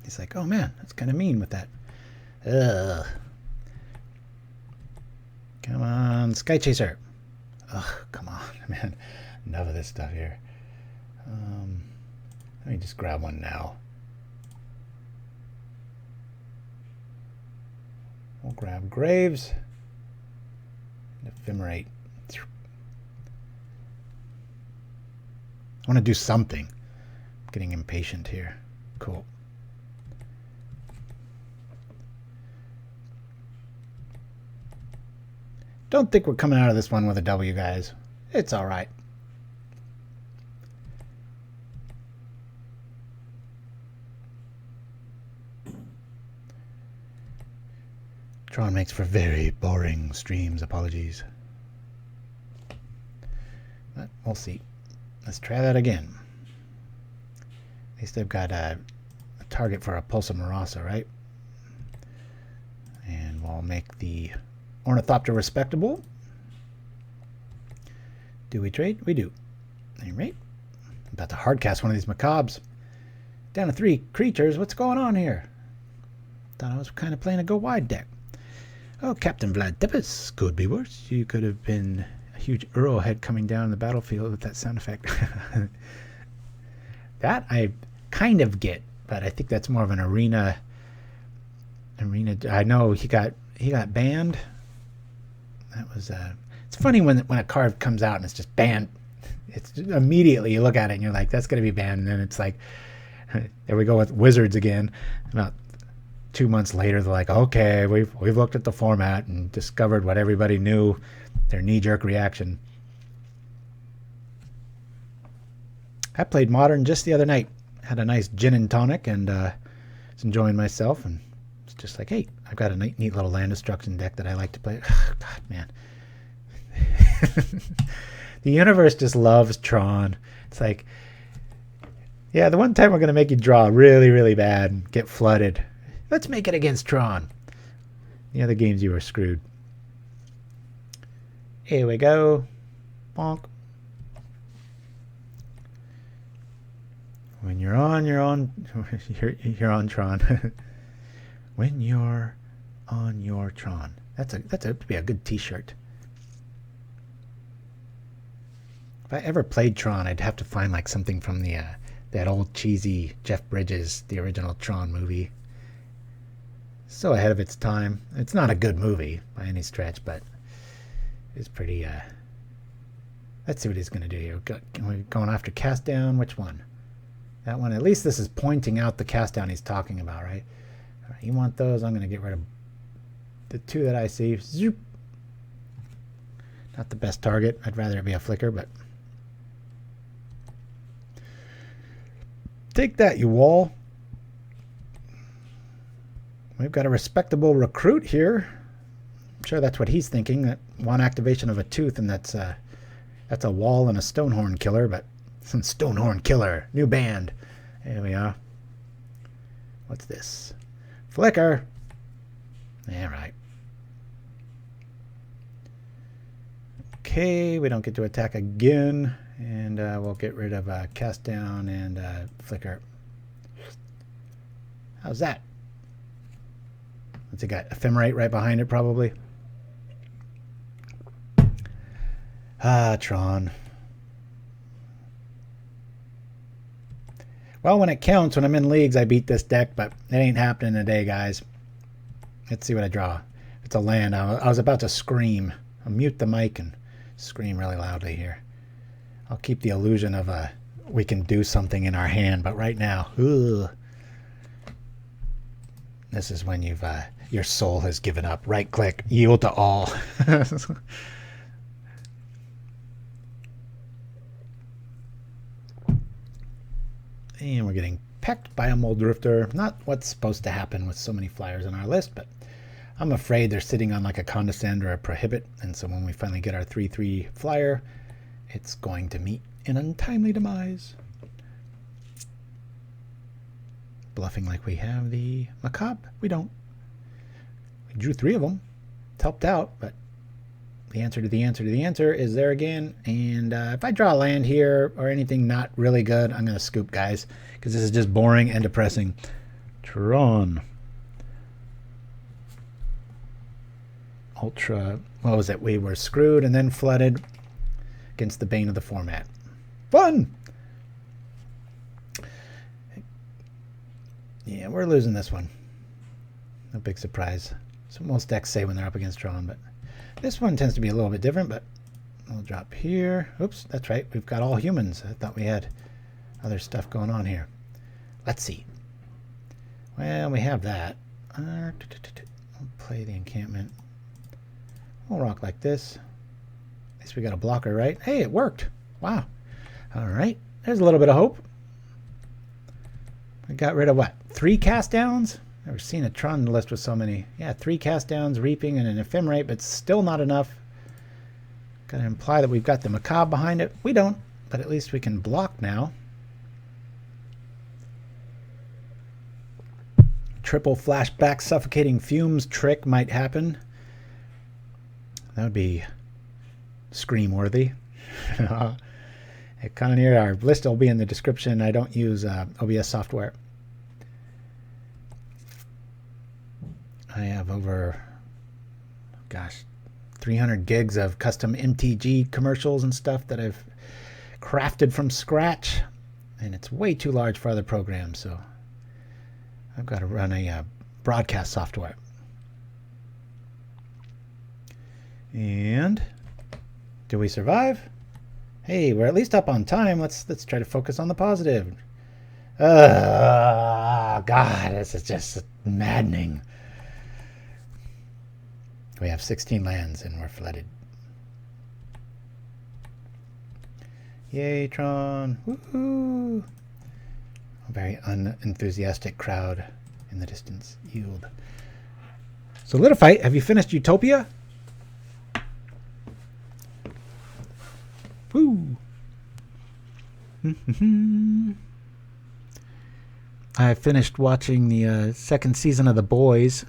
He's like, oh man, that's kind of mean with that. Ugh. Come on, Sky Chaser. Ugh, come on, man. Enough of this stuff here. Let me just grab one now. We'll grab Graves. Ephemerate. I want to do something. I'm getting impatient here. Cool. Don't think we're coming out of this one with a W, guys. It's all right. Tron makes for very boring streams. Apologies. But we'll see. Let's try that again. At least they've got a target for a Pulsa Marasa, right? And we'll make the Ornithopter respectable. Do we trade? We do. All right. I'm about to hardcast one of these Macabres. Down to 3 creatures. What's going on here? Thought I was kind of playing a go wide deck. Oh, Captain Vlad Tepes. Could be worse. You could have been a huge arrowhead coming down the battlefield with that sound effect. That I kind of get, but I think that's more of an arena. I know he got banned. That was it's funny when a card comes out and it's just banned. It's just, immediately you look at it and you're like, that's going to be banned, and then it's like, there we go with Wizards again. About 2 months later, they're like, okay, we've looked at the format and discovered what everybody knew. Their knee-jerk reaction. I played Modern just the other night. Had a nice gin and tonic and was enjoying myself, and it's just like, hey, I've got a neat little land destruction deck that I like to play. God, man. The universe just loves Tron. It's like, yeah, the one time we're going to make you draw really, really bad and get flooded. Let's make it against Tron. The other games you were screwed. Here we go. Bonk. When you're on, you're on. You're on Tron. When you're on your Tron. That's a be a good T-shirt. If I ever played Tron, I'd have to find like something from the that old cheesy Jeff Bridges, the original Tron movie. So ahead of its time. It's not a good movie by any stretch, but it's pretty. Let's see what he's going to do here. We're going after cast down. Which one? That one. At least this is pointing out the cast down he's talking about, right? All right, you want those? I'm going to get rid of the two that I see. Zoop. Not the best target. I'd rather it be a flicker, but take that, you wall. We've got a respectable recruit here. I'm sure that's what he's thinking. That one activation of a tooth, and that's a wall and a Stonehorn killer. But Stonehorn killer, new band. There we are. What's this? Flicker. All right. Okay, we don't get to attack again, and we'll get rid of cast down and flicker. How's that? What's it got? Ephemerate right behind it, probably. Tron. Well, when it counts, when I'm in leagues, I beat this deck, but it ain't happening today, guys. Let's see what I draw. It's a land. I was about to scream. I'll mute the mic and scream really loudly here. I'll keep the illusion of we can do something in our hand, but right now, ugh. This is when you've your soul has given up. Right click, yield to all. And we're getting pecked by a Muldrifter. Not what's supposed to happen with so many flyers on our list, but I'm afraid they're sitting on like a Condescend or a Prohibit, and so when we finally get our 3/3 flyer, it's going to meet an untimely demise. Bluffing like we have the Macabre. We don't. We drew 3 of them. It's helped out, but the answer to the answer to the answer is there again. And if I draw a land here or anything not really good, I'm going to scoop, guys, because this is just boring and depressing. Tron. Ultra. What was it? We were screwed and then flooded against the bane of the format. Fun! Yeah, we're losing this one. No big surprise. So most decks say when they're up against Tron, but this one tends to be a little bit different, but we'll drop here. Oops, that's right. We've got all humans. I thought we had other stuff going on here. Let's see. Well, we have that. We'll play the encampment. We'll rock like this. At least we got a blocker, right? Hey, it worked. Wow. All right. There's a little bit of hope. We got rid of what? 3 cast downs? Never seen a Tron list with so many. Yeah, 3 cast downs, reaping, and an ephemerate, but still not enough. Gotta imply that we've got the Macabre behind it. We don't, but at least we can block now. Triple flashback suffocating fumes trick might happen. That would be scream-worthy. Kind of near our list will be in the description. I don't use OBS software. I have over, gosh, 300 gigs of custom MTG commercials and stuff that I've crafted from scratch, and it's way too large for other programs, so I've got to run a broadcast software. And do we survive? Hey, we're at least up on time. Let's try to focus on the positive. God, this is just maddening. We have 16 lands and we're flooded. Yay, Tron. Woohoo! A very unenthusiastic crowd in the distance. Yield. Solidify. Have you finished Utopia? Woo! I finished watching the second season of The Boys.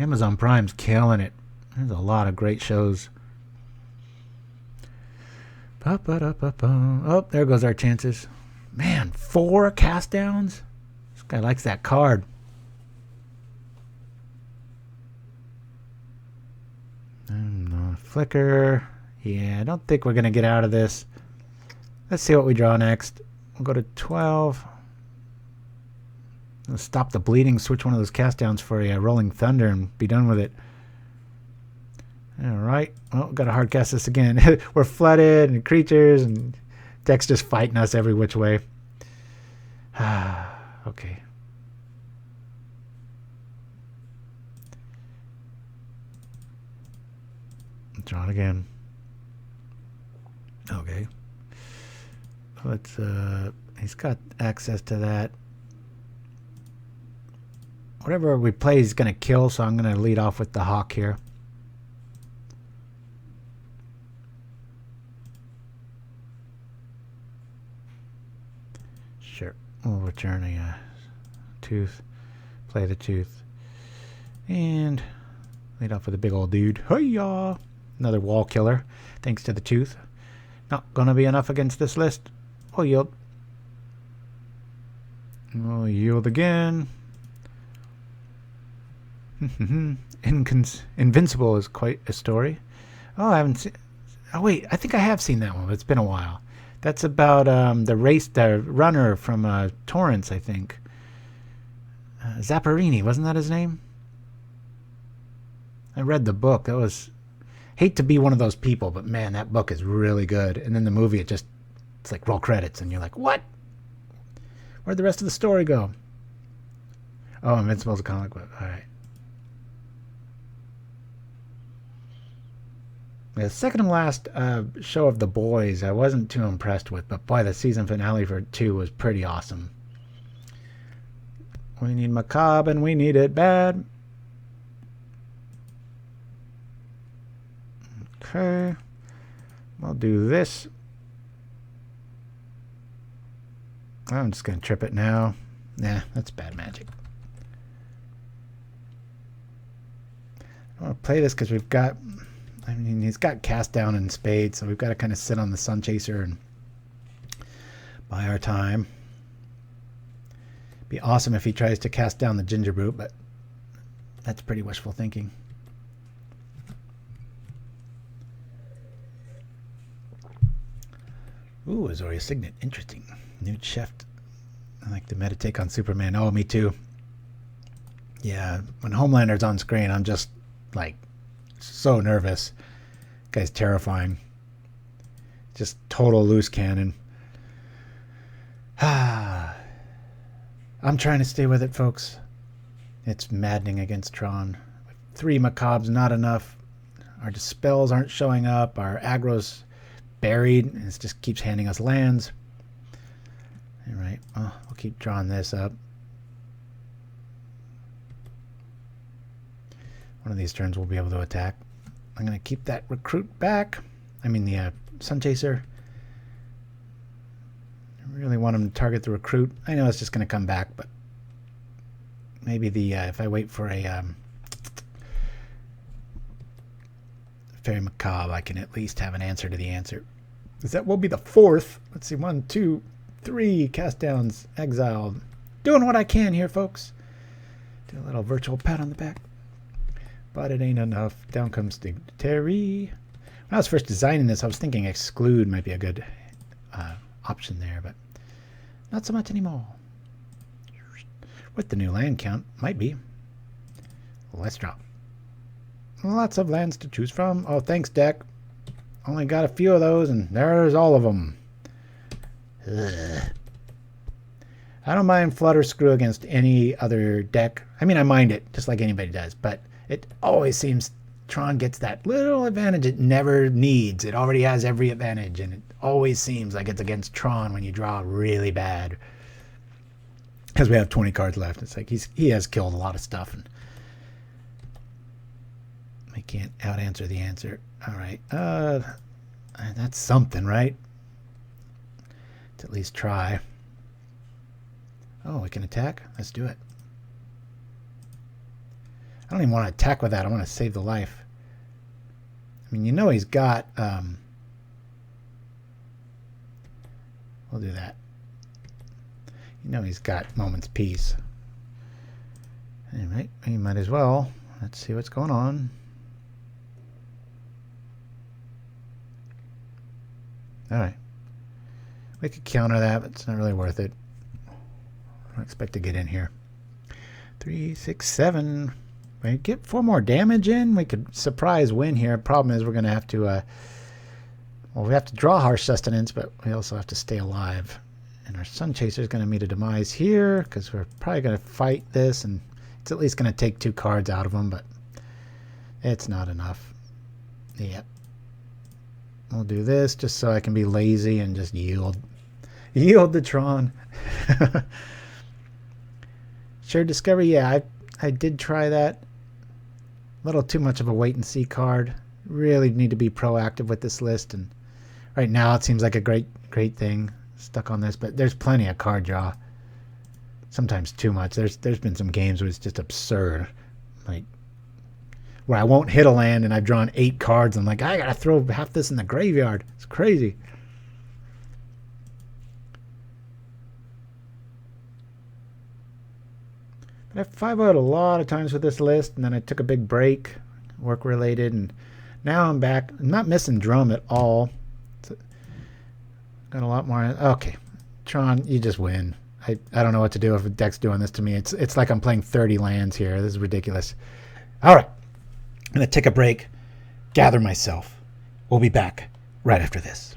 Amazon Prime's killing it. There's a lot of great shows. Oh, there goes our chances. Man, 4 cast downs? This guy likes that card. Flicker. Yeah, I don't think we're going to get out of this. Let's see what we draw next. We'll go to 12. Let's stop the bleeding, switch one of those cast downs for a Rolling Thunder and be done with it. All right. Well, we've got to hard cast this again. We're flooded and creatures and deck's just fighting us every which way. Okay. Draw it again. Okay. Let's, he's got access to that. Whatever we play is going to kill, so I'm going to lead off with the Hawk here. Sure. We'll return a Tooth. Play the Tooth. And lead off with a big old dude. Hi-ya! Another wall killer, thanks to the Tooth. Not gonna be enough against this list. We'll yield. We'll yield again. Invincible is quite a story. Oh, I haven't seen... Oh, wait, I think I have seen that one, but it's been a while. That's about the runner from Torrance, I think. Zapparini, wasn't that his name? I read the book. That was... Hate to be one of those people, but man, that book is really good. And then the movie, it's like roll credits, and you're like, what? Where'd the rest of the story go? Oh, Invincible's a comic book. All right. The second and last show of The Boys, I wasn't too impressed with, but boy, the season finale for 2 was pretty awesome. We need Macabre, and we need it bad. Okay, I'll do this. I'm just going to trip it now. Nah, that's bad magic. I want to play this because we've got... I mean, he's got Cast Down in spades, so we've got to kind of sit on the Sunchaser and buy our time. Be awesome if he tries to cast down the Gingerbrute, but that's pretty wishful thinking. Ooh, Azoria Signet. Interesting. Newt Sheft. I like the meta take on Superman. Oh, me too. Yeah, when Homelander's on screen, I'm just, like, so nervous. Guy's terrifying. Just total loose cannon. I'm trying to stay with it, folks. It's maddening against Tron. 3 Macabres, not enough. Our Dispels aren't showing up. Our aggro's buried. It just keeps handing us lands. All right. Well, we'll keep drawing this up. One of these turns we'll be able to attack. I'm going to keep that Recruit back. I mean the Sunchaser. I really want him to target the Recruit. I know it's just going to come back, but maybe the if I wait for a Faerie Macabre, I can at least have an answer to the answer. Because that will be the 4th. Let's see, 1, 2, 3 cast downs, exiled. Doing what I can here, folks. Do a little virtual pat on the back. But it ain't enough. Down comes Dignitary. When I was first designing this, I was thinking Exclude might be a good option there, but not so much anymore. With the new land count, might be. Let's drop. Lots of lands to choose from. Oh, thanks, deck. Only got a few of those, and there's all of them. Ugh. I don't mind Flutter Screw against any other deck. I mean, I mind it, just like anybody does, but it always seems Tron gets that little advantage it never needs. It already has every advantage, and it always seems like it's against Tron when you draw really bad. Because we have 20 cards left. It's like he has killed a lot of stuff, and I can't out-answer the answer. All right. That's something, right? Let's at least try. Oh, we can attack? Let's do it. I don't even want to attack with that. I want to save the life. I mean, you know he's got... we'll do that. You know he's got Moment's Peace. Anyway, he might as well. Let's see what's going on. Alright. We could counter that, but it's not really worth it. I don't expect to get in here. 3, 6, 7... We get 4 more damage in. We could surprise win here. Problem is we're going to have to, well, we have to draw Harsh Sustenance, but we also have to stay alive. And our Sunchaser is going to meet a demise here because we're probably going to fight this, and it's at least going to take 2 cards out of them, but it's not enough. Yep, we'll do this just so I can be lazy and just yield the Tron. Shared Discovery, yeah, I did try that. A little too much of a wait and see card. Really need to be proactive with this list, and right now it seems like a great thing. Stuck on this, but there's plenty of card draw. Sometimes too much. There's been some games where it's just absurd, like where I won't hit a land and I've drawn 8 cards. I'm like, I gotta throw half this in the graveyard. It's crazy. But I 5-0'd a lot of times with this list, and then I took a big break, work related, and now I'm back. I'm not missing Drum at all. Got a lot more. Okay, Tron, you just win. I don't know what to do if a deck's doing this to me. It's like I'm playing 30 lands here. This is ridiculous. All right, I'm going to take a break, gather myself. We'll be back right after this.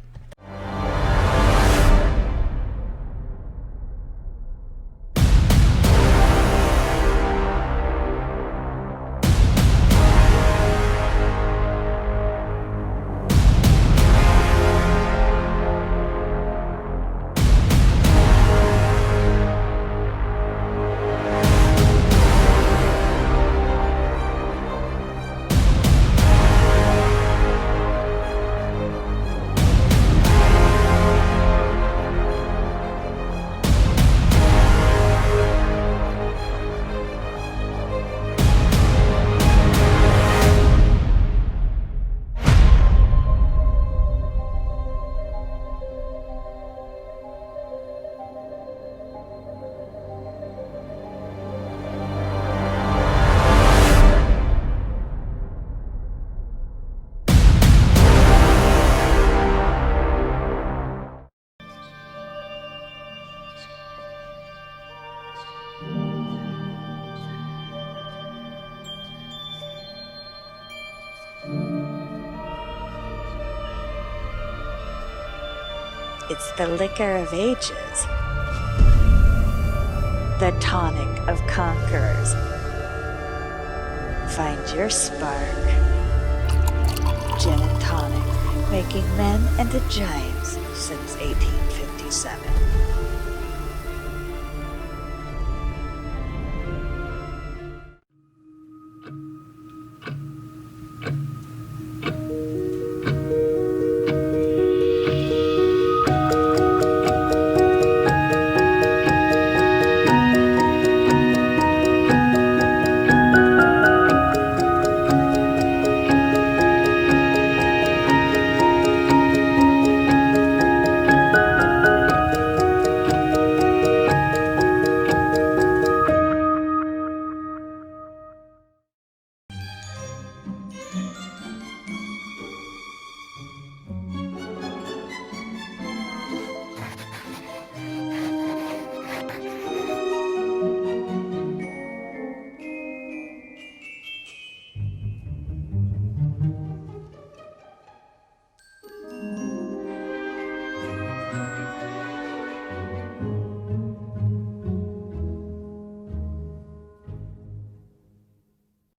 It's the liquor of ages, the tonic of conquerors. Find your spark. Gin and tonic, making men into giants since 1857.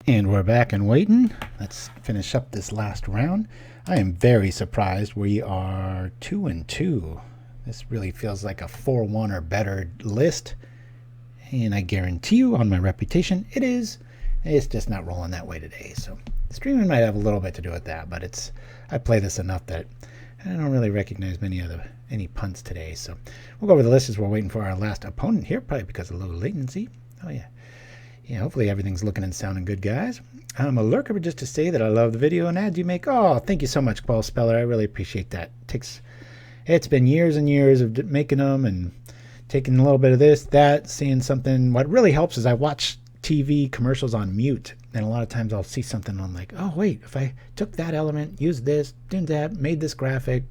And we're back and waiting. Let's finish up this last round. I am very surprised we are 2-2. This really feels like a 4-1 or better list. And I guarantee you on my reputation, it is. It's just not rolling that way today. So streaming might have a little bit to do with that, but I play this enough that I don't really recognize any punts today. So we'll go over the list as we're waiting for our last opponent here, probably because of low latency. Oh yeah. Yeah, hopefully everything's looking and sounding good, guys. I'm a lurker, but just to say that I love the video and ads you make. Oh, thank you so much, Paul Speller. I really appreciate that. It's been years and years of making them and taking a little bit of this, that, seeing something. What really helps is I watch TV commercials on mute, and a lot of times I'll see something and I'm like, oh, wait, if I took that element, used this, did that, made this graphic,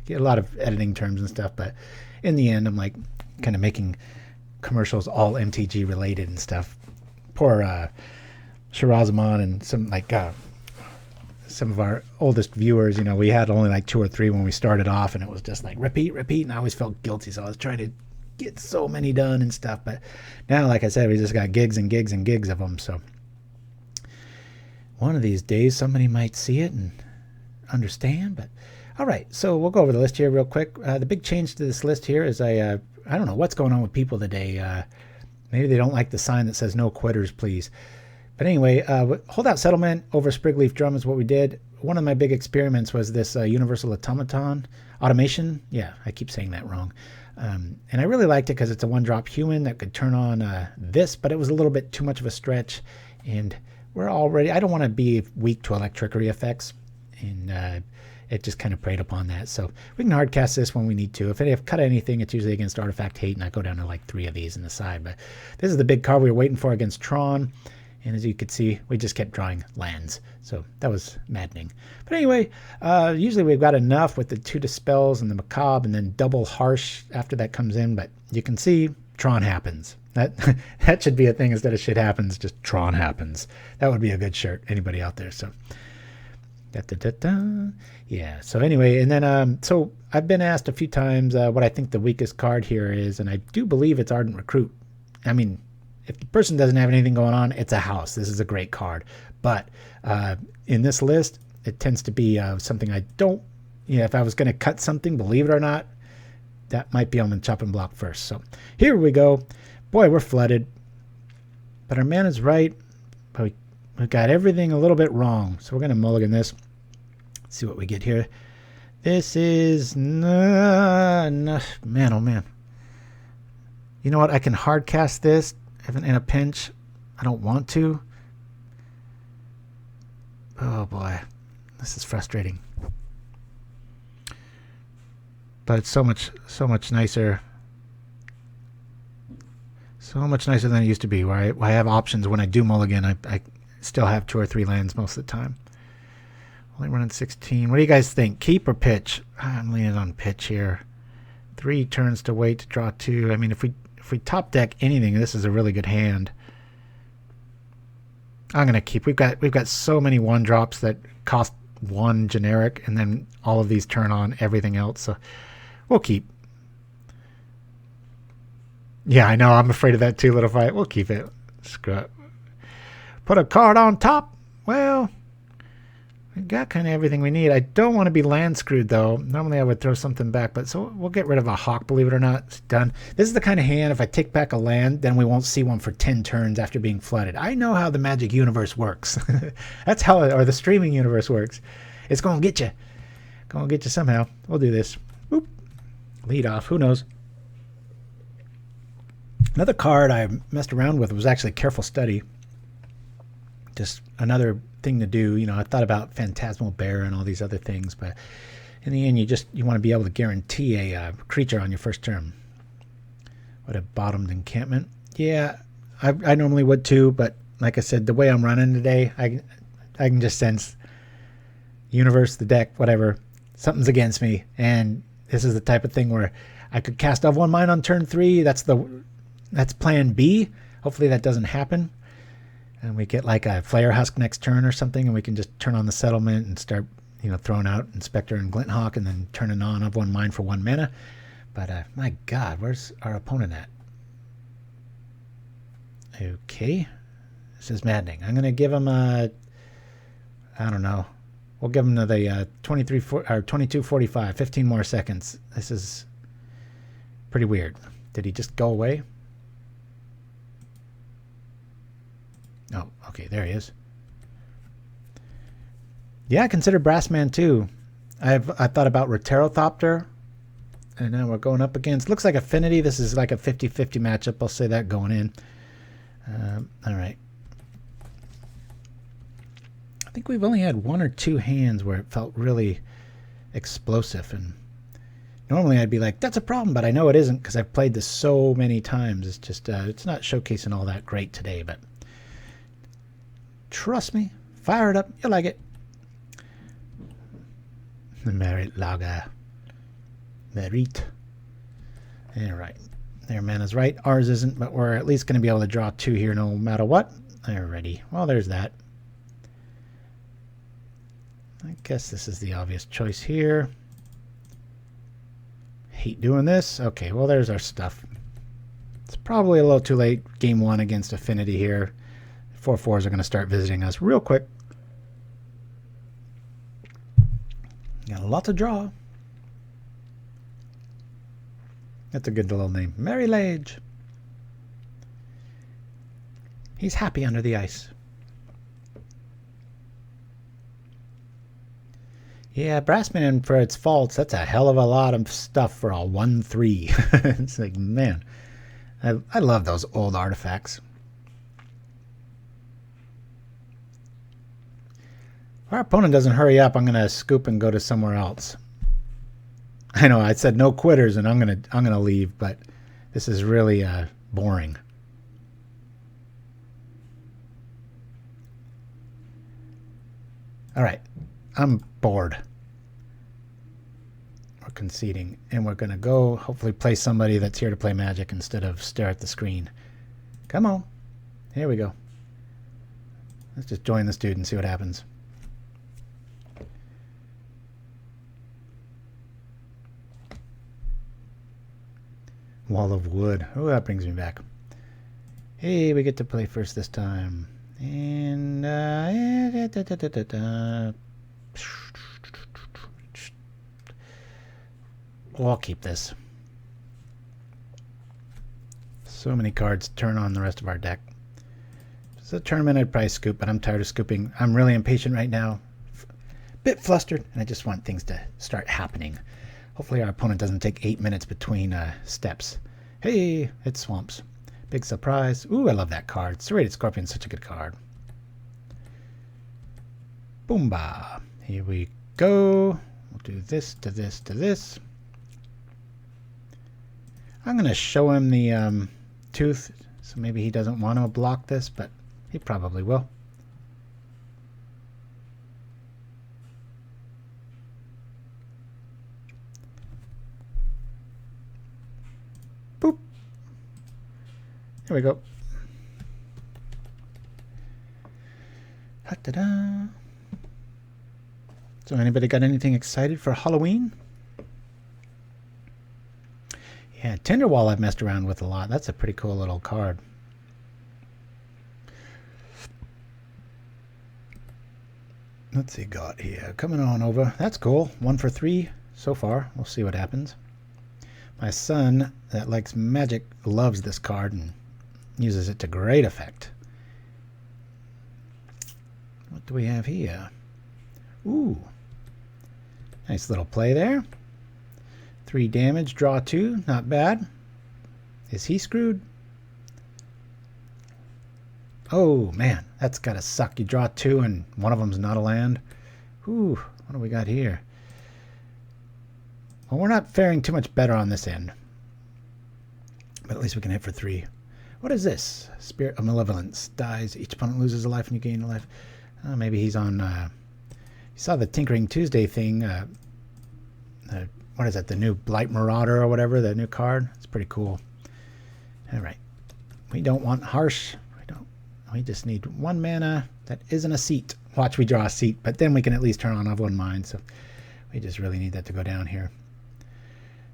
get a lot of editing terms and stuff, but in the end, I'm like kind of making commercials all MTG related and stuff. Poor Shirazamon and some of our oldest viewers, we had only like 2 or 3 when we started off, and it was just like repeat, and I always felt guilty, so I was trying to get so many done and stuff. But now, like I said, we just got gigs and gigs and gigs of them, so one of these days somebody might see it and understand. But All right, so we'll go over the list here real quick. The big change to this list here is I don't know what's going on with people today. Maybe they don't like the sign that says no quitters, please. But anyway, Holdout Settlement over Springleaf Drum is what we did. One of my big experiments was this Universal Automation. Yeah, I keep saying that wrong. And I really liked it because it's a one-drop human that could turn on this, but it was a little bit too much of a stretch. And I don't want to be weak to electricity effects. And it just kind of preyed upon that. So we can hardcast this when we need to. If I have cut anything, it's usually against Artifact Hate, and I go down to like 3 of these in the side. But this is the big card we were waiting for against Tron. And as you could see, we just kept drawing lands. So that was maddening. But anyway, usually we've got enough with the 2 Dispels and the Macabre, and then double Harsh after that comes in. But you can see Tron happens. That should be a thing instead of shit happens, just Tron happens. That would be a good shirt. Anybody out there? So, yeah. So anyway, and then so I've been asked a few times what I think the weakest card here is, and I do believe it's Ardent Recruit. I mean, if the person doesn't have anything going on, it's a house. This is a great card. But in this list, it tends to be something I don't, if I was going to cut something, believe it or not, that might be on the chopping block first. So here we go. Boy, we're flooded. But our mana's right. But we got everything a little bit wrong. So we're going to mulligan this. Let's see what we get here. This is, man, oh man. You know what? I can hardcast this in a pinch. I don't want to. Oh boy, this is frustrating. But it's so much nicer. So much nicer than it used to be, where I have options when I do mulligan. I still have 2 or 3 lands most of the time. Only running 16. What do you guys think? Keep or pitch? I'm leaning on pitch here. 3 turns to wait to draw 2. I mean, if we top deck anything, this is a really good hand. I'm gonna keep. We've got so many 1-drops that cost 1 generic, and then all of these turn on everything else. So we'll keep. Yeah, I know. I'm afraid of that too, little fight. We'll keep it. Screw it. Put a card on top. Well, we got kind of everything we need. I don't want to be land screwed though. Normally I would throw something back, but so we'll get rid of a hawk, believe it or not. It's done. This is the kind of hand, if I take back a land, then we won't see one for 10 turns after being flooded. I know how the Magic universe works. That's how or the streaming universe works. It's going to get you. Going to get you somehow. We'll do this. Boop. Lead off. Who knows? Another card I messed around with was actually Careful Study. Just another thing to do. I thought about Phantasmal Bear and all these other things, but in the end, you want to be able to guarantee a creature on your first turn. What a bottomed encampment. Yeah, I normally would too, but like I said, the way I'm running today, I can just sense universe, the deck, whatever, something's against me, and this is the type of thing where I could cast off 1 mine on turn 3. That's plan B. Hopefully that doesn't happen. And we get like a Flayer Husk next turn or something, and we can just turn on the settlement and start, throwing out Inspector and Glint Hawk and then turning on of 1 mine for 1 mana. But my God, where's our opponent at? Okay. This is maddening. I'm going to give him I don't know. We'll give him the 22:45, 15 more seconds. This is pretty weird. Did he just go away? Oh, okay, there he is. Yeah, I consider Brassman too. I thought about Ornithopter, and now we're going up against. Looks like Affinity. This is like a 50-50 matchup. I'll say that going in. All right. I think we've only had 1 or 2 hands where it felt really explosive, and normally I'd be like, that's a problem, but I know it isn't because I've played this so many times. It's just it's not showcasing all that great today, but trust me, fire it up. You'll like it. The Merit Lager. Merit. All right. Their mana's right. Ours isn't, but we're at least going to be able to draw 2 here no matter what. Alrighty. Well, there's that. I guess this is the obvious choice here. Hate doing this. Okay, well, there's our stuff. It's probably a little too late. Game 1 against Affinity here. 4/4s are going to start visiting us real quick. Got a lot to draw. That's a good little name. Merry Lage. He's happy under the ice. Yeah, Brassman, for its faults, that's a hell of a lot of stuff for a 1/3. It's like, man, I love those old artifacts. If our opponent doesn't hurry up, I'm gonna scoop and go to somewhere else. I know I said no quitters, and I'm gonna leave, but this is really boring. All right, I'm bored. We're conceding, and we're gonna go hopefully play somebody that's here to play Magic instead of stare at the screen. Come on, here we go. Let's just join this dude and see what happens. Wall of Wood. Oh, that brings me back. Hey, we get to play first this time. And I'll keep this. So many cards turn on the rest of our deck. If it's a tournament, I'd probably scoop, but I'm tired of scooping. I'm really impatient right now. A bit flustered, and I just want things to start happening. Hopefully our opponent doesn't take 8 minutes between steps. Hey, it's Swamps. Big surprise. Ooh, I love that card. Serrated Scorpion, such a good card. Boomba. Here we go. We'll do this to this to this. I'm going to show him the Tooth, so maybe he doesn't want to block this, but he probably will. Boop. Here we go. Ta-da. So anybody got anything excited for Halloween? Yeah, Tinderwall I've messed around with a lot. That's a pretty cool little card. Let's see, got here. Coming on over. That's cool. 1 for 3 so far. We'll see what happens. My son that likes Magic loves this card and uses it to great effect. What do we have here? Ooh. Nice little play there. 3 damage, draw 2, not bad. Is he screwed? Oh man, that's gotta suck. You draw 2 and one of them's not a land. Ooh, what do we got here? Well, we're not faring too much better on this end. But at least we can hit for 3. What is this? Spirit of Malevolence. Dies. Each opponent loses a life and you gain a life. Maybe he's on... you saw the Tinkering Tuesday thing. What is that? The new Blight Marauder or whatever? The new card? It's pretty cool. Alright. We don't want Harsh. We just need 1 mana that isn't a seat. Watch, we draw a seat, but then we can at least turn on of 1 mind. So we just really need that to go down here.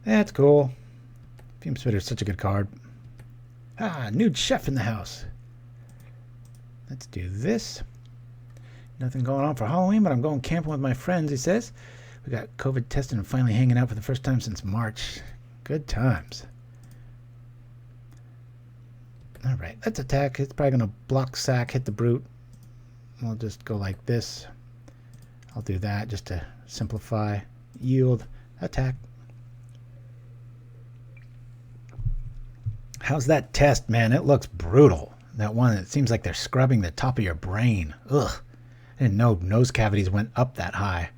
That's cool. Fume Spitter's such a good card. Ah, nude chef in the house. Let's do this. Nothing going on for Halloween, but I'm going camping with my friends, he says. We got COVID tested and finally hanging out for the first time since March. Good times. Alright, let's attack. It's probably going to block sack, hit the brute. We'll just go like this. I'll do that just to simplify. Yield, attack. How's that test, man? It looks brutal. That one, it seems like they're scrubbing the top of your brain. Ugh. I didn't know nose cavities went up that high.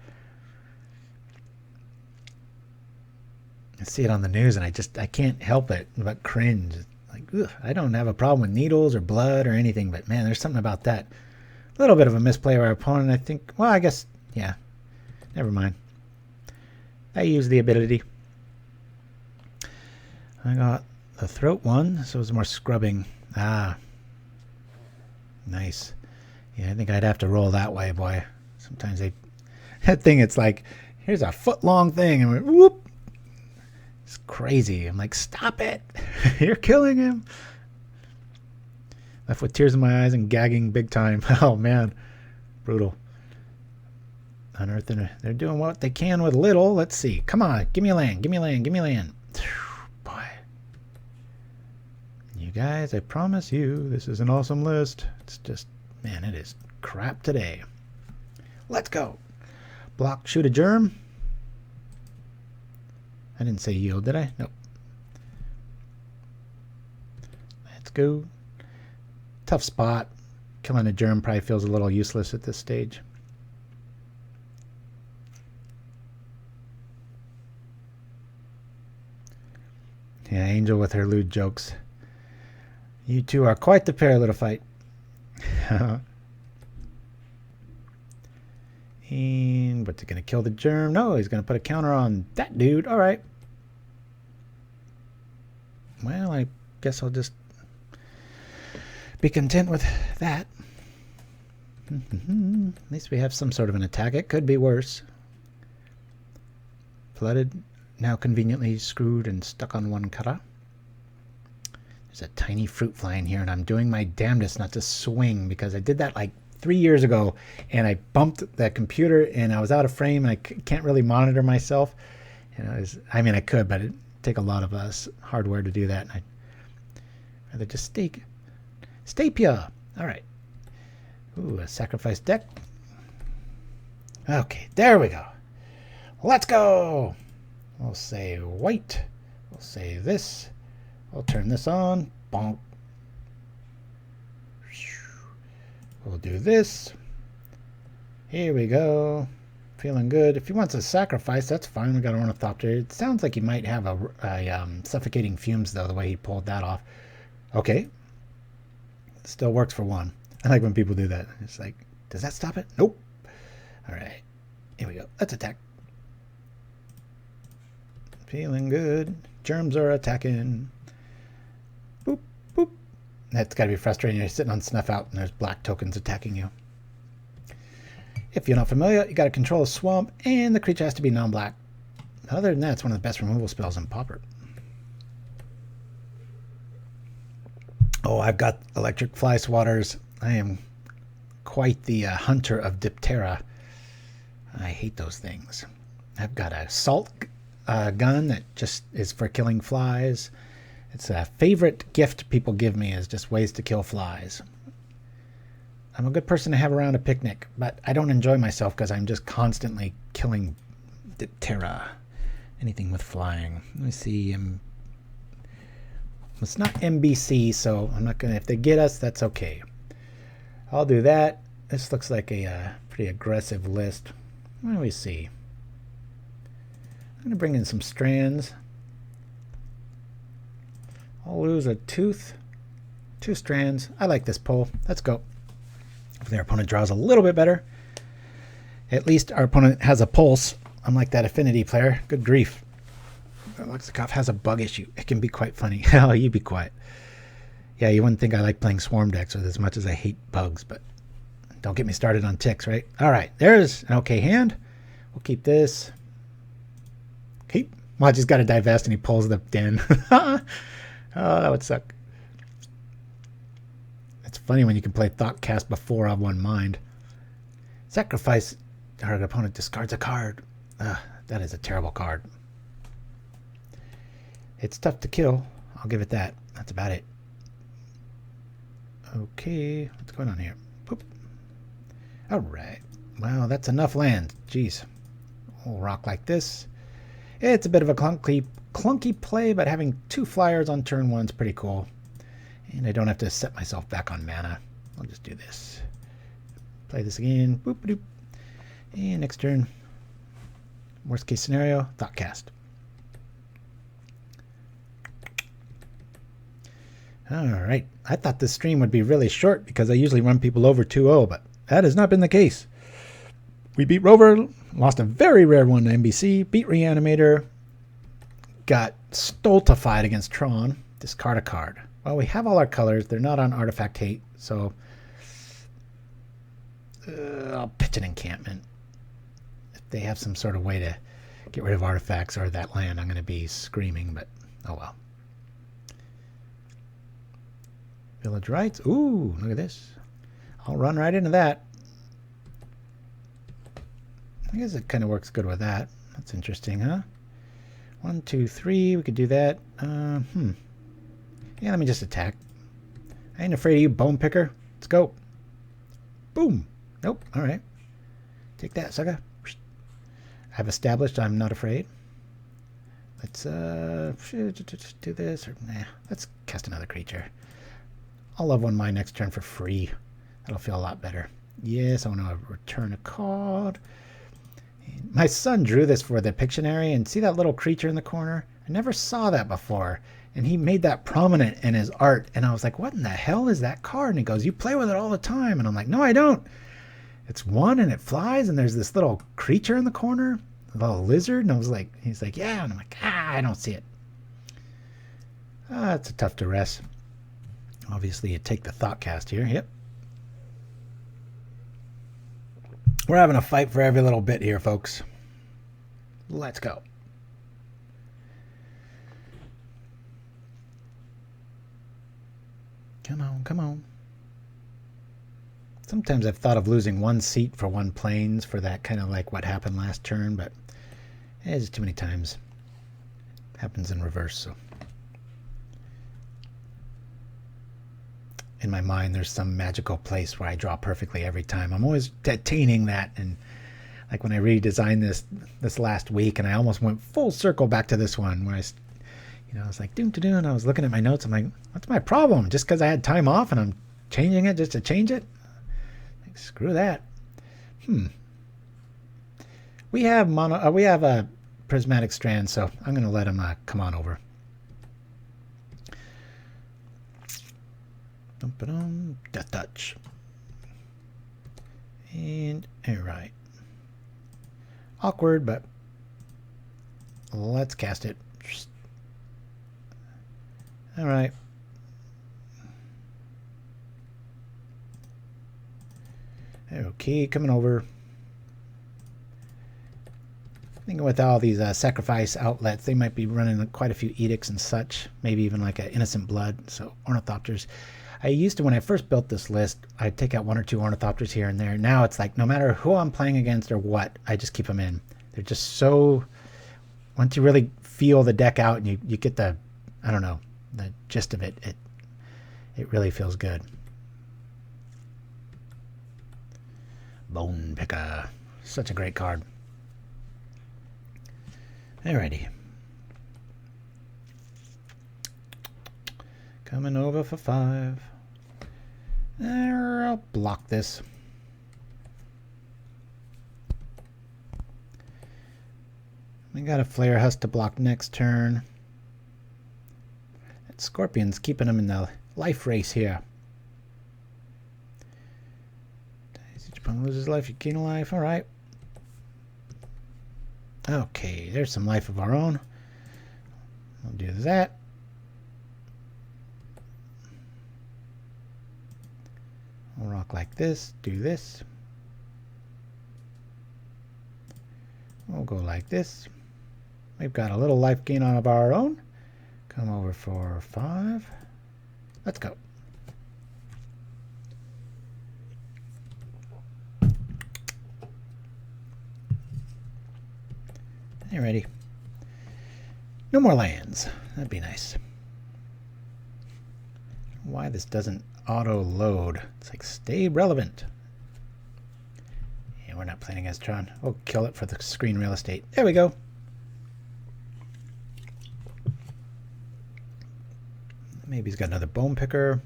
I see it on the news and I can't help it but cringe. Like, ugh, I don't have a problem with needles or blood or anything, but man, there's something about that. A little bit of a misplay of our opponent, I think. Well, I guess, yeah. Never mind. I use the ability. I got the throat one, so it's more scrubbing. Ah. Nice. Yeah, I think I'd have to roll that way, boy. Sometimes that thing, it's like, here's a foot-long thing, and whoop. It's crazy. I'm like, stop it. You're killing him. Left with tears in my eyes and gagging big time. Oh, man. Brutal. Unearthing. They're doing what they can with little. Let's see. Come on. Give me a land. Give me a land. Give me a land. Boy. You guys, I promise you, this is an awesome list. It's just, man, it is crap today. Let's go. Block, shoot a germ. I didn't say yield, did I? Nope. Let's go. Tough spot. Killing a germ probably feels a little useless at this stage. Yeah, Angel with her lewd jokes. You two are quite the pair, little fight. And what's it going to kill the germ? No, he's going to put a counter on that dude. All right. Well, I guess I'll just be content with that. At least we have some sort of an attack. It could be worse. Flooded, now conveniently screwed and stuck on one cutter. There's a tiny fruit fly in here, and I'm doing my damnedest not to swing because I did that like 3 years ago, and I bumped the computer, and I was out of frame, and I can't really monitor myself. And I mean, I could, but it'd take a lot of hardware to do that. And I'd rather just stay pure. All right. Ooh, a sacrifice deck. Okay, there we go. Let's go. We'll say white. We'll say this. We'll turn this on. Bonk. We'll do this. Here we go. Feeling good. If he wants a sacrifice, that's fine. We got an Ornithopter. It sounds like he might have a suffocating fumes, though, the way he pulled that off. Okay. Still works for one. I like when people do that. It's like, does that stop it? Nope. All right. Here we go. Let's attack. Feeling good. Germs are attacking. Boop, boop. That's got to be frustrating. You're sitting on Snuff Out and there's black tokens attacking you. If you're not familiar, you got to control a swamp and the creature has to be non-black. Other than that, it's one of the best removal spells in Pauper. Oh, I've got electric fly swatters. I am quite the hunter of Diptera. I hate those things. I've got a salt gun that just is for killing flies. It's a favorite gift people give me is just ways to kill flies. I'm a good person to have around a picnic, but I don't enjoy myself because I'm just constantly killing Diptera. Anything with flying. Let me see. It's not MBC, so I'm not going to... If they get us, that's okay. I'll do that. This looks like a pretty aggressive list. What do we see? I'm going to bring in some strands. I'll lose a tooth. 2 strands. I like this pull. Let's go. If their opponent draws a little bit better, at least our opponent has a pulse, unlike that affinity player. Good grief. Lexikov has a bug issue. It can be quite funny. Oh, you be quiet. Yeah, you wouldn't think I like playing swarm decks with as much as I hate bugs, but don't get me started on ticks, right? All right, there's an okay hand. We'll keep this. Keep. Well, I just got to divest and he pulls the den. Oh, that would suck. It's funny when you can play Thoughtcast before I've won mind. Sacrifice. Our opponent discards a card. That is a terrible card. It's tough to kill. I'll give it that. That's about it. Okay. What's going on here? Boop. All right. Well, that's enough land. Jeez. We'll rock like this. It's a bit of a clunky play, but having 2 flyers on turn 1 is pretty cool. And I don't have to set myself back on mana. I'll just do this. Play this again. Boop, boop. And next turn. Worst case scenario, Thoughtcast. Alright, I thought this stream would be really short because I usually run people over 2-0, but that has not been the case. We beat Rover, lost a very rare one to NBC, beat Reanimator, got stultified against Tron, discard a card. Well, we have all our colors, they're not on Artifact Hate, so I'll pitch an encampment. If they have some sort of way to get rid of artifacts or that land, I'm going to be screaming, but oh well. Village Rights. Ooh, look at this. I'll run right into that. I guess it kind of works good with that. That's interesting, huh? 1, 2, 3. We could do that. Yeah, let me just attack. I ain't afraid of you, Bone Picker. Let's go. Boom. Nope. All right. Take that, sucker. I've established I'm not afraid. Let's do this. Or, nah, let's cast another creature. I'll love one my next turn for free. That'll feel a lot better. Yes, I want to return a card. My son drew this for the Pictionary, and see that little creature in the corner? I never saw that before, and he made that prominent in his art, and I was like, what in the hell is that card? And he goes, you play with it all the time. And I'm like, no, I don't. It's 1 and it flies, and there's this little creature in the corner, a little lizard, and I was like, he's like, yeah, and I'm like, I don't see it. It's a tough duress. Obviously, you take the Thoughtcast here. Yep. We're having a fight for every little bit here, folks. Let's go. Come on, come on. Sometimes I've thought of losing 1 seat for 1 planes for that kind of like what happened last turn, but it's too many times. It happens in reverse, so. In my mind, there's some magical place where I draw perfectly every time. I'm always attaining that, and like when I redesigned this last week, and I almost went full circle back to this one where I was like doom-to-doom, and I was looking at my notes. I'm like, what's my problem? Just because I had time off and I'm changing it just to change it? Like, screw that. We have a Prismatic Strands, so I'm going to let him come on over. Death Touch. And, alright. Awkward, but let's cast it. Alright. Okay, coming over. Thinking with all these sacrifice outlets, they might be running quite a few edicts and such. Maybe even like an Innocent Blood, so Ornithopters. I used to, when I first built this list, I'd take out 1 or 2 Ornithopters here and there. Now it's like, no matter who I'm playing against or what, I just keep them in. They're just so, once you really feel the deck out and you get the, I don't know, the gist of it, it really feels good. Bone Picker. Such a great card. Alrighty. Coming over for 5. There, I'll block this. We got a Flayer Husk to block next turn. That Scorpion's keeping him in the life race here. Each opponent loses life, you gain a life. Alright. Okay, there's some life of our own. We'll do that. We'll rock like this, do this. We'll go like this. We've got a little life gain on of our own. Come over for 5. Let's go. You ready? No more lands. That'd be nice. Why this doesn't auto load? It's like, stay relevant. Yeah, we're not playing against Tron. We'll kill it for the screen real estate. There we go. Maybe he's got another Bone Picker.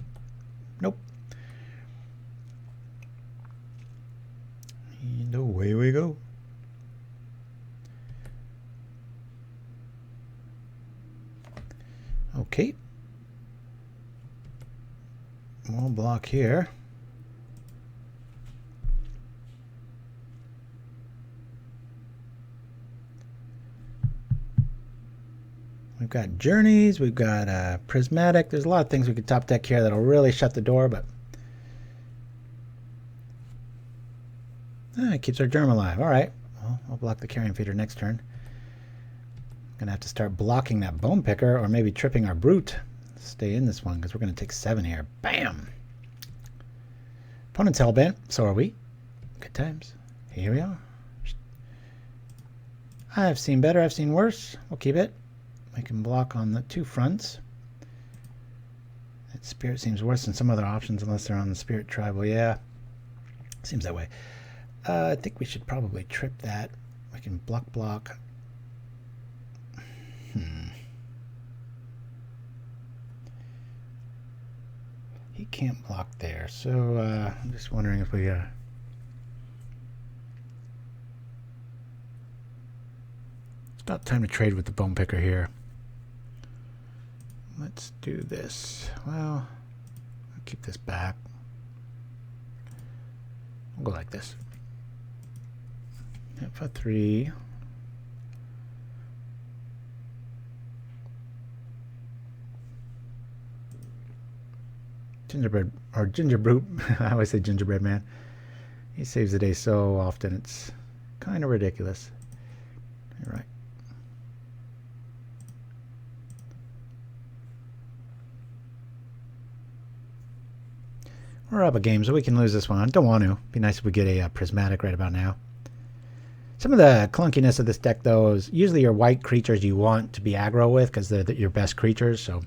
Nope. And away we go. Okay. We'll block here. We've got Journeys, we've got Prismatic. There's a lot of things we could top deck here that'll really shut the door, but it keeps our germ alive. All right. Well, I'll block the Carrion Feeder next turn. I'm going to have to start blocking that Bone Picker or maybe tripping our Brute. Stay in this one because we're going to take 7 here. Bam! Opponent's hellbent. So are we. Good times. Here we are. I've seen better, I've seen worse. We'll keep it. We can block on the 2 fronts. That spirit seems worse than some other options unless they're on the spirit tribal. Yeah, seems that way. I think we should probably trip that. We can block. He can't block there, so I'm just wondering if we... It's about time to trade with the Bone Picker here. Let's do this. Well, I'll keep this back. We'll go like this. Yep, for 3. Gingerbrute. I always say gingerbread man. He saves the day so often, it's kind of ridiculous. You're right. We're up a game, so we can lose this one. Don't want to. Be nice if we get a prismatic right about now. Some of the clunkiness of this deck, though, is usually your white creatures you want to be aggro with because they're your best creatures. So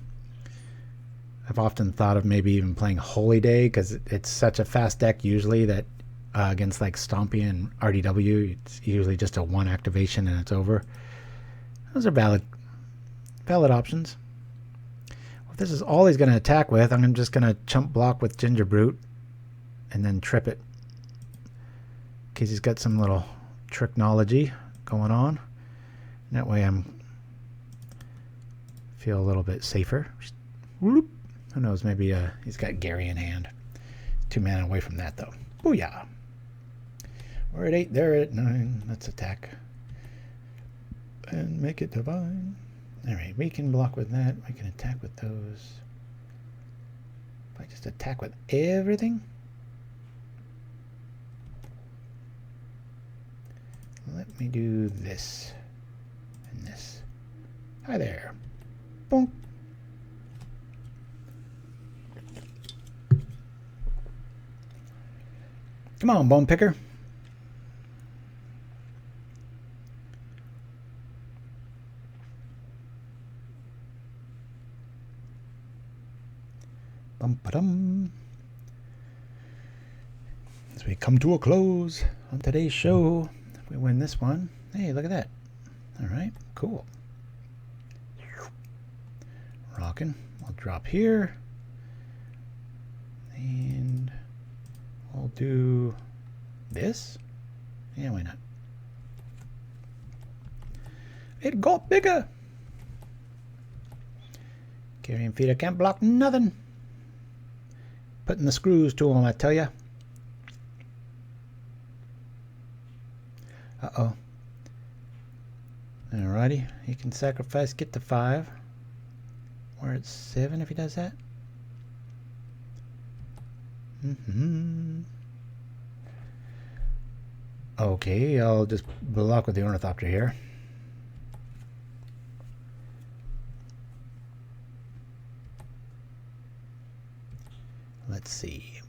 I've often thought of maybe even playing Holy Day because it's such a fast deck usually that against like Stompy and RDW, it's usually just a 1 activation and it's over. Those are valid options. If this is all he's going to attack with, I'm just going to chump block with Gingerbrute and then trip it. In case he's got some little tricknology going on. And that way I'm feel a little bit safer. Whoop. Who knows, maybe he's got Gary in hand. 2 mana away from that though. Booyah! We're at 8, they're at 9. Let's attack. And make it divine. Alright, we can block with that. We can attack with those. If I just attack with everything. Let me do this. And this. Hi there. Bonk. Come on, Bone Picker. Bum-ba-dum. As we come to a close on today's show, if we win this one, hey, look at that. All right, cool. Rocking. We'll drop here. And we'll do this. Yeah, why not? It got bigger. Carrying feeder can't block nothing. Putting the screws to him, I tell ya. Uh-oh. Alrighty. He can sacrifice, get to 5. We're at 7 if he does that. Okay, I'll just block with the Ornithopter here. Let's see.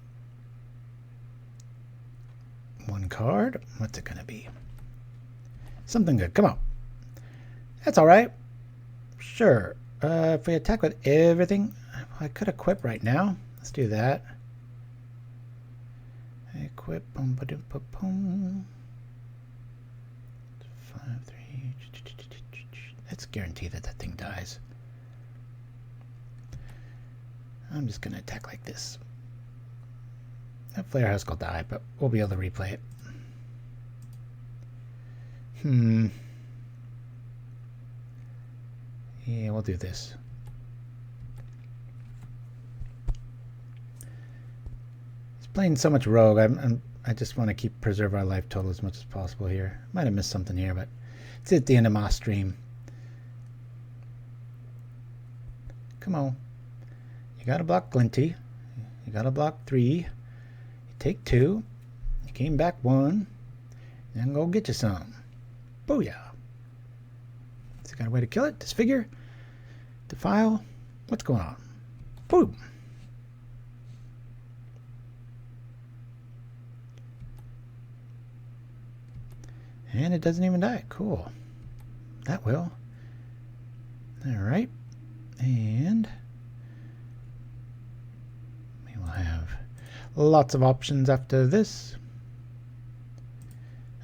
1 card. What's it going to be? Something good. Come on. That's all right. Sure. If we attack with everything, I could equip right now. Let's do that. Equip. Boom, ba-doom, ba-boom. 5, 3. Let's guarantee that that thing dies. I'm just going to attack like this. That Flayer Husk will die, but we'll be able to replay it. Yeah, we'll do this. He's playing so much rogue. I just want to preserve our life total as much as possible here. Might have missed something here, but it's at the end of my stream. Come on. You gotta block Glinty. You gotta block 3. You take 2. You came back 1. Then go get you some. Booyah. Has he got a way to kill it? Disfigure? Defile? What's going on? Boom. And it doesn't even die. Cool. that will. All right. And we will have lots of options after this.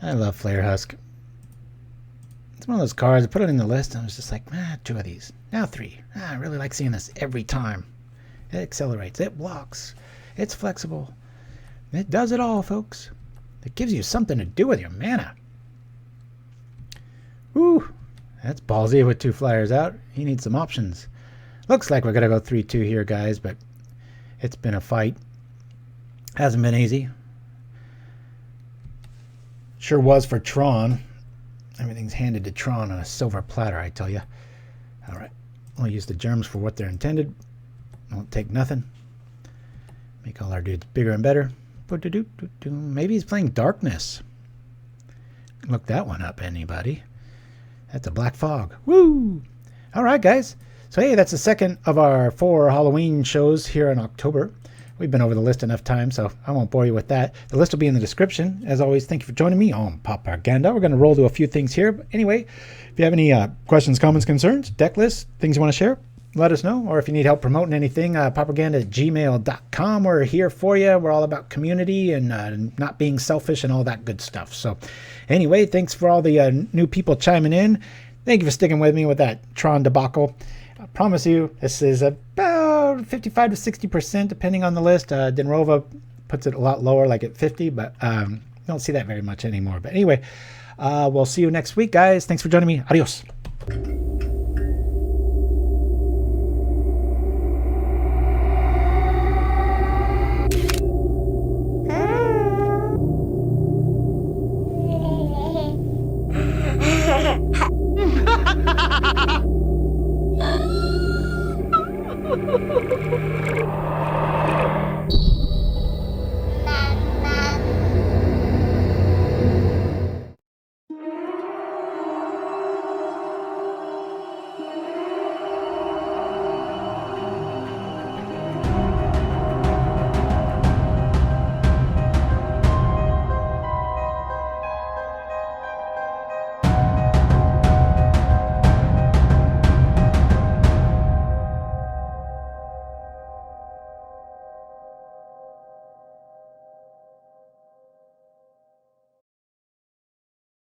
I love Flayer Husk. It's one of those cards. I put it in the list and I was just like, 2 of these. Now 3. I really like seeing this every time. It accelerates. It blocks. It's flexible. It does it all, folks. It gives you something to do with your mana. Woo! That's ballsy with 2 flyers out. He needs some options. Looks like we're going to go 3-2 here, guys, but it's been a fight. Hasn't been easy. Sure was for Tron. Everything's handed to Tron on a silver platter, I tell you. All right. We'll use the germs for what they're intended. Won't take nothing. Make all our dudes bigger and better. Maybe he's playing Darkness. Look that one up, anybody. That's a Black Fog. Woo! All right, guys. So, hey, that's the second of our 4 Halloween shows here in October. We've been over the list enough times, so I won't bore you with that. The list will be in the description. As always, thank you for joining me on Pauperganda. We're going to roll to a few things here. But anyway, if you have any questions, comments, concerns, deck lists, things you want to share, let us know. Or if you need help promoting anything, pauperganda@gmail.com. We're here for you. We're all about community and not being selfish and all that good stuff. So anyway, thanks for all the new people chiming in. Thank you for sticking with me with that Tron debacle. I promise you, this is about 55 to 60%, depending on the list. Denrova puts it a lot lower, like at 50, but don't see that very much anymore. But anyway, we'll see you next week, guys. Thanks for joining me. Adios.